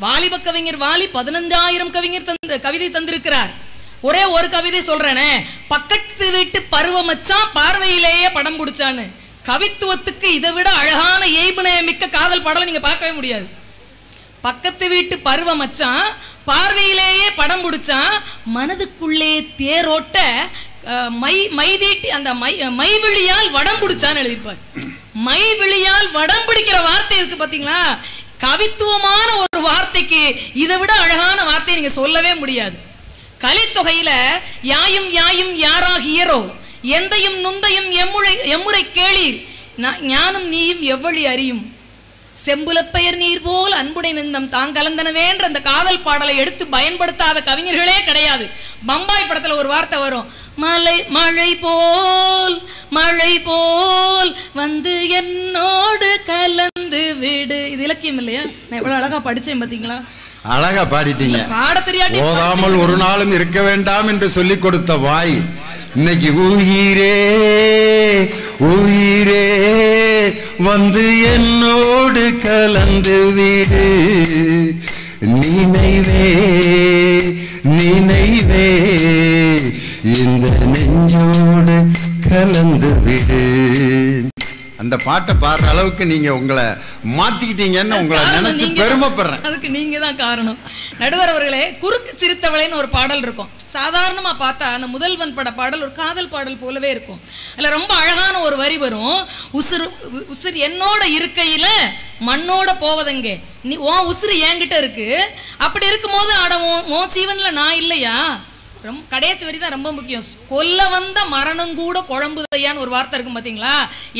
வாலிப கவிஞர் வாலி 15,000 கவிதை தந்திருக்கிறார். ஒரே ஒரு கவிதை சொல்றேனே, பக்கத்து வீட்டு பருவ மச்சான் பார்வையிலேயே படம் பிடிச்சான்னு. கவித்துவத்துக்கு இதை விட அழகான ஏய்புனைய மிக்க காதல் பாடலை நீங்க பார்க்கவே முடியாது. பக்கத்து வீட்டு பருவ மச்சான் பார்வையிலேயே படம் பிடிச்சான், மனதுக்குள்ளே தேரோட்ட மைதீட்டி அந்த மைவிழியால் வடம் பிடிச்சான்னு எழுதிப்பார். மைவிழியால் வடம் பிடிக்கிற வார்த்தை இருக்கு பாத்தீங்களா? கவித்துவமான ஒரு வார்த்தைக்கு இதை விட அழகான வார்த்தையை நீங்க சொல்லவே முடியாது. கலித்தொகையில யாயும் யாயும் யாராகியரோ எந்தையும் நுந்தையும் எம்முறை கேளீர் ஞானம் நீயும் எவ்வழி அறியும் செம்புல பெயர் நீர் போல் அன்புடை நிந்தம் தாங்கலந்தனவேன்ற அந்த காதல் பாடலை எடுத்து பயன்படுத்தாத கவிஞர்களே கிடையாது. பம்பாய் படத்துல ஒரு வார்த்தை வரும், மழை போல் வந்து என்னோடு கலந்து விடு. இது இலக்கியம் இல்லையா? நான் எவ்வளவு அழகா படிச்சேன் பாத்தீங்களா? அழகா பாடிட்டீங்க. பாட தெரியாட்டி ஓதாமல் ஒரு நாளும் இருக்க வேண்டாம் என்று சொல்லிக் கொடுத்த வாய் இன்னைக்கு உயிரே உயிரே வந்து என்னோடு கலந்து விடு, நினைவே நினைவே இந்த நெஞ்சோடு கலந்து விடு. அந்த பாட்டை பாடுற அளவுக்கு நீங்க உங்களை மாத்திக்கிட்டீங்கன்னு உங்களை நினைச்சு பெருமைப்படுறேன். அதுக்கு நீங்க தான் காரணம். நடுவர் அவர்களே, குறுக்கு சிரித்தவளைன்னு ஒரு பாடல் இருக்கும். சாதாரணமா பார்த்தா அந்த முதல்வன் பட பாடல் ஒரு காதல் பாடல் போலவே இருக்கும். அதுல ரொம்ப அழகான ஒரு வரி வரும், உசுர் என்னோட இருக்கையில மண்ணோட போவதெங்கே, நீ உன் உசுறு என்கிட்ட இருக்கு. அப்படி இருக்கும்போது அட உன் சீவன்ல நான் இல்லையா? கடைசி வரி தான் ரொம்ப முக்கியம். கொல்ல வந்த மரணம் கூட குழம்புதையான்னு ஒரு வார்த்தை இருக்கும் பாத்தீங்களா?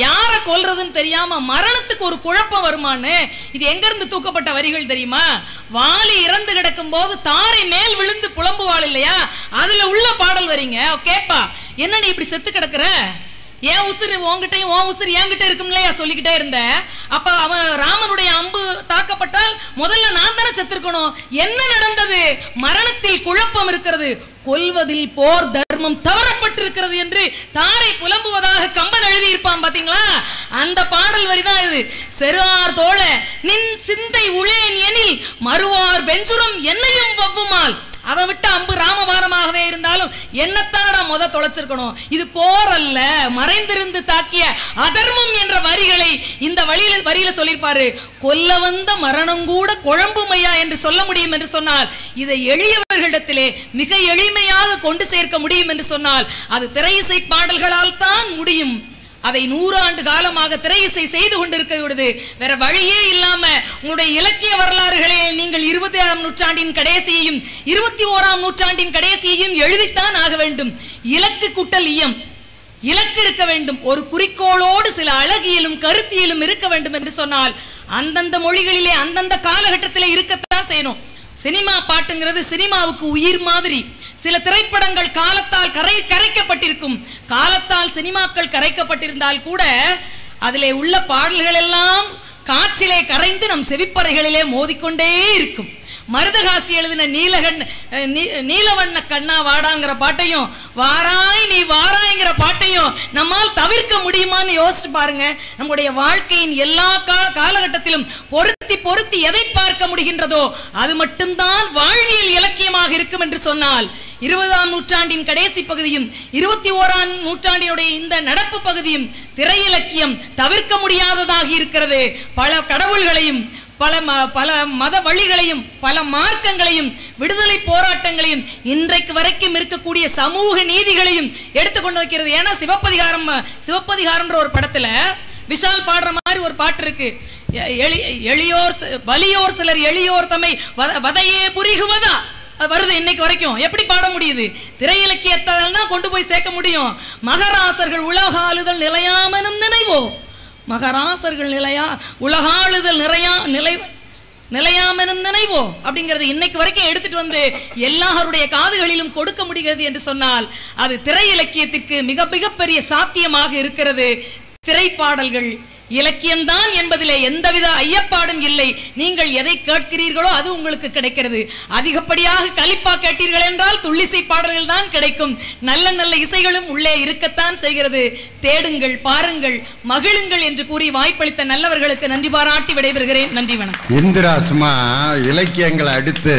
யார கொல்றதுன்னு தெரியாம மரணத்துக்கு ஒரு குழப்பம் வருமானு. இது எங்க இருந்து தூக்கப்பட்ட வரிகள் தெரியுமா? வாலி இறந்து கிடக்கும் போது தாரை மேல் விழுந்து புலம்புவாள் இல்லையா? அதுல உள்ள பாடல் வரீங்க. கேப்பா, என்ன நீ இப்படி செத்து கிடக்குற, ஏன் உசுறு உன்கிட்டையும் உன் உசுறு என்கிட்ட இருக்கும் இல்லையா சொல்லிக்கிட்டே இருந்த. அப்ப அவன் ராமனுடைய அம்பு தாக்கப்பட்டால் முதல்ல நான் தானே செத்துருக்கணும். என்ன நடந்தது? மரணத்தில் குழப்பம் இருக்கிறது, கொல்வதில் போர் தர்மம் தவறப்பட்டிருக்கிறது என்று தாரை புலம்புவதாக கம்பன் எழுதியிருப்பான் பாத்தீங்களா? அந்த பாடல் வரிதான் இது. செருஆர் தோழ நின் சிந்தை உளேன் எனில் மறுவார் வெஞ்சுரம் என்னையும் வவ்வுமால். அவன் விட்ட அம்பு ராமபாரமாகவே இருந்தாலும் என்னத்தானடா முத தொலைச்சிருக்கணும். இது போர் அல்ல, மறைந்திருந்து தாக்கிய அதர்மம் என்ற வரிகளை இந்த வரியில சொல்லியிருப்பாரு. கொல்ல வந்த மரணம் கூட குழம்புமையா என்று சொல்ல முடியும் என்று சொன்னால், இதை எளியவர்களிடத்திலே மிக எளிமையாக கொண்டு சேர்க்க முடியும் என்று சொன்னால் அது திரையிசை பாடல்களால் தான் முடியும். அதை 100 ஆண்டு காலமாக திரையிசை செய்து கொண்டிருக்கிறது. வேற வழியே இல்லாம உங்களுடைய இலக்கிய வரலாறுகளை நீங்கள் 20ஆம் நூற்றாண்டின் கடைசியையும் 21ஆம் நூற்றாண்டின் கடைசியையும் எழுதித்தான் ஆக வேண்டும். இலக்கு குட்டல் இயம், இலக்கு இருக்க வேண்டும். ஒரு குறிக்கோளோடு சில அழகியலும் கருத்தியலும் இருக்க வேண்டும் என்று சொன்னால் அந்தந்த மொழிகளிலே அந்தந்த காலகட்டத்திலே இருக்கத்தான் செய்யணும். சினிமா பாட்டுங்கிறது சினிமாவுக்கு உயிர் மாதிரி. சில திரைப்படங்கள் காலத்தால் கரைக்கப்பட்டிருக்கும். காலத்தால் சினிமாக்கள் கரைக்கப்பட்டிருந்தால் கூட அதிலே உள்ள பாடல்கள் எல்லாம் காற்றிலே கரைந்து நம் செவிப்பறைகளிலே மோதிக்கொண்டே இருக்கும். மருதகாசி எழுதின நீலவண்ண கண்ணா வாடாங்கிற பாட்டையும் வாராய் நீ வாராய்ங்கிற பாட்டையும் நம்மால் தவிர்க்க முடியுமான்னு யோசிச்சு பாருங்க. நம்முடைய வாழ்க்கையின் எல்லா காலகட்டத்திலும் பொருத்த பொருத்தி எதை பார்க்க முடிகின்றதோ அது மட்டும்தான் வாழ்வியல் இலக்கியமாக இருக்கும் என்று சொன்னால் 20ஆம் நூற்றாண்டின் கடைசி பகுதியும் 21ஆம் நூற்றாண்டினுடைய இந்த நடப்பு பகுதியும் திரை இலக்கியம் தவிர்க்க முடியாததாக இருக்கிறது. பல கடவுள்களையும் பல மத வழிகளையும் பல மார்க்கங்களையும் விடுதலை போராட்டங்களையும் இன்றைக்கு வரைக்கும் இருக்கக்கூடிய சமூக நீதிகளையும் எடுத்துக்கொண்டு வைக்கிறது. ஏன்னா சிவப்பதிகாரம்ன்ற ஒரு படத்துல விஷால் பாடுற மாதிரி ஒரு பாட்டு இருக்கு. வலியோர் சிலர் எளியோர் தம்மை வதையே புரிகுவதா வருது இன்னைக்கு வரைக்கும். எப்படி பாட முடியுது? திரை இலக்கியத்தால் தான் கொண்டு போய் சேர்க்க முடியும். மகராசர்கள் உலகாளுதல் நிலையாமனும் நினைவோ, மகராசர்கள் உலகாளுதல் நிலையாமனும் நினைவோ அப்படிங்கிறது இன்னைக்கு வரைக்கும் எடுத்துட்டு வந்து எல்லாருடைய காதுகளிலும் கொடுக்க முடிகிறது என்று சொன்னால் அது திரை இலக்கியத்திற்கு மிக மிகப்பெரிய சாத்தியமாக இருக்கிறது. திரைப்பாடல்கள் இலக்கியம்தான் என்பதிலே எந்தவித ஐயப்பாடும் இல்லை. நீங்கள் எதை கேட்கிறீர்களோ அது உங்களுக்கு கிடைக்கிறது. அதிகப்படியாக கலிப்பா கேட்டீர்கள் என்றால் துள்ளிசை பாடல்கள் தான் கிடைக்கும். நல்ல நல்ல இசைகளும் உள்ளே இருக்கத்தான் செய்கிறது. தேடுங்கள், பாருங்கள், மகிழுங்கள் என்று கூறி வாய்ப்பளித்த நல்லவர்களுக்கு நன்றி பாராட்டி விடைபெறுகிறேன். நன்றி, வணக்கம். இந்திரா சும்மா இலக்கியங்களை அடுத்து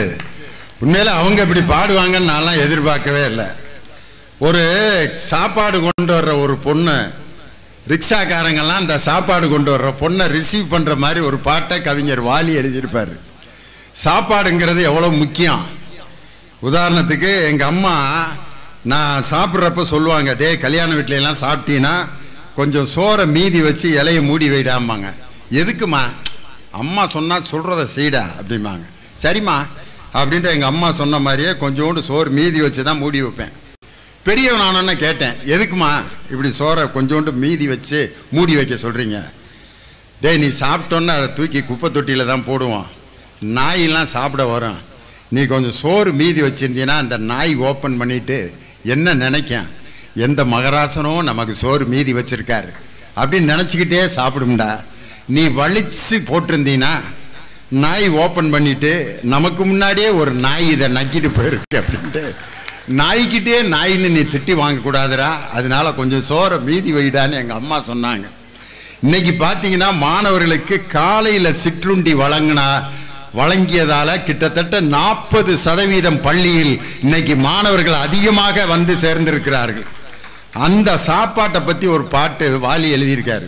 உண்மையில அவங்க இப்படி பாடுவாங்கன்னு நான்லாம் எதிர்பார்க்கவே இல்லை. ஒரு சாப்பாடு கொண்டு வர்ற ஒரு பொண்ணு, ரிக்ஷாக்காரங்கெல்லாம் இந்த சாப்பாடு கொண்டு வர்ற பொண்ணை ரிசீவ் பண்ணுற மாதிரி ஒரு பாட்டை கவிஞர் வாலி எழுதியிருப்பார். சாப்பாடுங்கிறது எவ்வளோ முக்கியம். உதாரணத்துக்கு எங்கள் அம்மா நான் சாப்பிட்றப்ப சொல்லுவாங்க, டே கல்யாண வீட்டிலலாம் சாப்பிட்டீங்கன்னா கொஞ்சம் சோறை மீதி வச்சு இலையை மூடி வைடாமாங்க. எதுக்குமா? அம்மா சொன்னால் சொல்கிறத செய்டா அப்படிம்பாங்க. சரிம்மா அப்படின்ட்டு எங்கள் அம்மா சொன்ன மாதிரியே கொஞ்சோண்டு சோறு மீதி வச்சு தான் மூடி வைப்பேன். பெரியவன் நானே கேட்டேன், எதுக்குமா இப்படி சோறை கொஞ்சோண்டு மீதி வச்சு மூடி வைக்க சொல்கிறீங்க? டே நீ சாப்பிட்டோன்னு அதை தூக்கி குப்பை தொட்டியில் தான் போடுவோம், நாயெல்லாம் சாப்பிட வரும். நீ கொஞ்சம் சோறு மீதி வச்சுருந்தீங்கன்னா அந்த நாய் ஓப்பன் பண்ணிவிட்டு என்ன நினைக்கேன், எந்த மகராசனும் நமக்கு சோறு மீதி வச்சுருக்காரு அப்படின்னு நினச்சிக்கிட்டே சாப்பிடும்டா. நீ வலிச்சு போட்டிருந்தீங்கன்னா நாய் ஓப்பன் பண்ணிவிட்டு நமக்கு முன்னாடியே ஒரு நாய் இதை நக்கிட்டு போயிருக்கு அப்படின்ட்டு நாய்கிட்டே நாயின்னு நீ திட்டி வாங்கக்கூடாதுரா, அதனால கொஞ்சம் சோறை மீதி வைடான்னு எங்கள் அம்மா சொன்னாங்க. இன்னைக்கு பார்த்தீங்கன்னா மாணவர்களுக்கு காலையில் சிற்றுண்டி வழங்கியதால் கிட்டத்தட்ட 40% பள்ளியில் இன்னைக்கு மாணவர்கள் அதிகமாக வந்து சேர்ந்திருக்கிறார்கள். அந்த சாப்பாட்டை பற்றி ஒரு பாட்டு வாலி எழுதியிருக்காரு.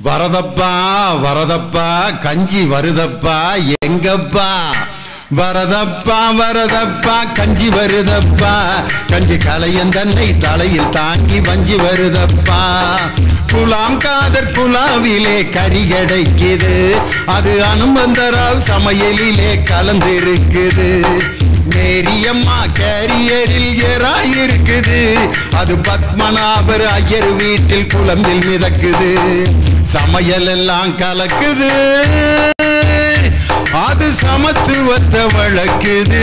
வரதப்பா வரதப்பா கஞ்சி வருதப்பா எங்கப்பா, வரதப்பா வரதப்பா கஞ்சி வருதப்பா, கஞ்சி கலையன் தன்னை தலையில் தாங்கி வஞ்சி வருதப்பா. குலாம் காதர் குலாவிலே கறி கிடைக்குது, அது அனுமந்தராவ் சமையலிலே கலந்திருக்குது. மேரியம்மா கேரியரில் ஏறாயிருக்குது, அது பத்மநாபர் ஐயர் வீட்டில் குழம்பில் மிதக்குது. சமையல் எல்லாம் கலக்குது, அது சமத்துவத்தை வளர்க்குது.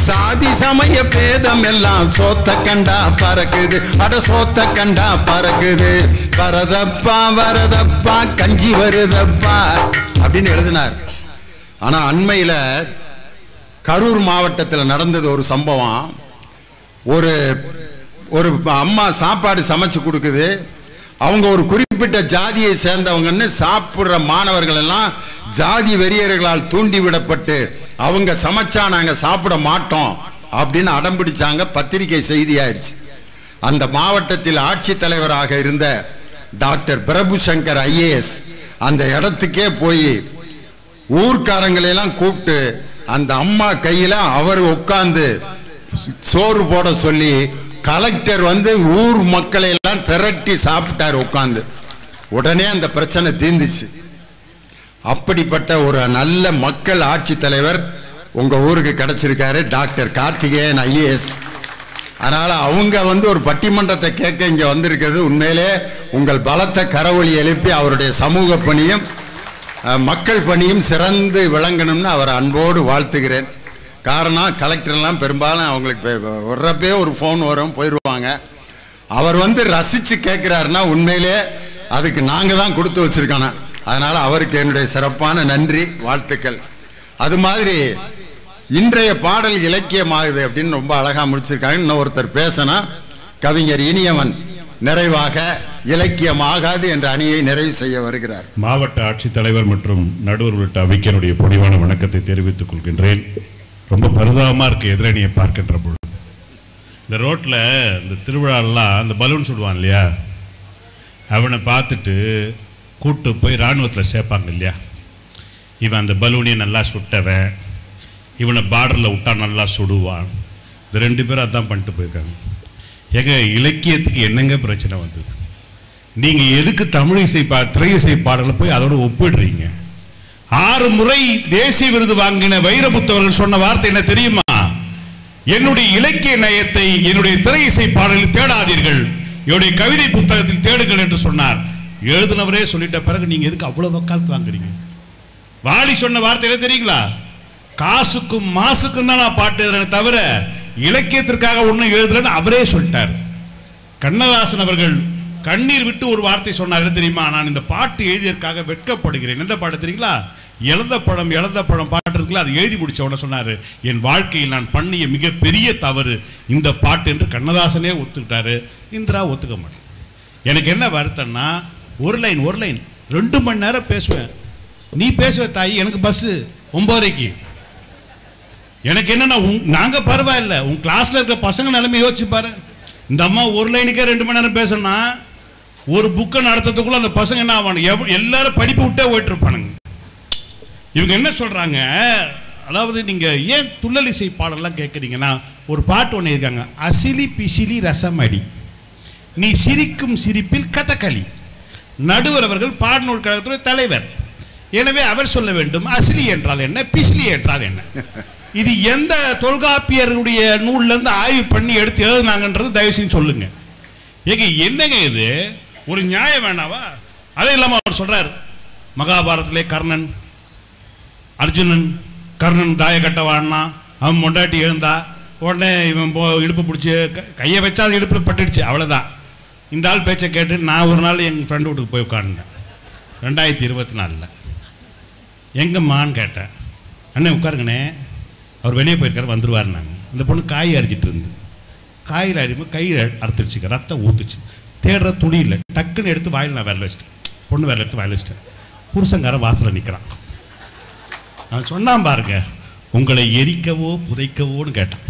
சாதி சமய பேதம் எல்லாம் சோத்த கண்டா பறக்குது, அட சோத்த கண்டா பறக்குது. வரதப்பா வரதப்பா கஞ்சி வருதப்பா அப்படின்னு எழுதினார். ஆனா அண்மையில் கரூர் மாவட்டத்தில் நடந்தது ஒரு சம்பவம். ஒரு அம்மா சாப்பாடு சமைச்சு கொடுக்குது. அவங்க ஒரு குறிப்பிட்ட ஜாதியை சேர்ந்தவங்கன்னு சாப்பிட்ற மாணவர்கள் எல்லாம் ஜாதி வெறியர்களால் தூண்டிவிடப்பட்டு அவங்க சமைச்சா நாங்கள் சாப்பிட மாட்டோம் அப்படின்னு அடம்பிடிச்சாங்க. பத்திரிகை செய்தி ஆயிடுச்சு. அந்த மாவட்டத்தில் ஆட்சித்தலைவராக இருந்த டாக்டர் பிரபு சங்கர் ஐஏஎஸ் அந்த இடத்துக்கே போய் ஊர்க்காரங்களெல்லாம் கூப்பிட்டு அந்த அம்மா கையில் அவர் உட்கார்ந்து சோறு போட சொல்லி கலெக்டர் வந்து ஊர் மக்களை எல்லாம் திரட்டி சாப்பிட்டார் உட்கார்ந்து. உடனே அந்த பிரச்சனை தீர்ந்துச்சு. அப்படிப்பட்ட ஒரு நல்ல மக்கள் ஆட்சி தலைவர் உங்க ஊருக்கு கிடைச்சிருக்காரு, டாக்டர் கார்த்திகேயன் ஐஏஎஸ். அதனால அவங்க வந்து ஒரு பட்டிமன்றத்தை கேட்க இங்க வந்திருக்கிறது உண்மையிலே உங்கள் பலத்த கரவொலி எழுப்பி அவருடைய சமூக பணியும் மக்கள் பணியும் சிறந்து விளங்கணும்னு அவரை அன்போடு வாழ்த்துகிறேன். காரணம் கலெக்டர்லாம் பெரும்பாலும் அவங்களுக்கு வர்றப்பே ஒரு ஃபோன் வரும் போயிடுவாங்க. அவர் வந்து ரசித்து கேட்குறாருன்னா உண்மையிலே அதுக்கு நாங்கள் தான் கொடுத்து வச்சுருக்கோம். அதனால் அவருக்கு என்னுடைய சிறப்பான நன்றி வாழ்த்துக்கள். அது மாதிரி இன்றைய பாடல் இலக்கியமாகுது அப்படின்னு ரொம்ப அழகாக முடிச்சிருக்காங்க. இன்னும் ஒருத்தர் பேசினா கவிஞர் இனியவன் நிறைவாக இலக்கியம் ஆகாது என்ற அணியை நிறைவு செய்ய வருகிறார். மாவட்ட ஆட்சித்தலைவர் மற்றும் நடுவர் உள்ளிட்ட அவைக்கனுடைய பொடிவான வணக்கத்தை தெரிவித்துக் கொள்கின்றேன். ரொம்ப பரிதாபமாக இருக்கு எதிரணியை பார்க்கின்ற பொழுது. இந்த ரோட்டில் இந்த திருவிழாலாம் அந்த பலூன் சுடுவான் இல்லையா, அவனை பார்த்துட்டு கூட்டு போய் இராணுவத்தில் சேர்ப்பாங்க இல்லையா. இவன் அந்த பலூனையும் நல்லா சுட்டவன், இவனை பார்டரில் விட்டா நல்லா சுடுவான். இந்த 2 பேரும் அதான் பண்ணிட்டு போயிருக்காங்க. ஏங்க இலக்கியத்துக்கு என்னங்க பிரச்சனை வந்தது? நீங்கள் எதுக்கு தமிழ் இசை திரை இசை பாடலை போய் அதோட ஒப்பிடுறீங்க? 6 முறை தேசிய விருது வாங்கின வைரமுத்து அவர்கள் சொன்ன வார்த்தை என்ன தெரியுமா? என்னுடைய இலக்கிய நயத்தை என்னுடைய திரை இசை பாடலில் தேடாதீர்கள், என்னுடைய கவிதை புத்தகத்தில் தேடுங்கள் என்று சொன்னார். எழுதினவரே சொல்லிட்ட பிறகு நீங்க எதுக்கு அவ்வளவு வக்காலத்து வாங்குறீங்க? வாலி சொன்ன வார்த்தை என்ன தெரியுங்களா? காசுக்கும் மாசுக்கும் தான் நான் பாட்டு எழுதுறேன் தவிர இலக்கியத்திற்காக ஒன்றும் எழுதுறேன்னு அவரே சொல்லிட்டார். கண்ணதாசன் அவர்கள் கண்ணீர் விட்டு ஒரு வார்த்தை சொன்னார் தெரியுமா? நான் இந்த பாட்டு எழுதியதற்காக வெட்கப்படுகிறேன். எந்த பாட்டு தெரியுங்களா? இழந்த பழம் பாட்டு இருக்குல்ல, அது எழுதி முடிச்ச உடனே சொன்னாரு, என் வாழ்க்கையில் நான் பண்ணிய மிகப்பெரிய தவறு இந்த பாட்டு என்று கண்ணதாசனே ஒத்துக்கிட்டாரு. இந்திரா ஒத்துக்க மாட்டேன். எனக்கு என்ன வருத்தம்னா, ஒரு லைன் 2 மணி நேரம் பேசுவேன். நீ பேசுவ தாய், எனக்கு பஸ் 9:30. எனக்கு என்னன்னா, நாங்க பரவாயில்ல, உன் கிளாஸ்ல இருக்கிற பசங்க நிலைமை யோசிச்சு பாரு. இந்த அம்மா ஒரு லைனுக்கே 2 மணி நேரம் பேசணும்னா ஒரு புக்கை நடத்துறதுக்குள்ள அந்த பசங்க என்ன ஆவானு? எல்லாரும் படிப்பு விட்டே போயிட்டு இருப்பானுங்க. இவங்க என்ன சொல்றாங்க, அதாவது நீங்க ஏன் துள்ளலிசை பாடலாம் கேட்குறீங்கன்னா, ஒரு பாட்டு ஒன்று இருக்காங்க, அசிலி பிசிலி ரசமடி நீ சிரிக்கும் சிரிப்பில் கதகளி. நடுவர் அவர்கள் பாடநூல் கழகத்துடைய தலைவர். எனவே அவர் சொல்ல வேண்டும், அசிலி என்றால் என்ன, பிசிலி என்றால் என்ன. இது எந்த தொல்காப்பியருடைய நூல்ல இருந்து ஆய்வு பண்ணி எடுத்து எழுதுனாங்கன்றது தயவு செஞ்சு சொல்லுங்க. ஏங்க என்னங்க இது, ஒரு நியாயம் வேணாவா? அதே இல்லாமல் அவர் சொல்றார், மகாபாரதத்திலே அர்ஜுனன் கர்ணன் தாய கட்ட வாடினா, அவன் மொண்டாட்டி எழுந்தா, உடனே இவன் இடுப்பு பிடிச்சி கையை வச்சா அது இடுப்பில் பட்டுடுச்சு, அவ்வளோதான். இந்த ஆள் பேச்சை கேட்டு நான் ஒரு நாள் எங்கள் ஃப்ரெண்டு வீட்டுக்கு போய் உட்காந்துட்டேன் 2024. எங்கம்மான்னு கேட்டேன். அண்ணன் உட்காருங்கண்ணே, அவர் வெளியே போயிருக்காரு, வந்துடுவார். நாங்கள் இந்த பொண்ணு காய் அரைச்சிட்டு இருந்து, காயில் அரியும்போது கை அறுத்துடுச்சு, ரத்தம் ஊற்றுச்சு. தேடுற துணி இல்லை, டக்குன்னு எடுத்து வாயில் நான் விரல வச்சிட்டேன். பொண்ணு விரல எடுத்து வாயில் வச்சிட்டேன். புருஷங்கார வாசலில் நிற்கிறான். நான் சொன்னான் பாருங்க, உங்களை எரிக்கவோ புதைக்கவோன்னு கேட்டான்.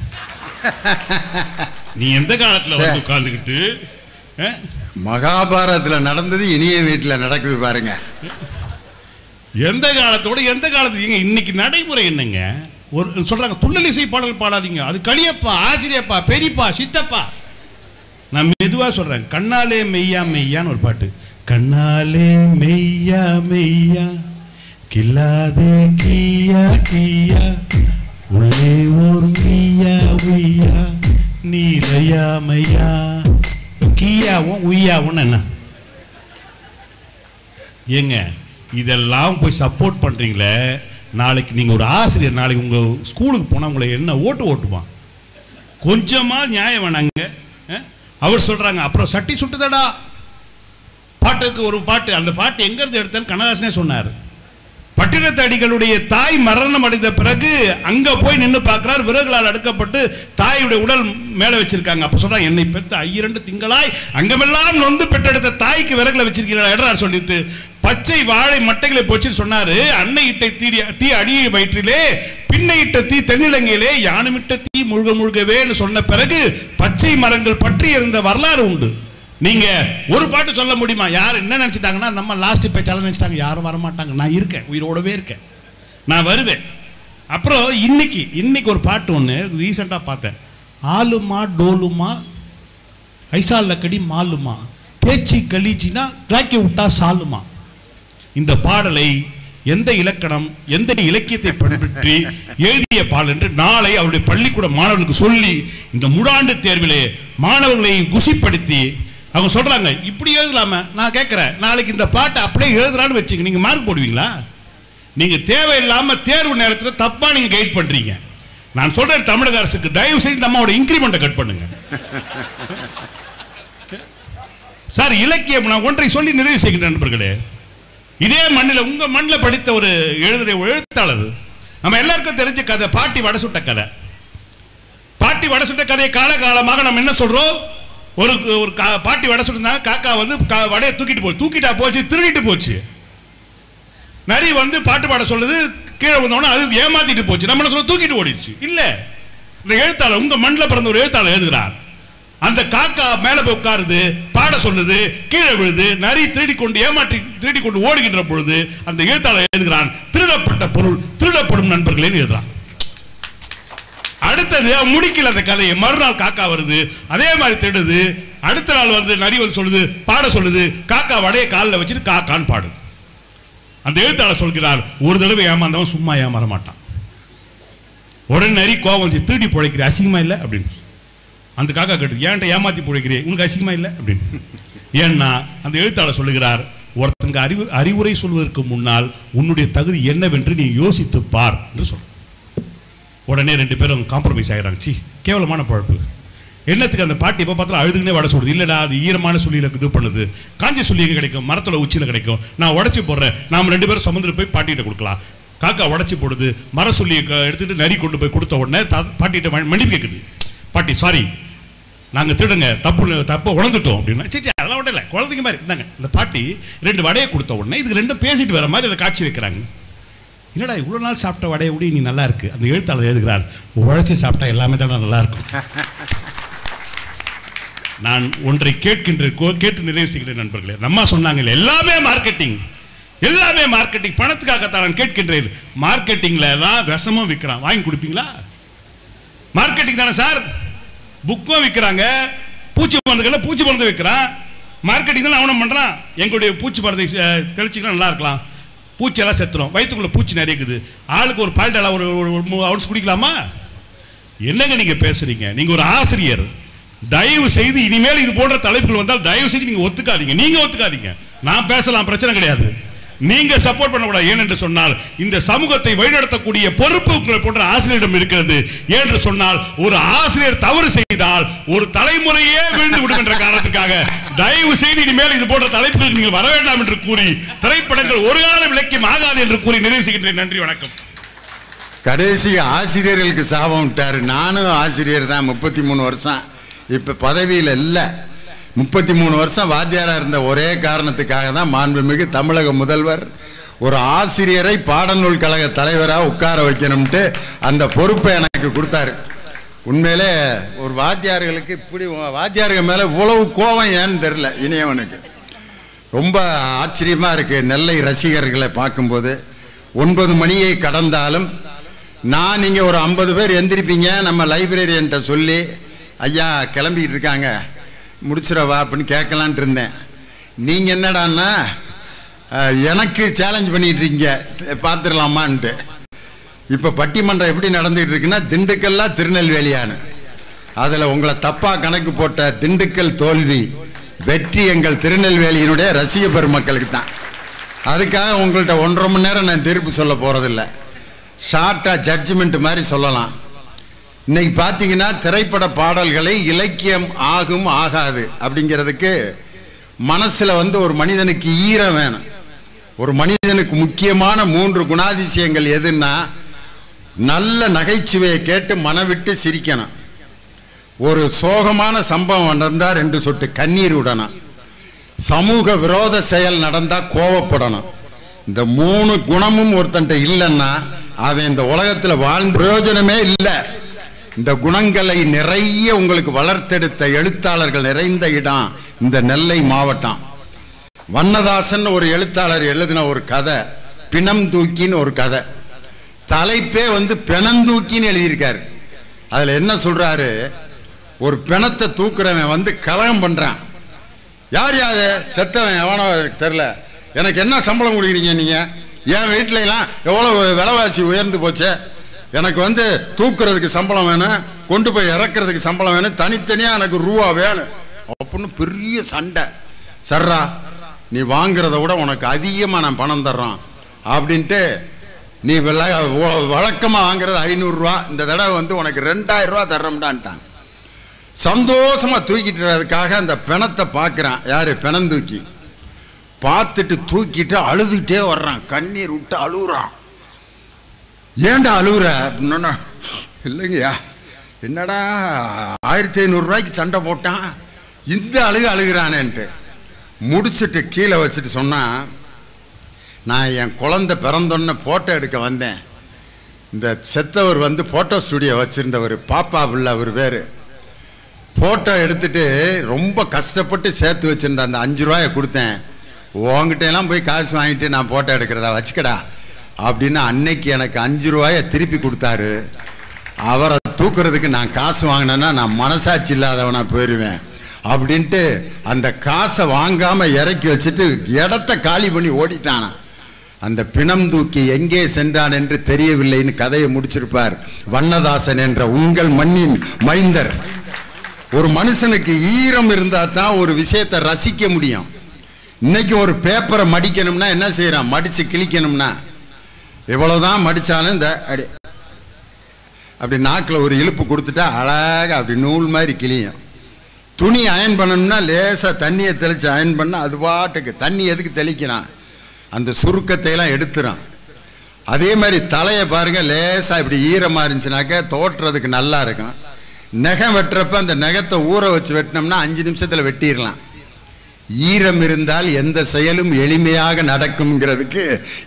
நீ எந்த காலத்தில் வந்து உட்கார்ந்துக்கிட்டு மகாபாரதத்தில் நடந்தது இனிய வீட்டில் நடக்குது பாருங்க. எந்த காலத்தோட எந்த காலத்துக்கு இன்னைக்கு நடைமுறை என்னங்க? ஒரு சொல்றாங்க துள்ளலிசை பாடல் பாடாதீங்க, அது களியப்பா, ஆசிரியப்பா, பெரியப்பா, சித்தப்பா. நான் மெதுவா சொல்றேன். கண்ணாலே மெய்யா மெய்யான்னு ஒரு பாட்டு. கண்ணாலே மெய்யா மெய்யா கில்லாதே கியா கியா உள்ளே ஓர் மெய்யா உய்யா நீலையா மையா கியாவும் உய்யாவும் என்ன ஏங்க? இதெல்லாம் போய் சப்போர்ட் பண்றீங்களே. நாளைக்கு நீங்க ஒரு ஆசிரியர், நாளைக்கு உங்க ஸ்கூலுக்கு போனா உங்களை என்ன ஓட்டுவான்? கொஞ்சமா நியாயம் வேணாங்க. அவர் சொல்றாங்க, அப்புறம் சட்டி சுட்டுதடா பாட்டுக்கு ஒரு பாட்டு. அந்த பாட்டு எங்க இருந்து எடுத்தேன்னு கண்ணதாசனே சொன்னார். பட்டினத்தடிகளுடைய தாய் மரணம் அடைந்த பிறகு அங்க போய் நின்று பார்க்கிறார், விறகுகளால் அடுக்கப்பட்டு தாயுடைய உடல் மேல வச்சிருக்காங்க. அப்ப சொல்றாங்க, என்னை பெற்ற 2 திங்களாய் அங்கமெல்லாம் நொந்து பெற்றெடுத்த தாய்க்கு விறகுல வச்சிருக்கிறார் சொல்லிட்டு பச்சை வாழை மட்டைகளை போச்சு சொன்னாரு. அன்னை இட்ட தீ அடியை வயிற்றிலே, பின்னை இட்ட தீ தென்னிலங்கையிலே, யானுமிட்ட தீ முழுகவேன்னு சொன்ன பிறகு பச்சை மரங்கள் பற்றி இருந்த வரலாறு உண்டு. நீங்க ஒரு பாட்டு சொல்ல முடியுமா? யார் என்ன நினைச்சிட்டாங்கன்னா, நம்ம லாஸ்ட் பேச்சால நினைச்சிட்டாங்க, யாரும் வரமாட்டாங்க. நான் இருக்கேன், உயிரோடவே இருக்கேன், நான் வருவேன். அப்புறம் இன்னைக்கு ஒரு பாட்டு ஒன்று ரீசெண்டா பார்த்தேன். ஆலுமா டோலுமா ஐசா லக்கடி மாலுமா பேச்சு கலீச்சினா கிராக்கி விட்டா சாலுமா. இந்த பாடலை எந்த இலக்கணம் எந்த இலக்கியத்தை பின்பற்றி எழுதிய பாடல் என்று நாளை அவருடைய பள்ளிக்கூட மாணவர்களுக்கு சொல்லி இந்த முழாண்டு தேர்விலே மாணவர்களை குசிப்படுத்தி அவங்க சொல்றாங்க, இப்படி எழுதலாம. நான் கேட்கிறேன், நாளைக்கு இந்த பாட்டை அப்படியே எழுதுறான்னு வச்சுங்க, நீங்க மார்க் போடுவீங்களா? நீங்க தேவையில்லாம தேர்வு நேரத்தில் தப்பா நீங்க கைட் பண்றீங்க. நான் சொல்றேன் தமிழக அரசுக்கு, தயவு செய்து அம்மாவோட இன்கிரிமெண்ட்டை கட் பண்ணுங்க சார். இலக்கியம் நான் ஒன்றை சொல்லி நிறைவு செய்கின்ற நண்பர்களே, இதே மண்ணில் உங்க மண்ணில் படித்த ஒரு எழுத்தாளர், நம்ம எல்லாருக்கும் தெரிஞ்ச கதை பாட்டி வடசுட்ட கதை. பாட்டி வடசுட்ட கதையை காலகாலமாக நம்ம என்ன சொல்றோம்? ஒரு ஒரு பாட்டி வடை சொல்லிருந்தாங்க. காக்கா வந்து வடையை தூக்கிட்டா போச்சு, திருடிட்டு போச்சு. நரி வந்து பாட்டு பாட சொல்லுது, கீழே வந்தோன்னா அது ஏமாத்திட்டு போச்சு. நம்ம சொல்ல தூக்கிட்டு ஓடிடுச்சு. இல்ல, இந்த எழுத்தாளர் உங்க மண்ணில் பிறந்த ஒரு எழுத்தாளர் எழுதுகிறார். அந்த காக்கா மேல போய் உட்காருது, பாட சொல்லுது, கீழே விழுது, நரி திருடி கொண்டு ஓடுகின்ற பொழுது அந்த எழுத்தாளர் எழுதுகிறான், திருடப்பட்ட பொருள் திருடப்படும் நண்பர்களே எழுதுறான். அடுத்தது முடிக்கல அந்த கதையை. மறுநாள் காக்கா வருது, அதே மாதிரி திருடுது. அடுத்த நாள் வந்து நரி வந்து சொல்லுது, பாட சொல்லுது, காக்கா வடைய காலில் வச்சுட்டு காக்கான்னு பாடுது. அந்த எழுத்தாளர் சொல்கிறார், ஒரு தடவை ஏமாந்தவன் சும்மா ஏமாற மாட்டான். உடனே நரி கோபம் வந்து, திருடி பிழைக்கிற அசிங்கமா இல்லை அப்படின்னு. அந்த காக்கா கேட்டு, ஏன்ட்ட ஏமாத்தி பிழைக்கிறேன், உனக்கு அசிங்கமா இல்லை அப்படின்னு. ஏன்னா அந்த எழுத்தாளர் சொல்லுகிறார், ஒருத்தங்க அறிவுரை சொல்வதற்கு முன்னால் உன்னுடைய தகுதி என்னவென்று நீ யோசித்து பார் என்று சொல்ற. உடனே 2 பேரும் காம்ப்ரமைஸ் ஆகிறாங்க. சி, கேவலமான பழப்பு. என்னத்துக்கு அந்த பாட்டி எப்போ பார்த்தாலும் அழுதுக்குனே வடை சொல்லுது. இல்லைடா, அது ஈரமான சொல்லியில் இது பண்ணுது, காஞ்சி சொல்லிங்க கிடைக்கும், மரத்தில் உச்சியில் கிடைக்கும், நான் உடச்சி போடுறேன், நாம் 2 பேரும் சமுதிரம் போய் பாட்டிகிட்ட கொடுக்கலாம். காக்கா உடச்சி போடுது, மர சொல்லியை எடுத்துகிட்டு நரி கொண்டு போய் கொடுத்த உடனே பாட்டிகிட்ட மன்னிப்பு கேட்குது. பாட்டி, சாரி, நாங்கள் திருடுங்க, தப்பு உணர்ந்துட்டோம் அப்படின்னா. சரி, அதெல்லாம் ஒன்றும் இல்லை, குழந்தைங்க மாதிரி இருந்தாங்க. இந்த பாட்டி 2 வடையை கொடுத்த உடனே இதுக்கு 2 பேசிட்டு வர மாதிரி அதை காட்சி வைக்கிறாங்க. என்னடா இவ்வளோ நாள் சாப்பிட்ட வடையை விட நீ நல்லா இருக்கு. அந்த எழுத்தாளர் எழுதுகிறார், உழைச்சி சாப்பிட்டா எல்லாமே தான் நல்லா இருக்கும். நான் ஒன்றை கேட்டு நிறைவு செய்கிறேன் நண்பர்களே. நம்ம சொன்னாங்க எல்லாமே மார்க்கெட்டிங், எல்லாமே மார்க்கெட்டிங், பணத்துக்காகத்தான் நான் கேட்கின்றேன். மார்க்கெட்டிங்ல தான் விஷமும் விற்கிறான், வாங்கி கொடுப்பீங்களா? மார்க்கெட்டிங் தானே சார். புக்கும் விற்கிறாங்க, பூச்சி மருந்து விற்கிறான். மார்க்கெட்டிங் தான் அவனும் பண்றான். எங்களுடைய பூச்சி மருந்தை தெளிச்சிக்கலாம், நல்லா இருக்கலாம். பூச்சியெல்லாம் செத்துரும், வயிற்றுக்குள்ள பூச்சி நிறைய இருக்குது. ஆளுக்கு ஒரு பால்டெல்லாம் ஒரு அவுன்ஸ் குடிக்கலாமா? என்னங்க நீங்க பேசுறீங்க? நீங்க ஒரு ஆசிரியர், தயவு செய்து இனிமேல் இது போன்ற தலைப்புகள் வந்தால் தயவு செய்து நீங்க ஒத்துக்காதீங்க. நீங்க ஒத்துக்காதீங்க, நான் பேசலாம், பிரச்சனை கிடையாது. நீங்க சப்போர்ட் பண்ணக்கூடாது. ஏனென்று சொன்னால் இந்த சமூகத்தை வழிநடத்தக்கூடிய பொறுப்பு உங்களை போன்ற ஆசிரியரிடம் இருக்கிறது. ஏனென்று சொன்னால் ஒரு ஆசிரியர் தவறு செய்தால் ஒரு தலைமுறையே விழுந்து விடும் என்ற காரணத்துக்காக தயவு செய்து இனிமேல் இது போன்ற தலைப்புகள் நீங்கள் வர வேண்டாம் என்று கூறி, திரைப்படங்கள் ஒரு கால விளக்கியம் ஆகாது என்று கூறி நிறைவு செய்கின்றேன். நன்றி, வணக்கம். கடைசி ஆசிரியர்களுக்கு சாபம் விட்டாரு. நானும் ஆசிரியர் தான், 33 வருஷம். இப்ப பதவியில் இல்லை. 33 வருஷம் வாத்தியாரா இருந்த ஒரே காரணத்துக்காக தான் மாண்புமிகு தமிழக முதல்வர் ஒரு ஆசிரியரை பாடநூல் கழக தலைவராக உட்கார வைக்கணும்ட்டு அந்த பொறுப்பை எனக்கு கொடுத்தாரு. உண்மையிலே ஒரு வாத்தியார்களுக்கு இப்படி வாத்தியார்கள் மேலே இவ்வளவு கோபம் ஏன்னு தெரியல. இனியவனுக்கு ரொம்ப ஆச்சரியமா இருக்கு. நெல்லை ரசிகர்களை பார்க்கும்போது 9 மணியை கடந்தாலும் நான் நீங்கள் ஒரு 50 பேர் எந்திரிப்பீங்க. நம்ம லைப்ரரியன்ட்ட சொல்லி, ஐயா கிளம்பிக்கிட்டு இருக்காங்க, முடிச்சிடவா அப்படின்னு கேட்கலான்ட்டு இருந்தேன். நீங்கள் என்னடான்னா எனக்கு சேலஞ்ச் பண்ணிட்டு இருக்கீங்க, பார்த்துடலாமான்ட்டு. இப்போ பட்டிமன்றம் எப்படி நடந்துகிட்டு இருக்குன்னா, திண்டுக்கல்லா திருநெல்வேலியானு. அதில் உங்களை தப்பாக கணக்கு போட்ட திண்டுக்கல் தோல்வி, வெற்றி எங்கள் திருநெல்வேலியினுடைய ரசிக பெருமக்களுக்கு தான். அதுக்காக உங்கள்கிட்ட 1.5 மணி நேரம் நான் தீர்ப்பு சொல்ல போகிறதில்ல, ஷார்ட்டாக ஜட்ஜ்மெண்ட் மாதிரி சொல்லலாம். இன்னைக்கு பார்த்தீங்கன்னா திரைப்பட பாடல்களை இலக்கியம் ஆகும் ஆகாது அப்படிங்கிறதுக்கு மனசில் ஒரு மனிதனுக்கு ஈரம் வேணும். ஒரு மனிதனுக்கு முக்கியமான 3 குணாதிசயங்கள் எதுன்னா, நல்ல நகைச்சுவையை கேட்டு மனவிட்டு சிரிக்கணும், ஒரு சோகமான சம்பவம் நடந்தால் 2 சொட்டு கண்ணீர் விடணும், சமூக விரோத செயல் நடந்தால் கோவப்படணும். இந்த 3 குணமும் ஒருத்தன்ட்ட இல்லைன்னா அவன் இந்த உலகத்தில் வாழ்ந்த பிரயோஜனமே இல்லை. இந்த குணங்களை நிறைய உங்களுக்கு வளர்த்தெடுத்த எழுத்தாளர்கள் நிறைந்த இடம் இந்த நெல்லை மாவட்டம். வண்ணதாசன் ஒரு எழுத்தாளர் எழுதின ஒரு கதை, பிணம் தூக்கின்னு ஒரு கதை. தலைப்பே பிணந்தூக்கின்னு எழுதியிருக்காரு. அதில் என்ன சொல்றாரு, ஒரு பிணத்தை தூக்குறவன் கலகம் பண்றான். யார் யாரு செத்தவன் எவனோ தெரியல, எனக்கு என்ன சம்பளம் கொடுக்குறீங்க நீங்க, என் வீட்டில எல்லாம் எவ்வளவு விலைவாசி உயர்ந்து போச்சு, எனக்கு தூக்குறதுக்கு சம்பளம் வேணும், கொண்டு போய் இறக்குறதுக்கு சம்பளம் வேணும், தனித்தனியாக எனக்கு ரூபா வேணும் அப்படின்னு பெரிய சண்டை. சர்ரா, நீ வாங்குறத விட உனக்கு அதிகமாக நான் பணம் தர்றோம் அப்படின்ட்டு, நீ வழக்கமாக வாங்குறது 500 ரூபா, இந்த தடவை உனக்கு 2000 ரூபா தர்றோம்டான்ட்டான். சந்தோஷமாக தூக்கிட்டுறதுக்காக அந்த பிணத்தை பார்க்குறான். யாரு? பிணந்தூக்கி பார்த்துட்டு தூக்கிட்டு அழுதுகிட்டே வர்றான், கண்ணீர் விட்டு அழுகுறான். ஏன்டா அழுகுற அப்படின்னா, இல்லைங்கய்யா என்னடா 1500 ரூபாய்க்கு சண்டை போட்டான், இந்த அழுகிறானேன்ட்டு முடிச்சுட்டு கீழே வச்சுட்டு சொன்னான், நான் என் குழந்தை பிறந்தோன்னு ஃபோட்டோ எடுக்க வந்தேன். இந்த செத்தவர் வந்து ஃபோட்டோ ஸ்டுடியோ வச்சுருந்தவர், பாப்பா பிள்ளை அவர் பேர். ஃபோட்டோ எடுத்துட்டு ரொம்ப கஷ்டப்பட்டு சேர்த்து வச்சுருந்த அந்த 5 ரூபாயை கொடுத்தேன். உங்ககிட்ட எல்லாம் போய் காசு வாங்கிட்டு நான் ஃபோட்டோ எடுக்கிறதா, வச்சுக்கடா அப்படின்னு அன்னைக்கு எனக்கு 5 ரூபாயை திருப்பி கொடுத்தாரு. அவரை தூக்குறதுக்கு நான் காசு வாங்கினேன்னா நான் மனசாட்சி இல்லாதவனா போயிடுவேன் அப்படின்ட்டு அந்த காசை வாங்காமல் இறக்கி வச்சுட்டு இடத்த காலி பண்ணி ஓடிட்டானா. அந்த பிணம் தூக்கி எங்கே சென்றான் என்று தெரியவில்லைன்னு கதையை முடிச்சிருப்பார் வண்ணதாசன் என்ற உங்கள் மண்ணின் மைந்தர். ஒரு மனுஷனுக்கு ஈரம் இருந்தால் தான் ஒரு விஷயத்தை ரசிக்க முடியும். இன்னைக்கு ஒரு பேப்பரை மடிக்கணும்னா என்ன செய்யறான், மடிச்சு கிழிக்கணும்னா எவ்வளவுதான் மடிச்சாலும் இந்த அப்படி நாக்கில் ஒரு இழுப்பு கொடுத்துட்டா அழகாக அப்படி நூல் மாதிரி கிளியும். துணி அயன் பண்ணணும்னா லேசாக தண்ணியை தெளித்து அயன் பண்ணால் அது பாட்டுக்கு தண்ணி எதுக்கு தெளிக்கிறான், அந்த சுருக்கத்தையெல்லாம் எடுத்துறான். அதே மாதிரி தலையை பாருங்கள், லேசாக இப்படி ஈரமாக இருந்துச்சுனாக்க தோட்டுறதுக்கு நல்லா இருக்கும். நகம் வெட்டுறப்ப அந்த நகத்தை ஊற வச்சு வெட்டினோம்னா 5 நிமிஷத்தில் வெட்டிடலாம். ஈரம் இருந்தால் எந்த செயலும் எளிமையாக நடக்கும்ங்கிறதுக்கு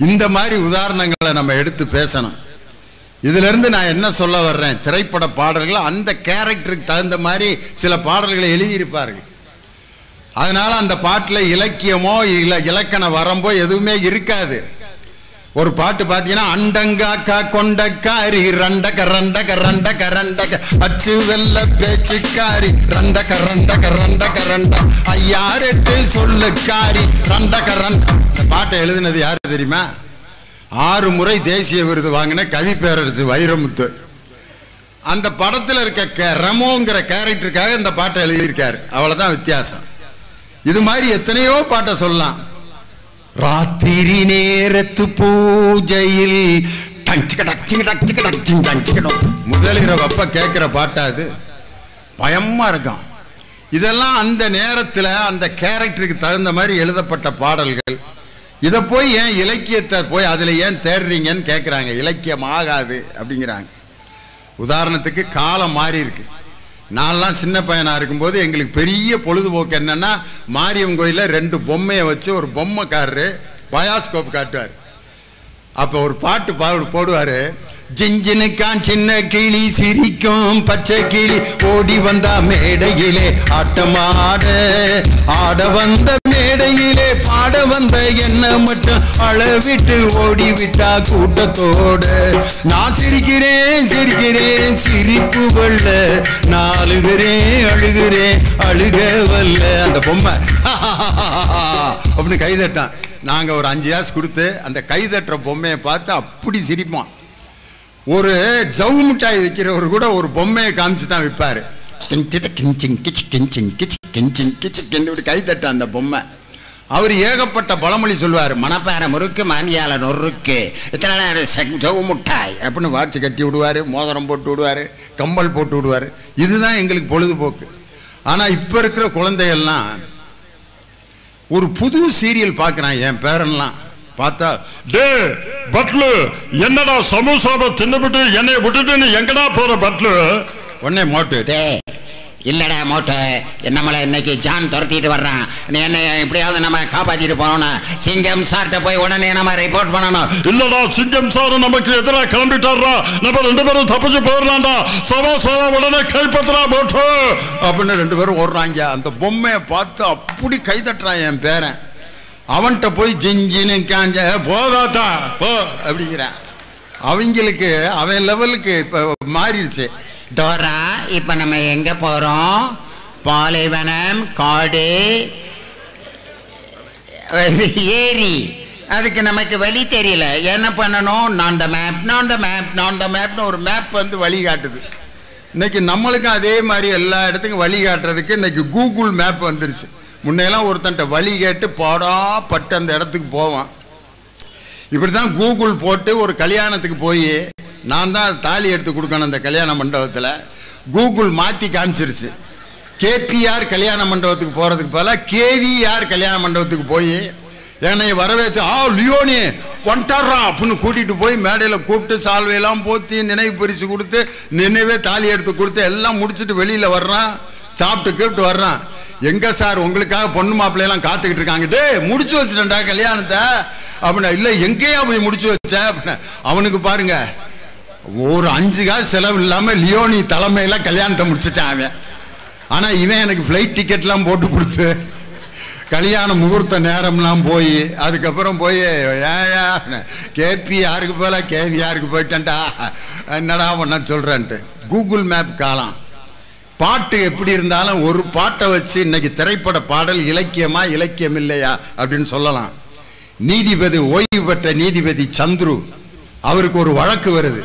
இந்த மாதிரி உதாரணங்களை நம்ம எடுத்து பேசணும். இதிலிருந்து நான் என்ன சொல்ல வர்றேன், திரைப்பட பாடல்கள் அந்த கேரக்டருக்கு தகுந்த மாதிரி சில பாடல்களை எழுதியிருப்பார்கள். அதனால அந்த பாட்டில் இலக்கியமோ இல்லை இலக்கண வரம்போ எதுவுமே இருக்காது. ஒரு பாட்டு பார்த்தீங்கன்னா, அண்டங்காக்கா கொண்டக்காரி ரண்டக ரண்டக ரண்டக ரண்டக அச்சு வெள்ள பேச்சுக்காரி ரண்டக ரண்டக ரண்டக ரண்ட ஐயாரெட்டு சொல்லுக்காரி ரண்டக ரண்ட. இந்த பாட்டை எழுதினது யாரு தெரியுமா? 6 முறை தேசிய விருது வாங்கின கவி பேரரசு வைரமுத்து. அந்த படத்தில் இருக்க ரெமோங்கிற கேரக்டருக்காக இந்த பாட்டை எழுதியிருக்காரு. அவ்வளோதான் வித்தியாசம். இது மாதிரி எத்தனையோ பாட்டை சொல்லலாம். ராத்திரி நேரத்து பூஜையில் முதலிரவப்ப கேட்கிற பாட்டா அது, பயமா இருக்கும். இதெல்லாம் அந்த நேரத்தில் அந்த கேரக்டருக்கு தகுந்த மாதிரி எழுதப்பட்ட பாடல்கள். இதை போய் ஏன் இலக்கியத்தை போய் அதில் ஏன் தேடுறீங்கன்னு கேட்குறாங்க. இலக்கியம் ஆகாது அப்படிங்கிறாங்க. உதாரணத்துக்கு காலம் மாறி இருக்கு. நான்லாம் சின்ன பையனாக இருக்கும்போது எங்களுக்கு பெரிய பொழுதுபோக்கு என்னென்னா, மாரியம்மன் கோயிலில் 2 பொம்மையை வச்சு ஒரு பொம்மைக்காரரு பயாஸ்கோப் காட்டுவார். அப்போ ஒரு பாட்டு போடுவார், ஜிஞ்சினுக்கான் சின்ன கிளி சிரிக்கும் பச்சை கிளி ஓடி வந்தா மேடையிலே ஆட்டமாட ஆட வந்த மேடையிலே பாட வந்த என்ன மட்டும் அளவிட்டு ஓடிவிட்டா கூட்டத்தோடு. நான் சிரிக்கிறேன் சிரிக்கிறேன் சிரிப்பு வல்ல, நான் அழுகிறேன் அழுகிறேன் அழுக வல்ல. அந்த பொம்மை அப்படின்னு கைதட்டான். நாங்கள் ஒரு 5 காசு கொடுத்து அந்த கைதட்டுற பொம்மையை பார்த்து அப்படி சிரிப்போம். ஒரு ஜவு மிட்டாய் விற்கிறவர் கூட ஒரு பொம்மையை காமிச்சு தான் விற்பாரு. கை தட்ட அந்த பொம்மை. அவர் ஏகப்பட்ட பழமொழி சொல்லுவார். மணப்பாற முறுக்கு மாமியால நொறுக்கு இத்தனை ஜவு மிட்டாய் அப்படின்னு வாட்சி கட்டி விடுவார், மோதிரம் போட்டு விடுவார், கம்பல் போட்டு விடுவார். இதுதான் எங்களுக்கு பொழுதுபோக்கு. ஆனால் இப்போ இருக்கிற குழந்தைகள்லாம் ஒரு புது சீரியல் பார்க்குறான். என் பேரன்லாம் பார்த்தா, டே பட்லு என்னடா சமோசாவை தின்னுபிட்டு என்னை விட்டுட்டு நீ எங்கடா போற பட்லு? உடனே மோட்டு, டே இல்லடா மோட்டு, நம்மளை இன்னைக்கு ஜான் துரத்திட்டு வர்றான், நீ என்ன எப்படியாவது நம்ம காப்பாத்திட்டு போனோம்னா சிங்கம் சார்ட்ட போய் உடனே நம்ம ரிப்போர்ட் பண்ணணும். இல்லடா சிங்கம் சார் நமக்கு எதிராக கிளம்பிட்டாரா, நம்ம 2 பேரும் தப்பிச்சு போயிடலாம்டா, சமோசாவை உடனே கைப்பற்றா மோட்டு அப்படின்னு 2 பேரும் ஓடுறாங்க. அந்த பொம்மையை பார்த்து அப்படி கை தட்டுறான் என் பேரன். அவன்கிட்ட போய் ஜிஞ்சின்னு காஞ்ச போதாத்தா போ அப்படிங்கிறான். அவங்களுக்கு அவன் லெவலுக்கு இப்போ மாறிடுச்சு. டோரா இப்போ நம்ம எங்கே போகிறோம்? பாலைவனம், காடு, ஏரி. அதுக்கு நமக்கு வழி தெரியல, என்ன பண்ணணும்? நான் த மேப் நான் த மேப் நான் த மேப்னு ஒரு மேப் வந்து வழி காட்டுது. இன்னைக்கு நம்மளுக்கும் அதே மாதிரி எல்லா இடத்துக்கும் வழி காட்டுறதுக்கு இன்னைக்கு கூகுள் மேப் வந்துருச்சு. முன்னையெல்லாம் ஒருத்தன்ட்ட வழி கேட்டு பட்டு அந்த இடத்துக்கு போவான். இப்படி தான் கூகுள் போட்டு ஒரு கல்யாணத்துக்கு போய் நான் தான் தாலி எடுத்து கொடுக்கணும் அந்த கல்யாண மண்டபத்தில். கூகுள் மாற்றி காமிச்சிருச்சு. கேபிஆர் கல்யாண மண்டபத்துக்கு போகிறதுக்கு பதிலாக கேவிஆர் கல்யாண மண்டபத்துக்கு போய் என்னை வரவேற்று லியோனி ஒன்ட்டாடுறா அப்படின்னு கூட்டிகிட்டு போய் மேடையில் கூப்பிட்டு சால்வையெல்லாம் போற்றி நினைவு பரிசு கொடுத்து நினைவே தாலி எடுத்து கொடுத்து எல்லாம் முடிச்சுட்டு வெளியில் வர்றான். சாப்பிட்டு கூப்பிட்டு வர்றான். எங்க சார் உங்களுக்காக பொண்ணு மாப்பிள்ளையெல்லாம் காத்துக்கிட்டு இருக்காங்க. டே முடிச்சு வச்சுட்டேன்டா கல்யாணத்தை அப்படின்னா. இல்லை எங்கேயா போய் முடிச்சு வச்ச அப்படின்னா. அவனுக்கு பாருங்க ஒரு 5 காசு செலவு இல்லாம லியோனி தலைமையில கல்யாணத்தை முடிச்சுட்டான் அவன். ஆனா இவன் எனக்கு ஃப்ளைட் டிக்கெட்லாம் போட்டு கொடுத்து கல்யாண முகூர்த்த நேரம்லாம் போய் அதுக்கப்புறம் போய் கேபி யாருக்கு போல கேவி யாருக்கு போயிட்டேன்டா என்னடா பண்ண சொல்றேன்ட்டு. கூகுள் மேப் காலம். பாட்டு எப்படி இருந்தாலும் ஒரு பாட்டை வச்சு இன்னைக்கு திரைப்பட பாடல் இலக்கியமா இலக்கியம் இல்லையா அப்படின்னு சொல்லலாம். நீதிபதி ஓய்வு பெற்ற நீதிபதி சந்துரு அவருக்கு ஒரு வழக்கு வருது.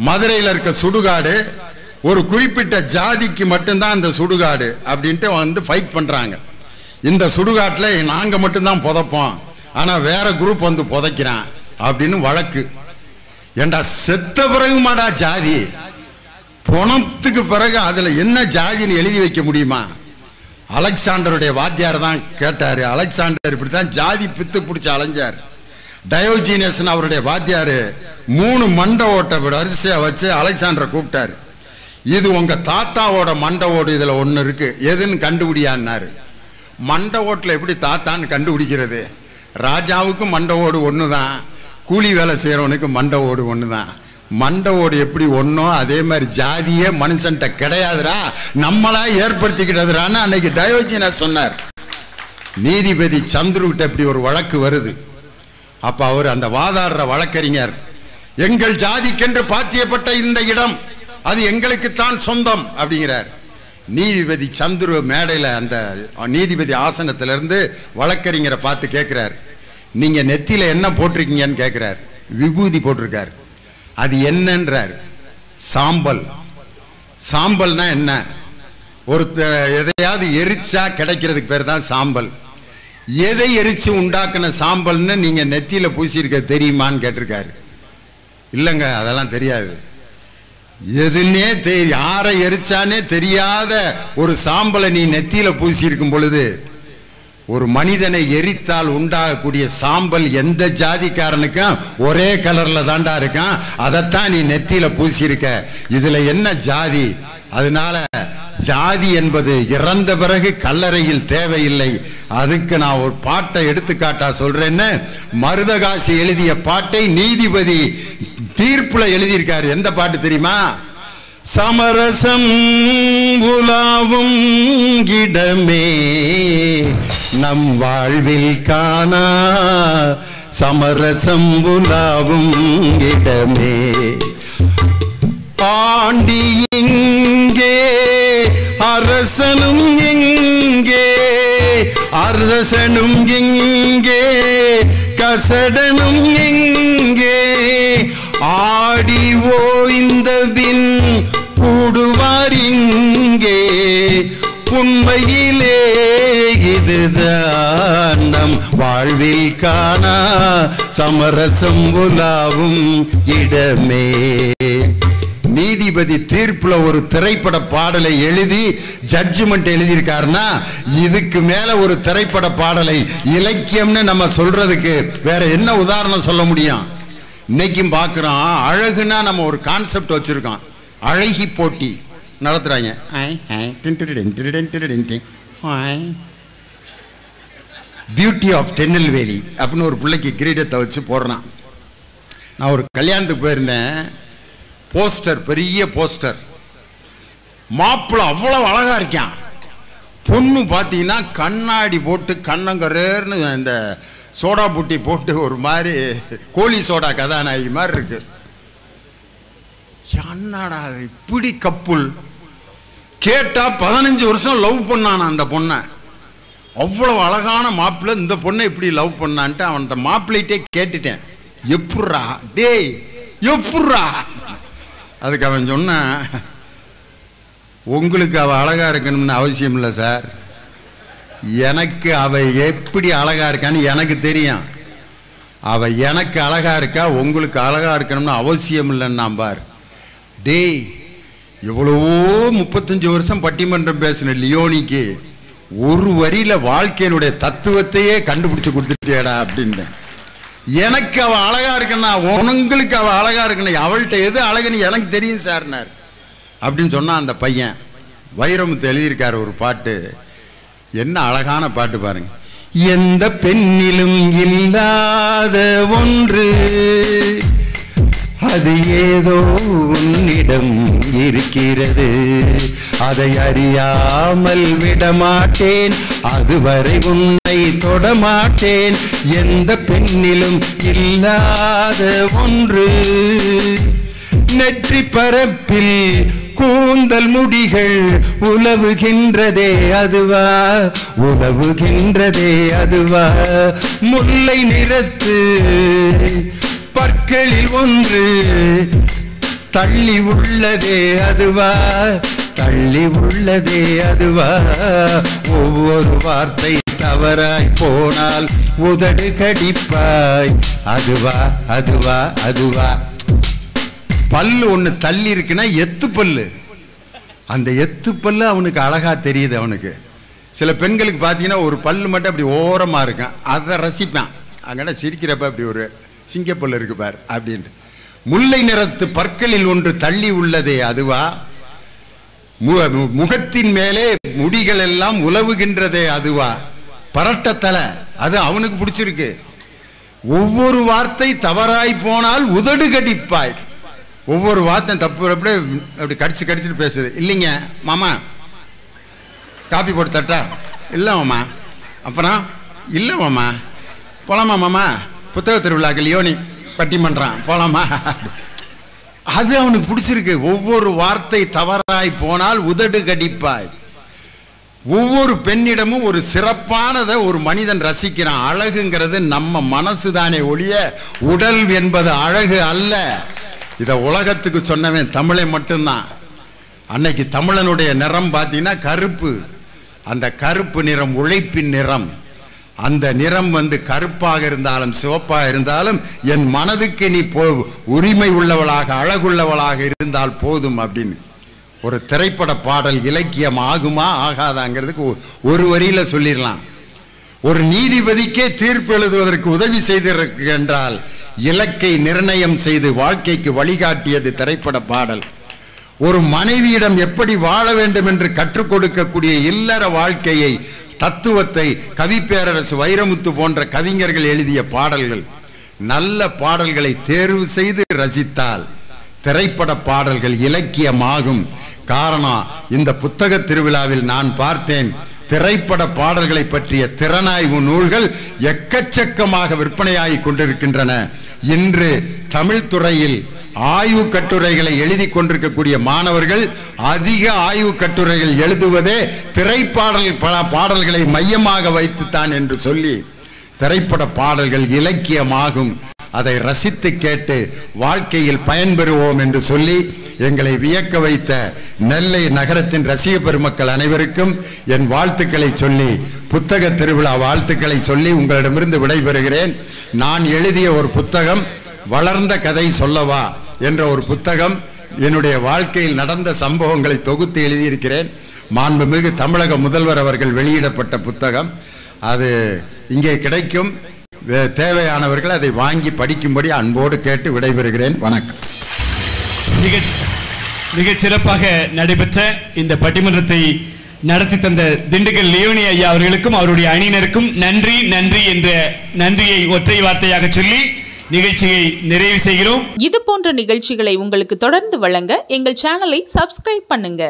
மதுரையில் இருக்க சுடுகாடு ஒரு குறிப்பிட்ட ஜாதிக்கு மட்டும்தான் அந்த சுடுகாடு அப்படின்ட்டு வந்து ஃபைட் பண்றாங்க. இந்த சுடுகாட்டில் நாங்க மட்டும்தான் புதைப்போம், ஆனா வேற குரூப் வந்து புதைக்கிறான் அப்படின்னு வழக்கு. ஏண்டா செத்த பிறகுமாடா ஜாதி? பணத்துக்கு பிறகு அதுல என்ன ஜாதின்னு எழுதி வைக்க முடியுமா? அலெக்சாண்டருடைய வாத்தியார் தான் கேட்டாரு. அலெக்சாண்டர் இப்படித்தான் ஜாதி பித்து பிடிச்சி அலைஞ்சார். டயோஜீனியஸ் அவருடைய வாத்தியாரு 3 மண்டை ஓட்டை வரிசையா வச்சு அலெக்சாண்டரை கூப்பிட்டாரு. இது உங்க தாத்தாவோட மண்டை ஓடு, இதுல ஒண்ணு இருக்கு, எதுன்னு கண்டுபிடியான்னாரு. மண்டை ஓட்டில் எப்படி தாத்தான்னு கண்டுபிடிக்கிறது? ராஜாவுக்கும் மண்டை ஓடு ஒன்று தான், கூலி வேலை செய்கிறவனுக்கு மண்டை ஓடு ஒன்று தான். மண்டை ஓடு எப்படி ஒன்றோ அதே மாதிரி ஜாதியே மனுஷன்ட்ட கிடையாதுரா, நம்மளா ஏற்படுத்திக்கிட்டதுரான்னு அன்னைக்கு டயோஜீனியஸ் சொன்னார். நீதிபதி சந்துருக்கிட்ட இப்படி ஒரு வழக்கு வருது. அப்ப அவர் அந்த வாதாடுற வழக்கறிஞர், எங்கள் ஜாதிக்கென்று பாத்தியப்பட்ட இந்த இடம் அது எங்களுக்குத்தான் சொந்தம் அப்படிங்கிறார். நீதிபதி சந்துரு மேடையில் அந்த நீதிபதி ஆசனத்திலிருந்து வழக்கறிஞரை பார்த்து கேட்கிறார், நீங்க நெத்தியில என்ன போட்டிருக்கீங்கன்னு கேட்கிறார். விபூதி போட்டிருக்கார். அது என்னன்றார். சாம்பல். சாம்பல்னா என்ன? ஒரு எதையாவது எரிச்சா கிடைக்கிறதுக்கு பேர் தான் சாம்பல். எதை எரிச்சு உண்டாக்குன சாம்பல்னு நீங்க நெத்தியில பூசியிருக்க தெரியுமான்னு கேட்டிருக்காரு. இல்லைங்க அதெல்லாம் தெரியாது. எதுன்னே யாரை எரிச்சானே தெரியாத ஒரு சாம்பலை நீ நெத்தியில பூசியிருக்கும் பொழுது ஒரு மனிதனை எரித்தால் உண்டாகக்கூடிய சாம்பல் எந்த ஜாதிக்காரனுக்கும் ஒரே கலர்ல தாண்டா இருக்கான், அதைத்தான் நீ நெத்தியில பூசியிருக்க, இதுல என்ன ஜாதி? அதனால ஜாதி என்பது இறந்த பிறகு கல்லறையில் தேவையில்லை. அதுக்கு நான் ஒரு பாட்டை எடுத்துக்காட்டா சொல்றேன்னு மருதகாசி எழுதிய பாட்டை நீதிபதி தீர்ப்புல எழுதியிருக்காரு. எந்த பாட்டு தெரியுமா? சமரசம் உலாவும் இடமே நம் வாழ்வில் காணா, சமரசம் உலாவும் இடமே. ஆண்டி எங்கே அரசனும் எங்கே, அரசனும் எங்கே கசடனும் எங்கே, ஆடி ஓய்ந்த பின் கூடுவார் இங்கே, உண்மையிலே இதுதான் நம் வாழ்வில் காணா, சமரசம் உலாவும் இடமே. நீதிபதி தீர்ப்புல ஒரு திரைப்பட பாடலை எழுதி ஜட்ஜ்மெண்ட் எழுதியிருக்காருன்னா இதுக்கு மேல ஒரு திரைப்பட பாடலை இலக்கியம்னு நம்ம சொல்றதுக்கு வேற என்ன உதாரணம் சொல்ல முடியும்? இன்னைக்கும் பார்க்கிறோம், அழகுனா நம்ம ஒரு கான்செப்ட் வச்சிருக்கோம், அழகி போட்டி நடத்துறாங்க. பியூட்டி ஆஃப் திருநெல்வேலி அப்படின்னு ஒரு பிள்ளைக்கு கிரீடத்தை வச்சு போடுறான். நான் ஒரு கல்யாணத்துக்கு போயிருந்தேன். போஸ்டர், பெரிய போஸ்டர், மாப்பிள்ளை அவ்வளவு அழகா இருக்கான். பொண்ணு பார்த்தீங்கன்னா கண்ணாடி போட்டு கண்ணங்கரேர்னு இந்த சோடா புட்டி போட்டு ஒரு மாதிரி கோழி சோடா கதாநாயகி மாதிரி இருக்கு. என்னடா இப்படி கப்புள்? கேட்டா 15 வருஷம் லவ் பண்ணானா அந்த பொண்ணை. அவ்வளவு அழகான மாப்பிள்ளை, இந்த பொண்ணை இப்படி லவ் பண்ணான்ட்டு அவன்கிட்ட மாப்பிள்ளைகிட்டே கேட்டுட்டேன், எப்புட்றா டேய் எப்புட்றா? அதுக்கு அவன் சொன்ன, உங்களுக்கு அவ அழகா இருக்கணும்னு அவசியம் இல்லை சார், எனக்கு அவ எப்படி அழகா இருக்கான்னு எனக்கு தெரியும். அவ எனக்கு அழகா இருக்கா, உங்களுக்கு அழகா இருக்கணும்னு அவசியம் இல்லைன்னா பார். டேய் எவ்வளவோ 35 வருஷம் பட்டிமன்றம் பேசின லியோனிக்கு ஒரு வரியில வாழ்க்கையினுடைய தத்துவத்தையே கண்டுபிடிச்சு கொடுத்துட்டேடா அப்படின்னு. எனக்கு அவ அழகா இருக்கா, உங்களுக்கு அவ அழகா இருக்கணும், அவள்கிட்ட எது அழகுன்னு எனக்கு தெரியும் சார்னார் அப்படின்னு சொன்னா அந்த பையன். வைரமுத்து எழுதியிருக்கார் ஒரு பாட்டு, என்ன அழகான பாட்டு பாருங்க. எந்த பெண்ணிலும் இல்லாத ஒன்று, அது ஏதோ உன்னிடம் இருக்கிறது, அதை அறியாமல் விடமாட்டேன், அதுவரை உன்னை தொடமாட்டேன். எந்த பெண்ணிலும் இல்லாத ஒன்று, நெற்றி பரப்பில் கூந்தல் முடிகள் உலவுகின்றதே அதுவா, உலவுகின்றதே அதுவா, முல்லை நிறத்து பற்களில் ஒன்று தள்ளி உள்ளதே அதுவா, தள்ளி உள்ளதே அதுவா, ஒவ்வொரு வார்த்தை தவறாய் போனால் உதடு கடிப்பாய், அதுவா அதுவா அதுவா. பல்லு ஒன்று தள்ளி இருக்குன்னா எத்து பல்லு, அந்த எத்து பல்லு அவனுக்கு அழகா தெரியுது. அவனுக்கு சில பெண்களுக்கு பார்த்தீங்கன்னா ஒரு பல்லு மட்டும் அப்படி ஓரமாக இருக்கும், அதை ரசிப்பான். அங்கே சிரிக்கிறப்ப அப்படி ஒரு சிங்கப்பல்லு இருக்கு பார் அப்படின்ட்டு. முல்லை நிறத்து பற்களில் ஒன்று தள்ளி உள்ளதே அதுவா, முகத்தின் மேலே முடிகள் எல்லாம் உலவுகின்றதே அதுவா, பரட்ட தலை, அது அவனுக்கு பிடிச்சிருக்கு. ஒவ்வொரு வார்த்தை தவறாய் போனால் உதடு கடிப்பாய், ஒவ்வொரு வார்த்தை தப்பு அப்படி கடிச்சு கடிச்சுட்டு பேசுது. இல்லைங்க மாமா காப்பி போட்டு தட்டா, இல்லை மாமா, அப்புறம் இல்லை மாமா, போலாமா மாமா, புத்தக திருவிழாக்கள் லியோனி பட்டிமன்றம் போலாமா, அது அவனுக்கு பிடிச்சிருக்கு. ஒவ்வொரு வார்த்தை தவறாய் போனால் உதடு கடிப்பாய். ஒவ்வொரு பெண்ணிடமும் ஒரு சிறப்பானதை ஒரு மனிதன் ரசிக்கிறான். அழகுங்கிறது நம்ம மனசு தானே ஒழிய உடல் என்பது அழகு அல்ல. இதை உலகத்துக்கு சொன்னவன் தமிழை மட்டும்தான். அன்னைக்கு தமிழனுடைய நிறம் பார்த்தீங்கன்னா கருப்பு, அந்த கருப்பு நிறம் உழைப்பின் நிறம். அந்த நிறம் கருப்பாக இருந்தாலும் சிவப்பாக இருந்தாலும் என் மனதுக்கு நீ உரிமை உள்ளவளாக அழகுள்ளவளாக இருந்தால் போதும் அப்படின்னு ஒரு திரைப்பட பாடல் இலக்கியம் ஆகுமா ஆகாதாங்கிறதுக்கு ஒரு வரியில சொல்லிடலாம். ஒரு நீதிபதிக்கே தீர்ப்பு எழுதுவதற்கு உதவி செய்திருக்கு என்றால் இலக்கை நிர்ணயம் செய்து வாழ்க்கைக்கு வழிகாட்டியது திரைப்பட பாடல். ஒரு மனைவியிடம் எப்படி வாழ வேண்டும் என்று கற்றுக் கொடுக்கக்கூடிய இல்லற வாழ்க்கையை, தத்துவத்தை கவிப்பேரரசு வைரமுத்து போன்ற கவிஞர்கள் எழுதிய பாடல்கள். நல்ல பாடல்களை தேர்வு செய்து ரசித்தால் திரைப்பட பாடல்கள் இலக்கியமாகும். காரணம், இந்த புத்தக திருவிழாவில் நான் பார்த்தேன், திரைப்பட பாடல்களை பற்றிய திறனாய்வு நூல்கள் எக்கச்சக்கமாக விற்பனையாகி கொண்டிருக்கின்றன. இன்று தமிழ் துறையில் ஆய்வு கட்டுரைகளை எழுதி கொண்டிருக்கக்கூடிய மாணவர்கள் அதிக ஆய்வு கட்டுரைகள் எழுதுவதே பாடல்களை மையமாக வைத்துத்தான் என்று சொல்லி திரைப்பட பாடல்கள் இலக்கியமாகும். அதை ரசித்து கேட்டு வாழ்க்கையில் பயன்பெறுவோம் என்று சொல்லி எங்களை வியக்க வைத்த நெல்லை நகரத்தின் ரசிக பெருமக்கள் அனைவருக்கும் என் வாழ்த்துக்களை சொல்லி, புத்தக திருவிழா வாழ்த்துக்களை சொல்லி உங்களிடமிருந்து விடைபெறுகிறேன். நான் எழுதிய ஒரு புத்தகம் வளர்ந்த கதை சொல்லவா என்ற ஒரு புத்தகம். என்னுடைய வாழ்க்கையில் நடந்த சம்பவங்களை தொகுத்து எழுதியிருக்கிறேன். மாண்புமிகு தமிழக முதல்வர் அவர்கள் வெளியிடப்பட்ட புத்தகம். அது இங்கே கிடைக்கும். தேவையானவர்கள் அதை வாங்கி படிக்கும்படி அன்போடு கேட்டு விடைபெறுகிறேன். வணக்கம். மிகச் சிறப்பாக நடைபெற்ற இந்த பட்டிமன்றத்தை நடத்தி தந்த திண்டுக்கல் லியோனி ஐயா அவர்களுக்கும் அவருடைய அணியினருக்கும் நன்றி நன்றி என்ற நன்றியை ஒற்றை வார்த்தையாக சொல்லி நிகழ்ச்சியை நிறைவு செய்கிறோம். இது போன்ற நிகழ்ச்சிகளை உங்களுக்கு தொடர்ந்து வழங்க எங்கள் சேனலை சப்ஸ்கிரைப் பண்ணுங்க.